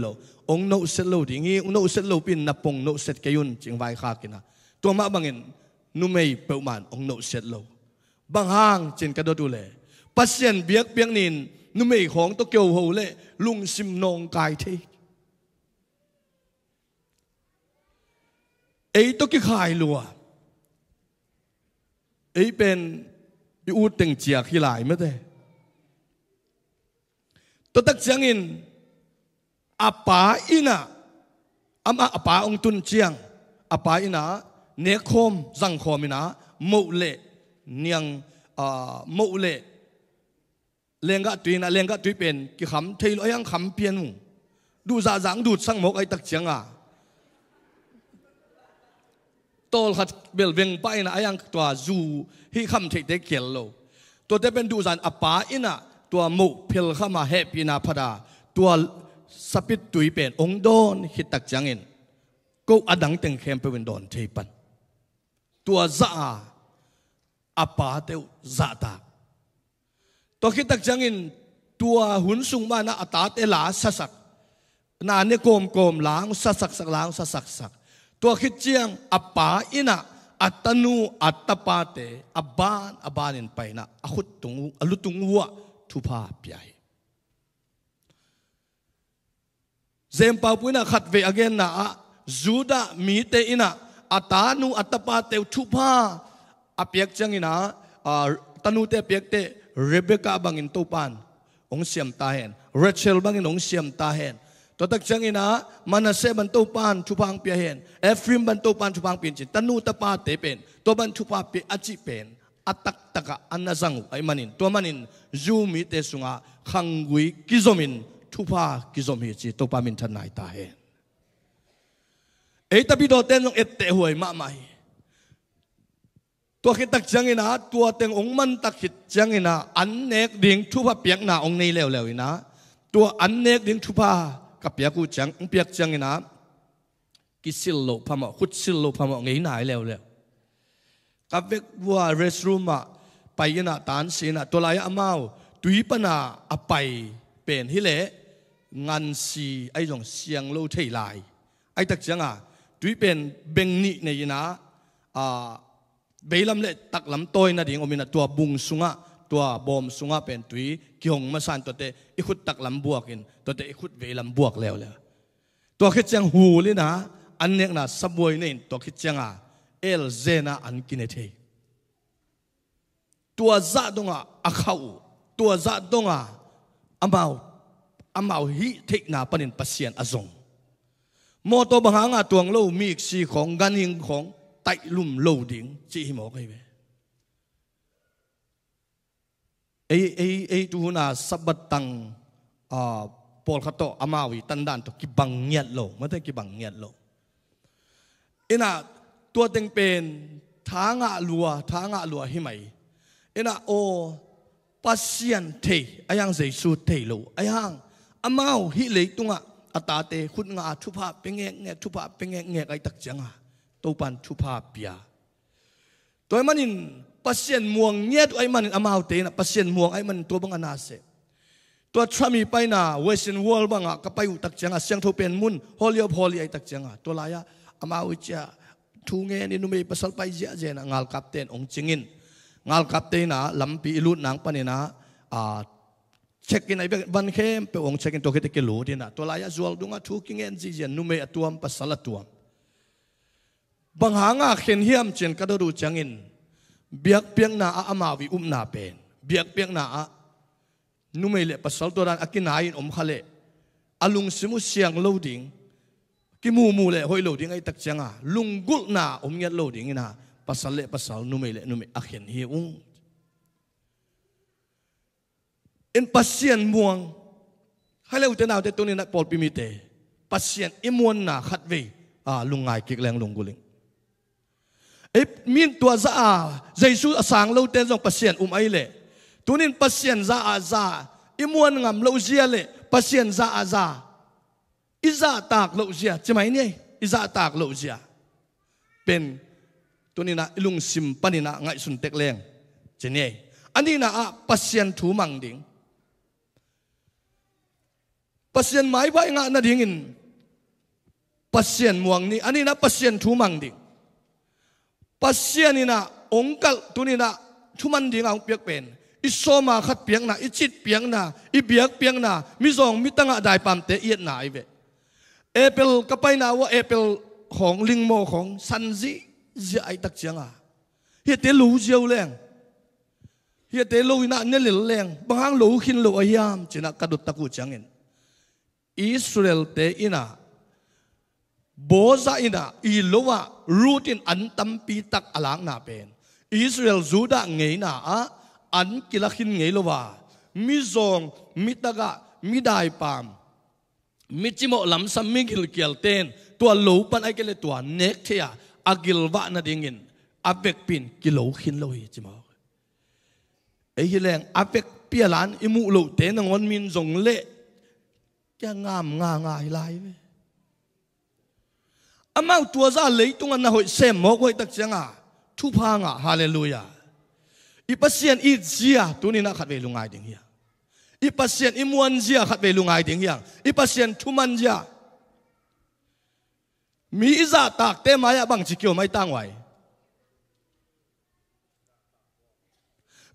ong no set lo ding hi ong no set lo pin na pong no set kayun ching vai kha kina to ma bangin nu mei pe man ong no set lo bang hang chen ka do tu le pasien biak biang nin nu mei khong to kyo ho le lung sim nong kai the ei to ki khai lua ei pen i u teng chia khi lai me te to tak changin apa ina ama apa ong tun chiang apa ina ne khom jang khom ina mo le niang mo le lenga tui pen ki kham thei lo yang kham pian mu du za jang du sang mok ai tak chiang a tol khat bel veng pa ina ayang twa zu hi kham thei te kel lo to te pen du zan apa inaตัวมุพิลข้ามาเฮปีนาพดาตัวสปิดตุยเป็นองดอนฮิตักจังอินก็อดังเต็งเข้มเป็นดอนเทปันตัวซาอาปาเตวซาตาตัวฮิตักจังอินตัวหุนสุงมานะอัตาเตลาสักนาเนโกมล้างสักล้างสักตัวฮิเจียงอาปาอินะอัตนูอัตปาเตอบานอินไปนะอขุดตุงอลุตุงวัวทุพาเปียเซมปาปุยนะขัดเวอเกนนะจูดามีเตอินะอัตานูอัตปาเตทุพาอเปียกจังอินะตานูเตเปียกเตเรเบคาบังอินตูปานองเสียมตาเห็นเรเชลบังอินองเสียมตาเห็นตัวตักจังอินะมานาเซบันตูปานทุพังเปียเห็นเอฟริมบันตูปานทุพังเปียนจิตตานูตปาเตเป็นตัวบันทุพาเปียอจิเป็นatak taka anna zangu ay manin to manin zumi te sunga khangui kizomin thupa kizomi chi to pamin thanai ta he ei tabi do ten et te huai ma mai to khitak changina to teng ong man tak khit changina annek ding thupa piak na ong nei lew ina to annek ding thupa ka piaku chang piak changina kisil lo phama khut sil lo phama ngei nai lewกับเวกวัวเรสรูมะไปยนะตานเสนะตัวลายอามาตุยปนาอไปเป็นฮิเลงานสีไอ้จงเสียงโลเทลายไอ้ตักจังตุยเป็นเบงนิในยนะเบลำเละตักลำต้อยนะดิ่งอมินะตัวบุงสุงะตัวบอมสุงะเป็นตุยกิงมาสันตัวเตอิขุดตักลำบวกินตัวเตอิขุดเวลำบวกแล้วตัวคิดจังหูเลยนะอันเนี้ยนะสบวยนี่ตัวคิดจังเอลเซนาอันกินเทตัวจัดดงอาเขาตัวจัดดงอามาฮิเทคนาปนินปัสเซียนอจงมอตัวบางหางตัวงโลมีกสีของกันยิงของไตลุ่มโลดิ่งจีหิมอกไอ้เว้ไอตัวน่ะสับตังปอลขัตโตอามาวิตันดันตัวกิบังเงียดโลไม่ใช่กิบังเงียดโลอิน่ะตัวเต็งเป็นทางะลัวหิไหมเอ็นะโอปัสเซียนเทอายังเจสูเทโลอายังอามาหิเลยตุงะอัตาเตขุดงาทุพาเป็นเงทุพาเป็นเงไอตักจังตัวปันทุพาเปียตัวมันนินปัสเซียนม่วงเงียตัวไอมันอามาเตนะปัสเซียนม่วงไอมันตัวบังอนาเสตัวทรัมมีไปนะเวสเทิร์นวอลบังอะก็ไปอุตักจังเสียงทุเป็นมุนฮอลลีอพอลีไอตักจังตัวลายอามาวิจาทูเงินนุ่มไปสัลไปเจ้าเจนะงาลกัปเตนองจิงินงาลกัปเตนะลำปีลุดนางปนินะ เช็คกินไอ้บันเข้มไปองเช็คกินตัวคิดกิโลดีนะตัวลายจวลดุงอ่ะทุกเงินจีเจนนุ่มเอตัวมปัสสาวะตัวบางหางอ่ะเขียนเฮียมเจนกระโดดจังอินเบียกเปียงนาอามาวินาเป็นเบียกเปียงนานุ่มเอเล่ปัสสาวะตัวนั้นอากินายอินขะเล่อาลุงสมุเสียงโลดิ้งกิมูเล่หอยโลดิ้งไอ้ตักจังลุงกุลนาเงียโลดิ้งนะปัสสาวะนุ่มเอเล่นุ่มเออาเขียนเฮียงอินปัสเซียนม่วงให้เราเต้นเอาแต่ตัวนี้นักปอลปิมิเตปัสเซียนอิมวนนาขัดเวลุงไงกิกแรงลุงกุลิงมินตัวซาใจสู้สางเราเต้นส่งปัสเซียนไอเล่ตัวนี้ปัสเซียนซาอิมวนงามเราเสียเล่ปัสเซียนซาอิซาตากเราเสียใช่ไหมเนี่ยอิซาตากเราเสียเป็นตัวนี้นะลุงซิมปนินะไงสุนเต็กแรงเจเนี่ยอันนี้นะปัสเซียนถูมังดิ่งปัสเซียนหมายไว้งานนั่นดิ่งปัสเซียนม่วงนี่อันนี้นะปัสเซียนถูมังดิ่งปัสเซียนนี่นะองค์กัลตัวนี้นะทุมันดิ่งเอาเปียกเป็นอิโซมาขัดเปียงนะอิจิตเปียงนะอิเบียกเปียงนะมิซองมิตั้งได้ปั๊มเตเอียดหนาไอเวเอเปิลก็ไปนะว่าเอเปิลของลิงโมของซันซีจะไอตักเจียงเฮียเตลูเจียวแรงเฮียเตลูน่ะเนี่ยเหลือแรงบางลูขินลูอายามจีนักกระดุดตะกูจังเงินอิสราเอลเตอินะโบซาอินะอีโลวะรูตินอันตัมปีตักอลังนาเป็นอิสราเอลจูดาเงยนะอันกิลักินเงยโลวะมิซองมิตากะมิได้ปามมิจิโมลำซัมมิกิลเกียลเตนตัวลูปันไอเกลตัวเน็กเทียอากิลวะนาดิ่งเงินอับเบกปินกิโลขินโลหิจิโมไอ้แรงอับเบกเปียหลานอิมุโลเตนงอนมินซงเละแกงามง่ายไรเว้ยอามาตัวซาเลยตรงนั้นนะหอยเซมหมอกไว้ตักเสียงทุพังฮาเลลูยาอีปัสเซียนอีเจียตัวนี้นะขัดเวลุงไงดิ่งเฮียอีปัสเซียนอีมวนเจียขัดเวลุงไงดิ่งเฮียอีปัสเซียนทุมันเจียมีอิจาตากเตมายาบังจิเกียวไม่ตั้งไว้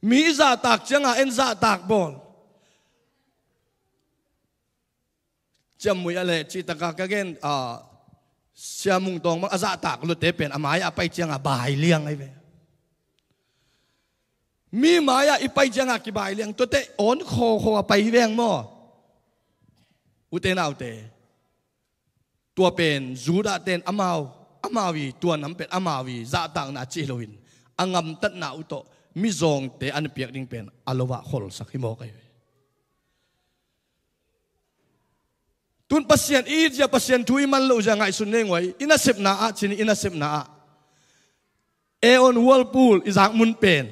มีอิจาตากเจียงเอ็นซาตากบอลจำมวยอะไรจิตตะกากเกนเสียมุงตองมันอาซาตากลุเตเป็นอามายาไปเจียงบายเลี้ยงไอ้เว้มีมายาอีไปเจียงกี่บายเลี้ยงตัวเตะอ่อนคอไปแวงมั่วอุเตนเอาเตตัวเป็นจูดาเตนอามาวีตัวน้ำเป็นอามาวีซาตังนาจิโลวินอังมตัดนาอุโตมิซองเตอันเปียกดิ่งเป็นอโลวะขอลสักหิโมกไอ้ตุนปัสเซียนอีจะปัสเซียนทุยมันลูจะไงสุนเนงไว้อินาเซปนาชินีอินาเซปนาเอออนวอลปูลอิจากมุนเป็น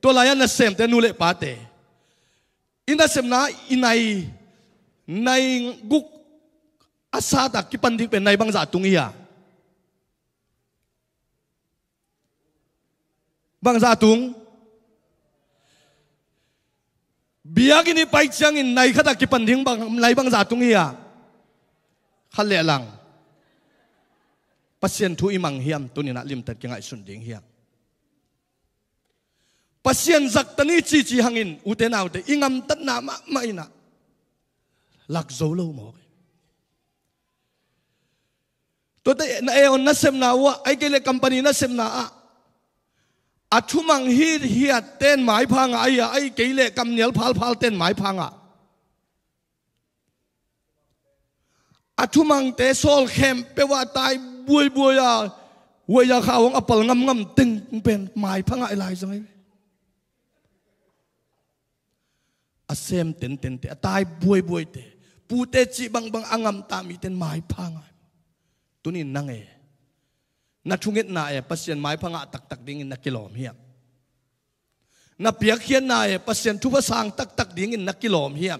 ตัวลายนัสเซมแต่นูเลปาเตอินาเซปนาอิในกุกอาซาตักกิปันดิเป็นในบางจาตุงเฮียบางจาตุงเบียกินีไปจังอินในขณะกิปันดิงบางในบางจาตุงเฮียขันเลี้ยหลังปัสเซียนทุยมังเฮียมตัวนี้นะลิมตัดยังไงสุนดิ่งเฮียปัสเซียนจักตันนี้จีหังอินอุเทนเอาเตอิงามตัดน้ำไม่นะหลักโซโลหมอกตัวเตนเออนนัสเซมนาวะไอเกเลคัมปานีนัสเซมนาอัชุมังฮีเต้นหมายพังไอเกเลกำเนียลพาลเต้นหมายพังอัทุมังเตโซลเข้มเปว่าตายบัวยาข้าวอัปเปิลงำตึงเป็นหมายพังอะไรสังไงอาเซมเต้นตายบวยเตปูเตจิบางอังมตามีเต้นหมายพังตัวนี้นั่งนัดชุงเงินนายปัสเซียนหมายพังตักดิ่งนักกิโลเฮียนับเปียกเขียนนายปัสเซียนทุบสางตักดิ่งนักกิโลเฮีย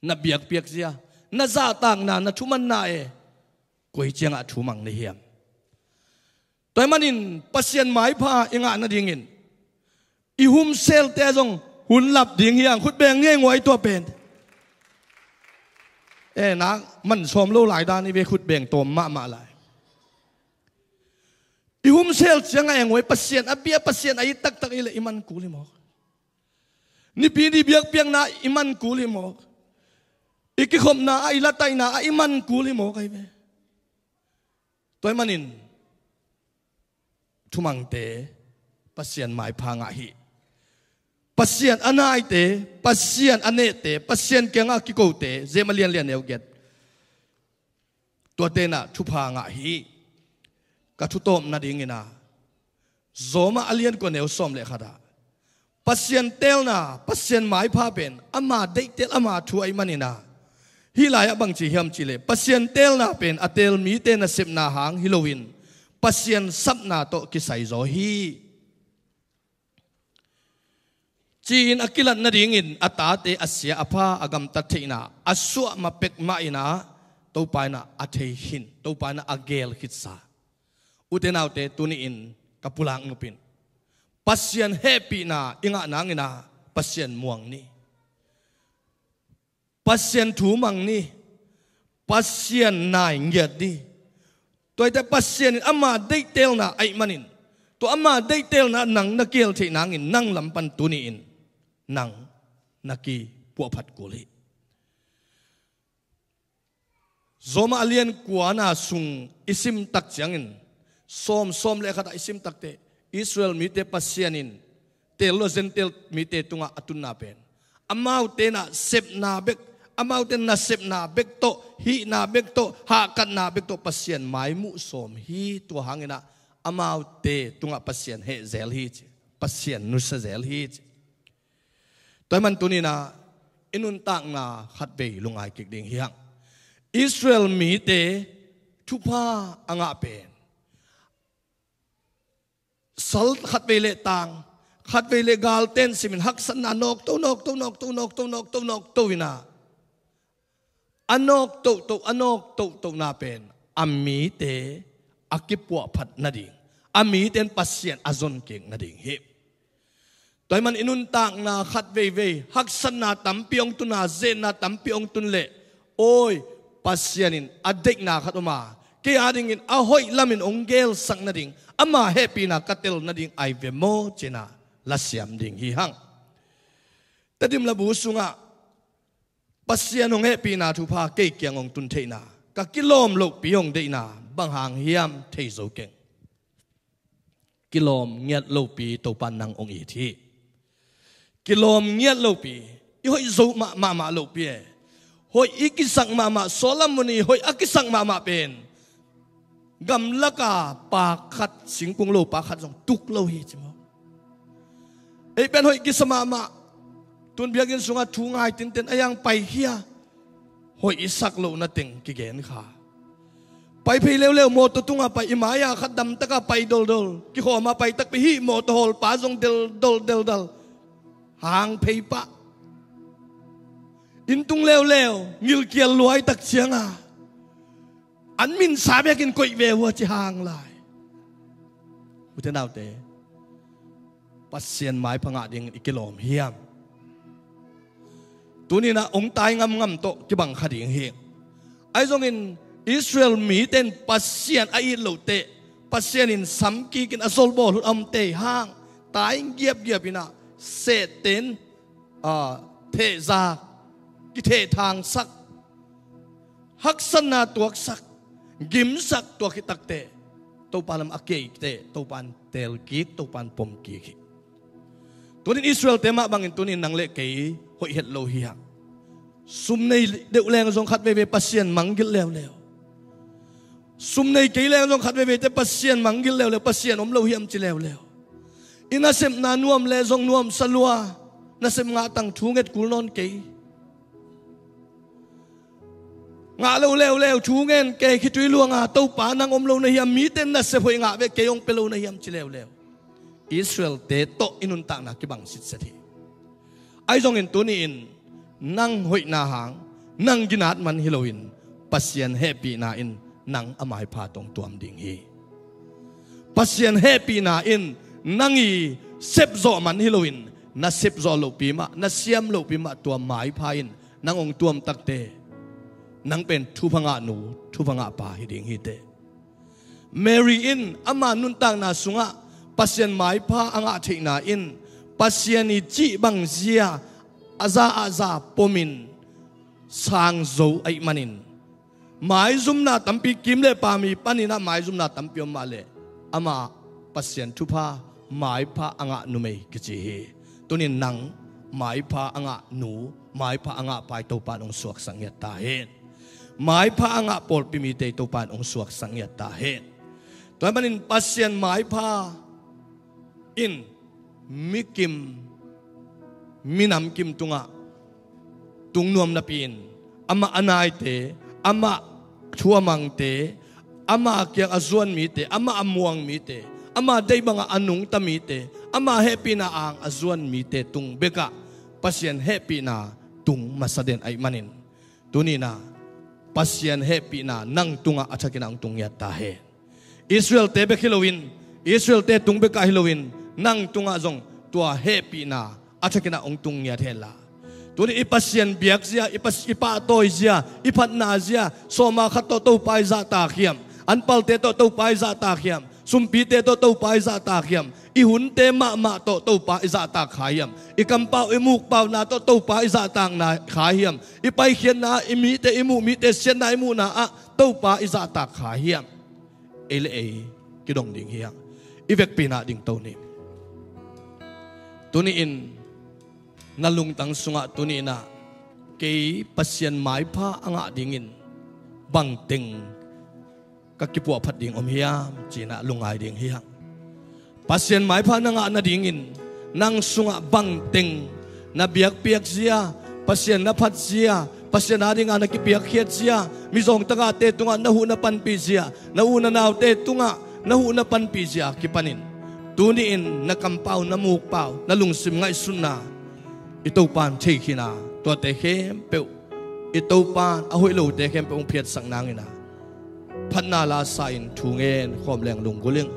นับเปียกเสียน่าซาต่างนาชุมันนายกุยเจียงชุมังในเฮียมแต่มันอินปัสเซียนหมายพาเองนาดิ่งอิหุมเซลเตจงหุ่นหลับดิ่งเฮียงขุดแบงเงี้ยงไว้ตัวเป็นนะมันชมโลหลายด้านนี่เวขุดแบงตัวมาหลายอิหุมเซลเจียงไงไว้ปัสเซียนอเบียปัสเซียนไอ้ตักอิเลอิมันกูเลยหมอก นี่ปีนี้เบียกเปียงนาอิมันกูลิโมอีกขมนาไอละไตนาอิมันกูลิโมใครเว้ตัวมันอินทุมังเตปัสเซียนหมายพางาฮีปัสเซียนอันไหนเตปัสเซียนอันเนเตปัสเซียนเกียงอากิโกเตเจมาเลียนเลียนเอวเกตตัวเตน่ะทุพางาฮีกัทุโตมนาดิ่งนะโซมาอเลียนก็เนวสมเลขาดาปัสเซียนเตลนะปัสเซียนหมายพาเป็นอามาเด็กเตลอามาทัวไอมันนะฮิลายบังจีเฮียมจิเลปัสเซียนเตลนะเป็นอเตลมีเตนะเซมนาหางฮิโลวินปัสเซียนซับนาโตกิไซโซฮีจีนอักิลันนาดิ่งอินอัตาเตอเสียอภาอากำตัดเทนะอสุมาเป็กมาอินะตัวไปนะอัเทหินตัวไปนะอเกลคิดซาอุเทนาวเตตุนีอินกับปุลังนุปินปัสเซียนเฮปีนาอิงะนางอินาปัสเซียนม่วงนี่ปัสเซียนถูมังนี่ปัสเซียนนายเงียดดีตัวแต่ปัสเซียนอามาได้เตลนะไอมันินตัวอามาได้เตลนะนังนักเกลที่นางอินนังลำปันตุนีอินนังนักกีปัวพัดกุลีโซมาเลียนกัวนาสุงอิสิมตักเจียงอินส้มเลขาดอิสิมตักเตอิสราเอลมีเตปัสเซียนินเตลโลเซนเตลมีเตตุงะอตุนนาเป็นอามาเตนะเซบนาเบกอามาเตนะเซบนาเบกโตฮีนาเบกโตหากันนาเบกโตปัสเซียนไม้มุส้มฮีตัวหางนะอามาเตตุงะปัสเซียนเฮเซลฮีปัสเซียนนุสเซลฮีตัวมันตัวนี้นะอินุนตังนาขัดเบยลุงไอกิกดิ่งเฮียงอิสราเอลมีเตทุพาอ่างเป็นสัลขัดเวเลต่างขัดเวเลกาลเต้นสิมินฮักสันนานกตัวนกตัวนกตัวนกตัวนกตัวนกตัววินาอันนกตัวอันนกตัวนาเป็นอามีเตอากิปัวพัดนาดิ่งอามีเตนปัสเซียนอาซอนเก่งนาดิ่งเฮตัวมันอินุนต่างนาขัดเวฮักสันนาตั้มปีองตุนาเจนนาตั้มปีองตุนเล่โอ้ยปัสเซียนินอเด็กนาขัดออกมาเกี่ยดิ่งอินอาหอยลามินองเกลสังนาดิ่งอามาเฮปีนักกัตเตลนาดิ่งไอเวโมเจน่าลาเซียมดิ่งฮิฮังแต่ดิมลาบูสุงะปัสเซียนองเฮปีนาทุพาเกี่ยงองตุนเทนากักิโลมโลกปีองเดนาบางหางเฮียมเทโซเก่งกิโลมเงียดโลปีตัวปันนางองอีทีกิโลมเงียดโลปีอีหอยโซมาโลปีหอยอีกิสังมาโซลามุนีหอยอากิสังมาเป็นกำลักาปากขัดสิงกุงโลปากขัดสองตุกโลหิจิมไอเป็นหอยกิสมาตุนเบียกินสุงาทูงายตินอายังไปเฮียหอยอิสักโลนาติงกิเกนขาไปพี่เร็วๆโมตุตุงาไปอิมายาขัดดำตะกาไปดลกิขอมาไปตักไปฮีโมตโฮลปาจงดลหางเพย์ปะอินตุงเร็วงิลเกียลลอยตักเชียงอันมินสาบกินก๋วยเวหัวจีหางลายอุทนาวเตปัสเซียนไม้พังอาดิ่งอีกลมเฮียมตัวนี้นะองตายงำโตกิบังขัดดิ่งเฮียไอ้ทรงอินอิสราเอลมีเต็นปัสเซียนไอ้โลเตปัสเซียนอินสัมกีกินอโซลบอลอัมเตห้างตายเกียบอินะเศษเต็นเทซากิเททางสักฮักษนาตัวสักกิมสักตัวคิตักเตตัวปานมอเกยเตตัวปานเตลกิกตัวปานปมกิกตัวนี้อิสราเอลเตมาบางอินตัวนี้นังเล็กเกยหอยเห็ดโลหิตซุมในเดือดแรงทรงขัดเวปัสเซียนมังกิลแล้วซุมในเกยแรงทรงขัดเวแต่ปัสเซียนมังกิลแล้วปัสเซียนอมโลหิตจิแล้วอินาเซมนานวมเลทรงนวมสลัวนาเซมงาตังทูเงตกุลนนเกยงาเร็วชูเงินเกยคิดจุยลวงตัวป่านางอมโลในยามมีเต็นนัสเซพงาเวเกยองเปโลในยามจิเร็วอิสราเอลเตโตอินุนตานักกิบังสิทธิ์เสถีไอจงอินตัวนี้อินนั่งหอยนาหางนั่งกินาดมันฮิโลอินปัสเซียนเฮปีนาอินนั่งอมายพาตรงตัวมดิ่งฮีปัสเซียนเฮปีนาอินนั่งอีเซบโซมันฮิโลอินนัสเซบโซโลปีมานัสเซียมโลปีมาตัวหมายพาอินนั่งองตัวมตักเตนังเป็นทุพังอาหนูทุพังอาป่าฮิดิงฮิเตเมรีอินอามานุนตังนาสุงะปัสเซียนหมายพาอังอาเทนาอิน pasiani chi bang zia aza pomin sang zo ai manin mai zum na tampi kim le pami panina mai zum na tampi ma le ama pasien thupa mai pha anga numei kichi tunin nang mai pha anga nu mai pha anga pai to pa ong suak sangyat ta hen mai pha anga pol pimi te to pa ong suak sangyat ta hen toy manin pasien mai pha in mikim minam kim tunga tungnuam na pin ama anai te ama chuamang te ama kyang azuan mi te ama amuang mi te ama dai banga anung tami te ama happy na ang azuan mi te tung beka pasien happy na tung masaden ay manin tunina pasien happy na nang tunga achakin ang tungya tahe Israel te bekilowin Israel te tung beka hilowin nang tunga zong tua happy na achakin ang tungya thela tuni ipasien biak zia ipa toy zia ipat na zia soma khato to pai za ta khiam anpal te to pai za ta khiam sumpi te to pai za ta khiam ihun te ma to pai za ta khayam ikampau imuk pau na to pai za tang na khayam ipai khian na imi te imu mi te sian na imu na a to pai za ta khayam ele kidong ding hiang ivek pina ding to ni tuni in nalung tang sunga tunina kay pasien mai pha anga dingin bang ting kakipu phat ding hiam china lungai ding hiang pasien mai pha nanga na dingin nang sunga bang ting na biak piak zia pasien na phat zia pasien na ding ana ki piak khiat zia mi zong tanga te tunga na hu na pan pi zia na u na naw te tunga na hu na pan pi zia ki panin tuniin na kampau na muk pau na lungsim ngai sunna ito pan chei khina to te khem pe ito pan a hoi lo te khem pe ong phiat sang nangina phanna la sain thungen khom leng lung guling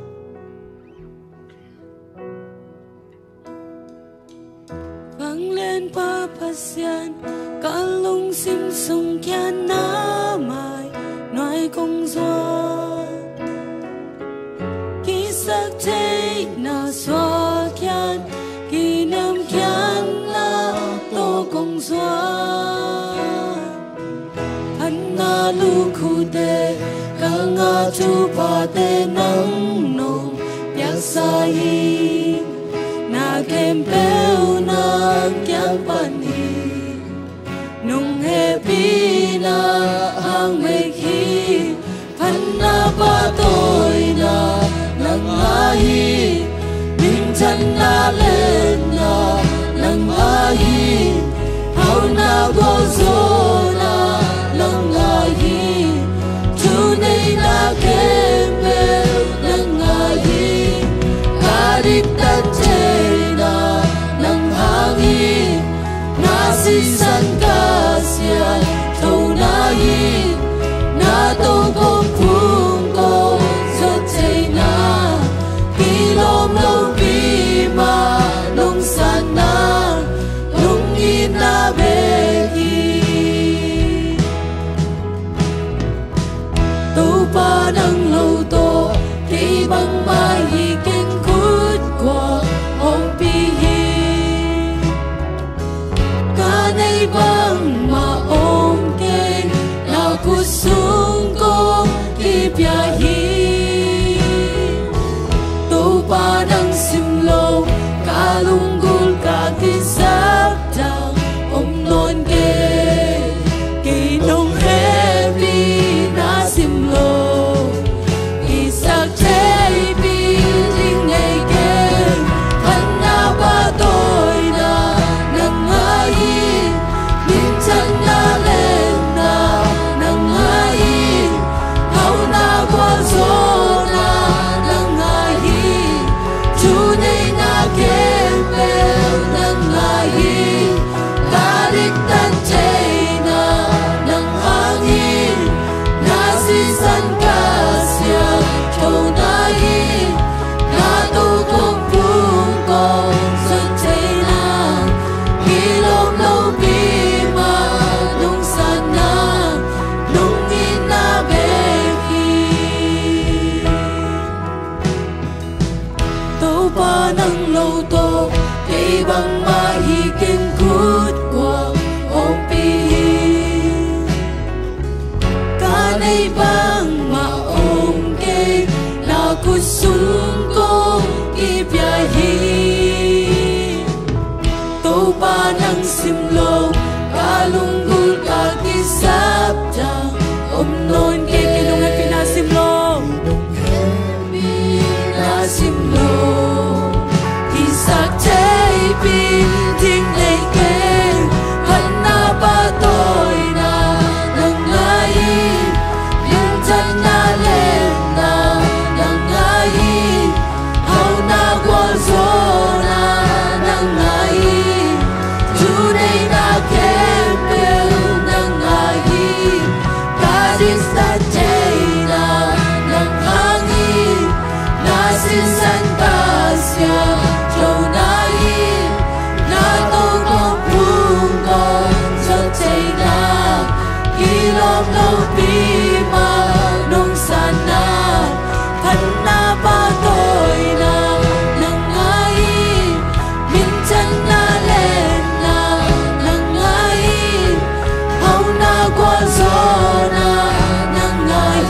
vang lên pa pasian ka lung sim sung kyan na mai nói công gió ki sak te na so kyan ki nam kyan la to công gió anna lu khu de ka nga chu pa te nang nong yak sai na kem peu na kyang pan hi nung happy na hang me khi phan na pa tôi na nang ai min chan na lên na nang ai hau na go zo na nang ai tu nei na kem peu nang ai karit ta na nang hangi na si san ka sia thâu na yi na to ko phung ko pa nang lâu to cây băng ma hi kinh cút qua ôm pi ca này băng ma ôm cây na cút sung cô kịp ya hi tô pa nang sim lo ca lung gul ca ki sap jang ôm non cây cây lung ai pina sim lo sim lo thì sắc trái pin thiên lệ kê hận na ba tôi na nâng ai nhưng chân na lên na nâng ai hao na qua gió na nâng ai chú đây na kém bèo nâng ai cả đi xa chạy na nâng ai Sinsan kasya châu nai na tô có buông có giọt chảy na khi lom lâu pi mà nông san na thân na ba tôi na nâng ai min chân na lên na nâng ai hau na qua gió na nâng ai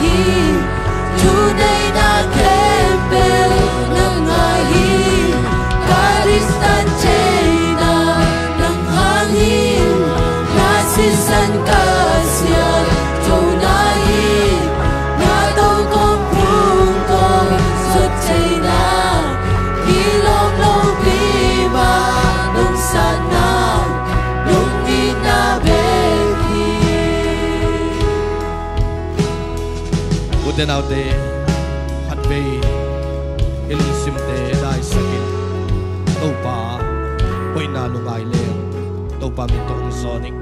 chú đây na kém nâng ai karistan chena nâng hangin nasisan kasya châu nai na đâu có buông có suốt chena khi lom lâu bi mà nông san na nông đi na về khi uten out there hat về ilung simte dai sakin topa poina lungai leng topa min to zonik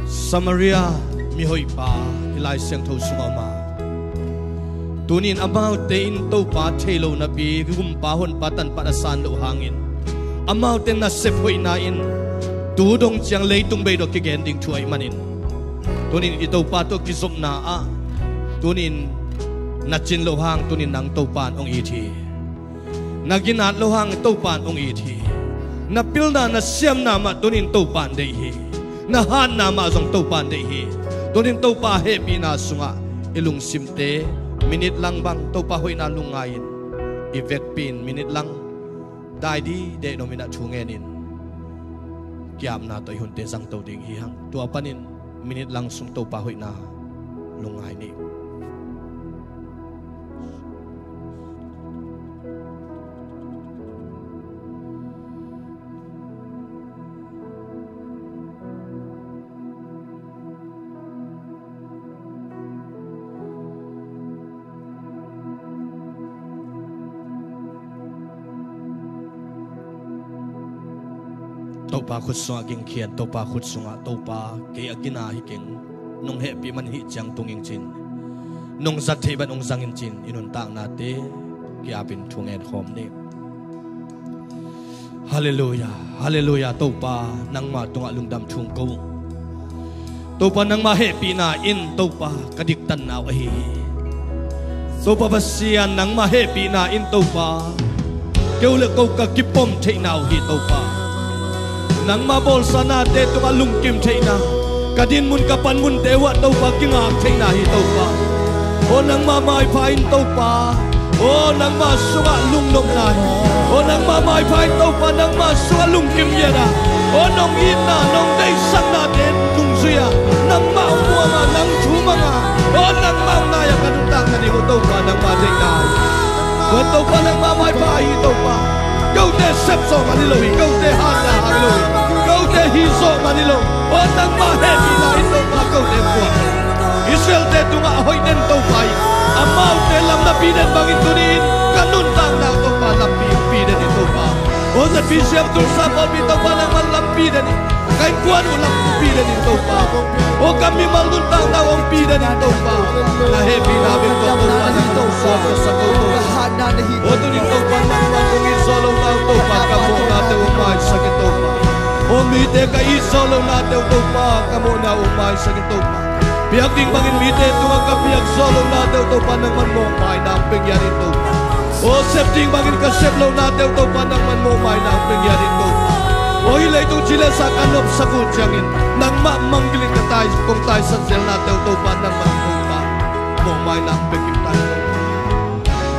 Samaria mi hoi pa ilai seng tho sungama tunin amau te in topa thelo na bi gum pa hon patan padasan lo hangin amau te na sep hoina in tu dong chiang leitung be do ki gen ding thuai manin tunin i topa to ki zom na a tunin na chin lo hang tunin nang topan ong ithi naginat lo hang topan ong ithi na pilda na siam na ma tunin topan dei hi na han na ma zong topan dei hi tunin topa happy na sunga ilung simte minute lang bang topa hoina lungain ivek pin minute lang dai di de no mina thungenin kiam na toy hunte jang to ding hi hang tua panin minute lang sung topa hoina lungai ni topa khut sunga king khian topa khut sunga topa ke akina hi king nong happy man hi chang tunging chin nong zat thei ban ong zangin chin inun ta na te ki apin thungen khom ne hallelujah hallelujah topa nang ma tunga lungdam thung ko topa nang ma happy na in topa kadik tan na hi topa basian nang ma happy na in topa kêu le ko ka kipom thei nau hi topa nang ma bol sana te tunga lungkim theina kadin mun kapan mun dewa topa kinga theina hi topa o nang ma mai phain topa o nang ma sunga lungnom nai o nang ma mai phain topa nang ma sunga lungkim yera o nong ina nong dei sakna te lung suya nang ma mua ma nang chuma nga o nang ma na ya kadun ta kani ko topa nang ma dei na ko topa nang ma mai phai topa go te sep so manilo go te hana halo go te hiso manilo o nang ma happy na ito pa go te po Israel te tunga hoy den to pai amau te lam na piden bangin tunin kanun tang na to pa lam piden ito pa o sa bishop to sa pol bito pa nang lam piden kay kuan ulam piden ito pa o kami malun tang na om piden ito pa na happy na bin to pa dito sa to o tunin to pa nang magungin solo na to pa kamo na te umay sa kito pa o mite ka isolo na te to pa kamo na umay sa kito pa biag ding bangin mite tuwag ka biag solo na te to pa nang manmo may namping yan ito O sep ding bangin ka sep lo na teu to pa nang man mo mai na pengya din to. O hilay tung chile sa kanop sa kuchangin nang mamanggiling ka tayo kung tayo sa sel na teu to pa nang man mo pa mo mai na pengim tayo.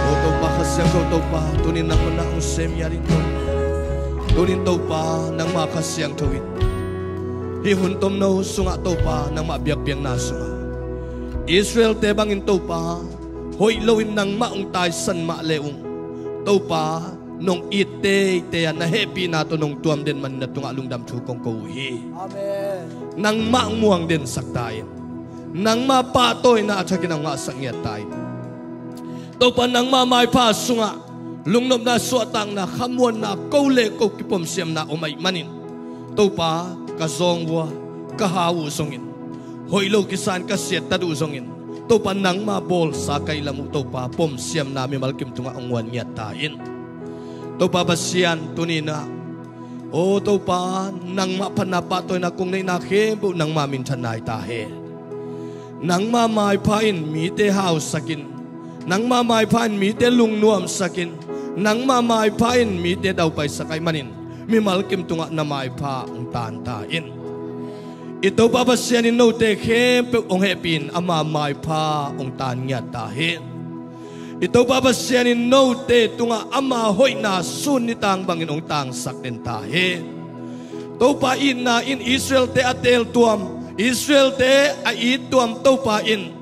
O to pa kasyang to pa tunin nang man na ang semya din to. Tunin to pa nang makasyang tuwid. Hihuntom no sunga to pa nang mabiyak-biyang na sunga. Israel te bangin to pa hoy lawin nang maong tayo san maleung. To pa nung ite na happy na to nung tuam din man na tunga lungdam tukong kauhi. Amen. Nang maangmuang din saktayin. Nang mapatoy na atsakin ang masangyat tayo. To pa nang mamay pa sunga. Lungnom na suatang na kamuan na kaule ko kipom siyam na umay manin. To pa kazongwa kahawusongin. Hoylo kisan kasyet tadusongin. To pa nang mabol sa kailamu to pa pom siyam na mimalkim tunga ungwan yatain. To pa basyan tunina. O to pa nang mapanapatoy na kung nainakimbo nang mamintanay tahe. Nang mamay pain mite house sakin. Nang mamay pain mite lungnuam sakin. Nang mamay pain mite daw pay sakay manin. Mimalkim tunga na may pa ang tantain. Ito babasyanin no te kempe ong hepin ama may pa ang tanya tahin. Ito babasyanin no te tunga ama hoy na sunitang bangin ong tang sakden tahin. To pa in na in Israel te atel tuam. Israel te ay tuam to pa in.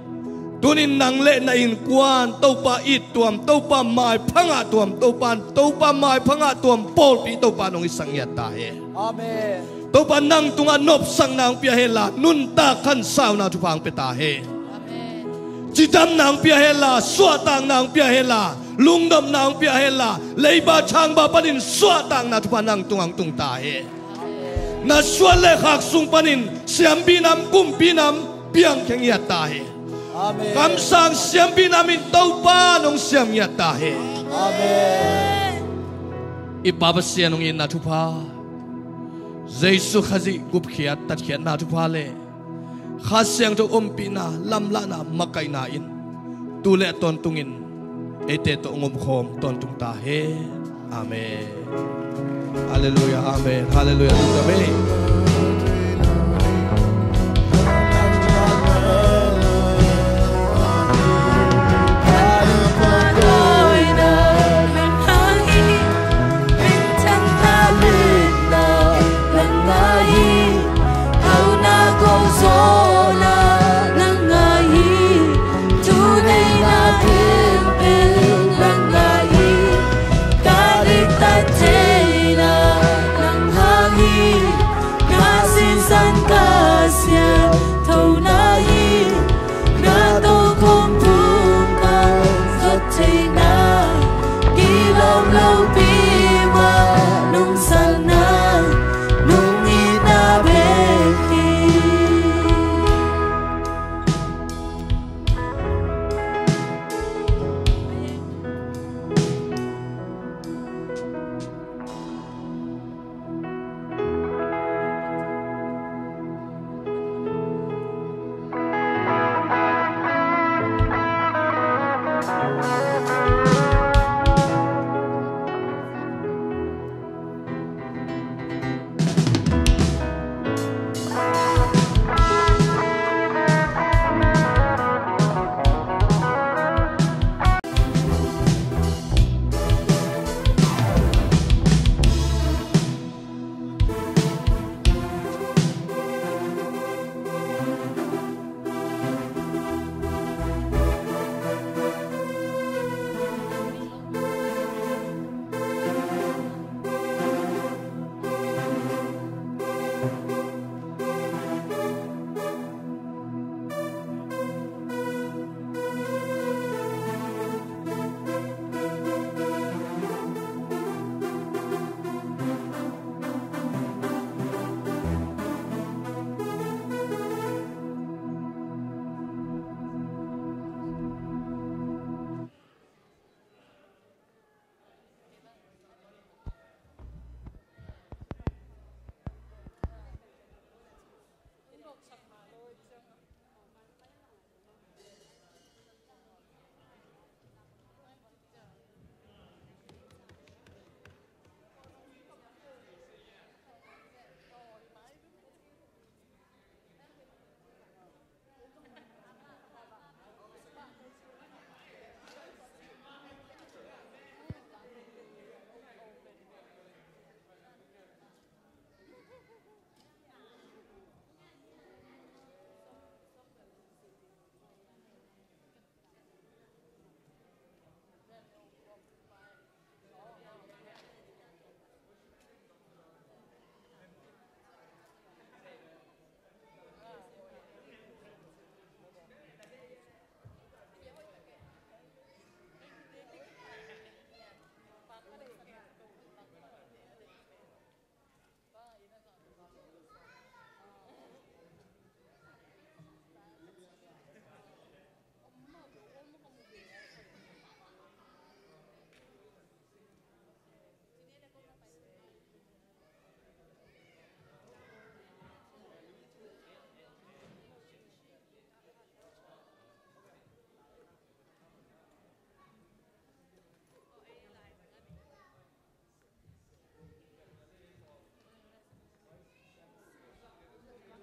Tunin nang le na in kuan to pa ituam to pa may pangatuam to pa may pangatuam pol pi to pa nung isang yatahe. Amen. To pa nang tunga nop sang nang piyahela nunta kan saw na tupang pitahe. Amen. Jidam nang piyahela suatang nang piyahela lungdam nang piyahela leiba chang ba panin suatang na tupa nang tungang tungtahe. Na suale hak sung panin siambinam kumpinam piang keng yatahe. Amen. Kamsang siyam binamin tau pa nung siyam yatahe. Amen. Ipabasya nung inatupa. Jesu khazi gupkhiat tatkiat natupa le. Khasyang to umpina lamla na makay nain. Tule tontungin. Ete to ngumkhom tontung tahe. Amen. Hallelujah. Amen. Hallelujah. Amen.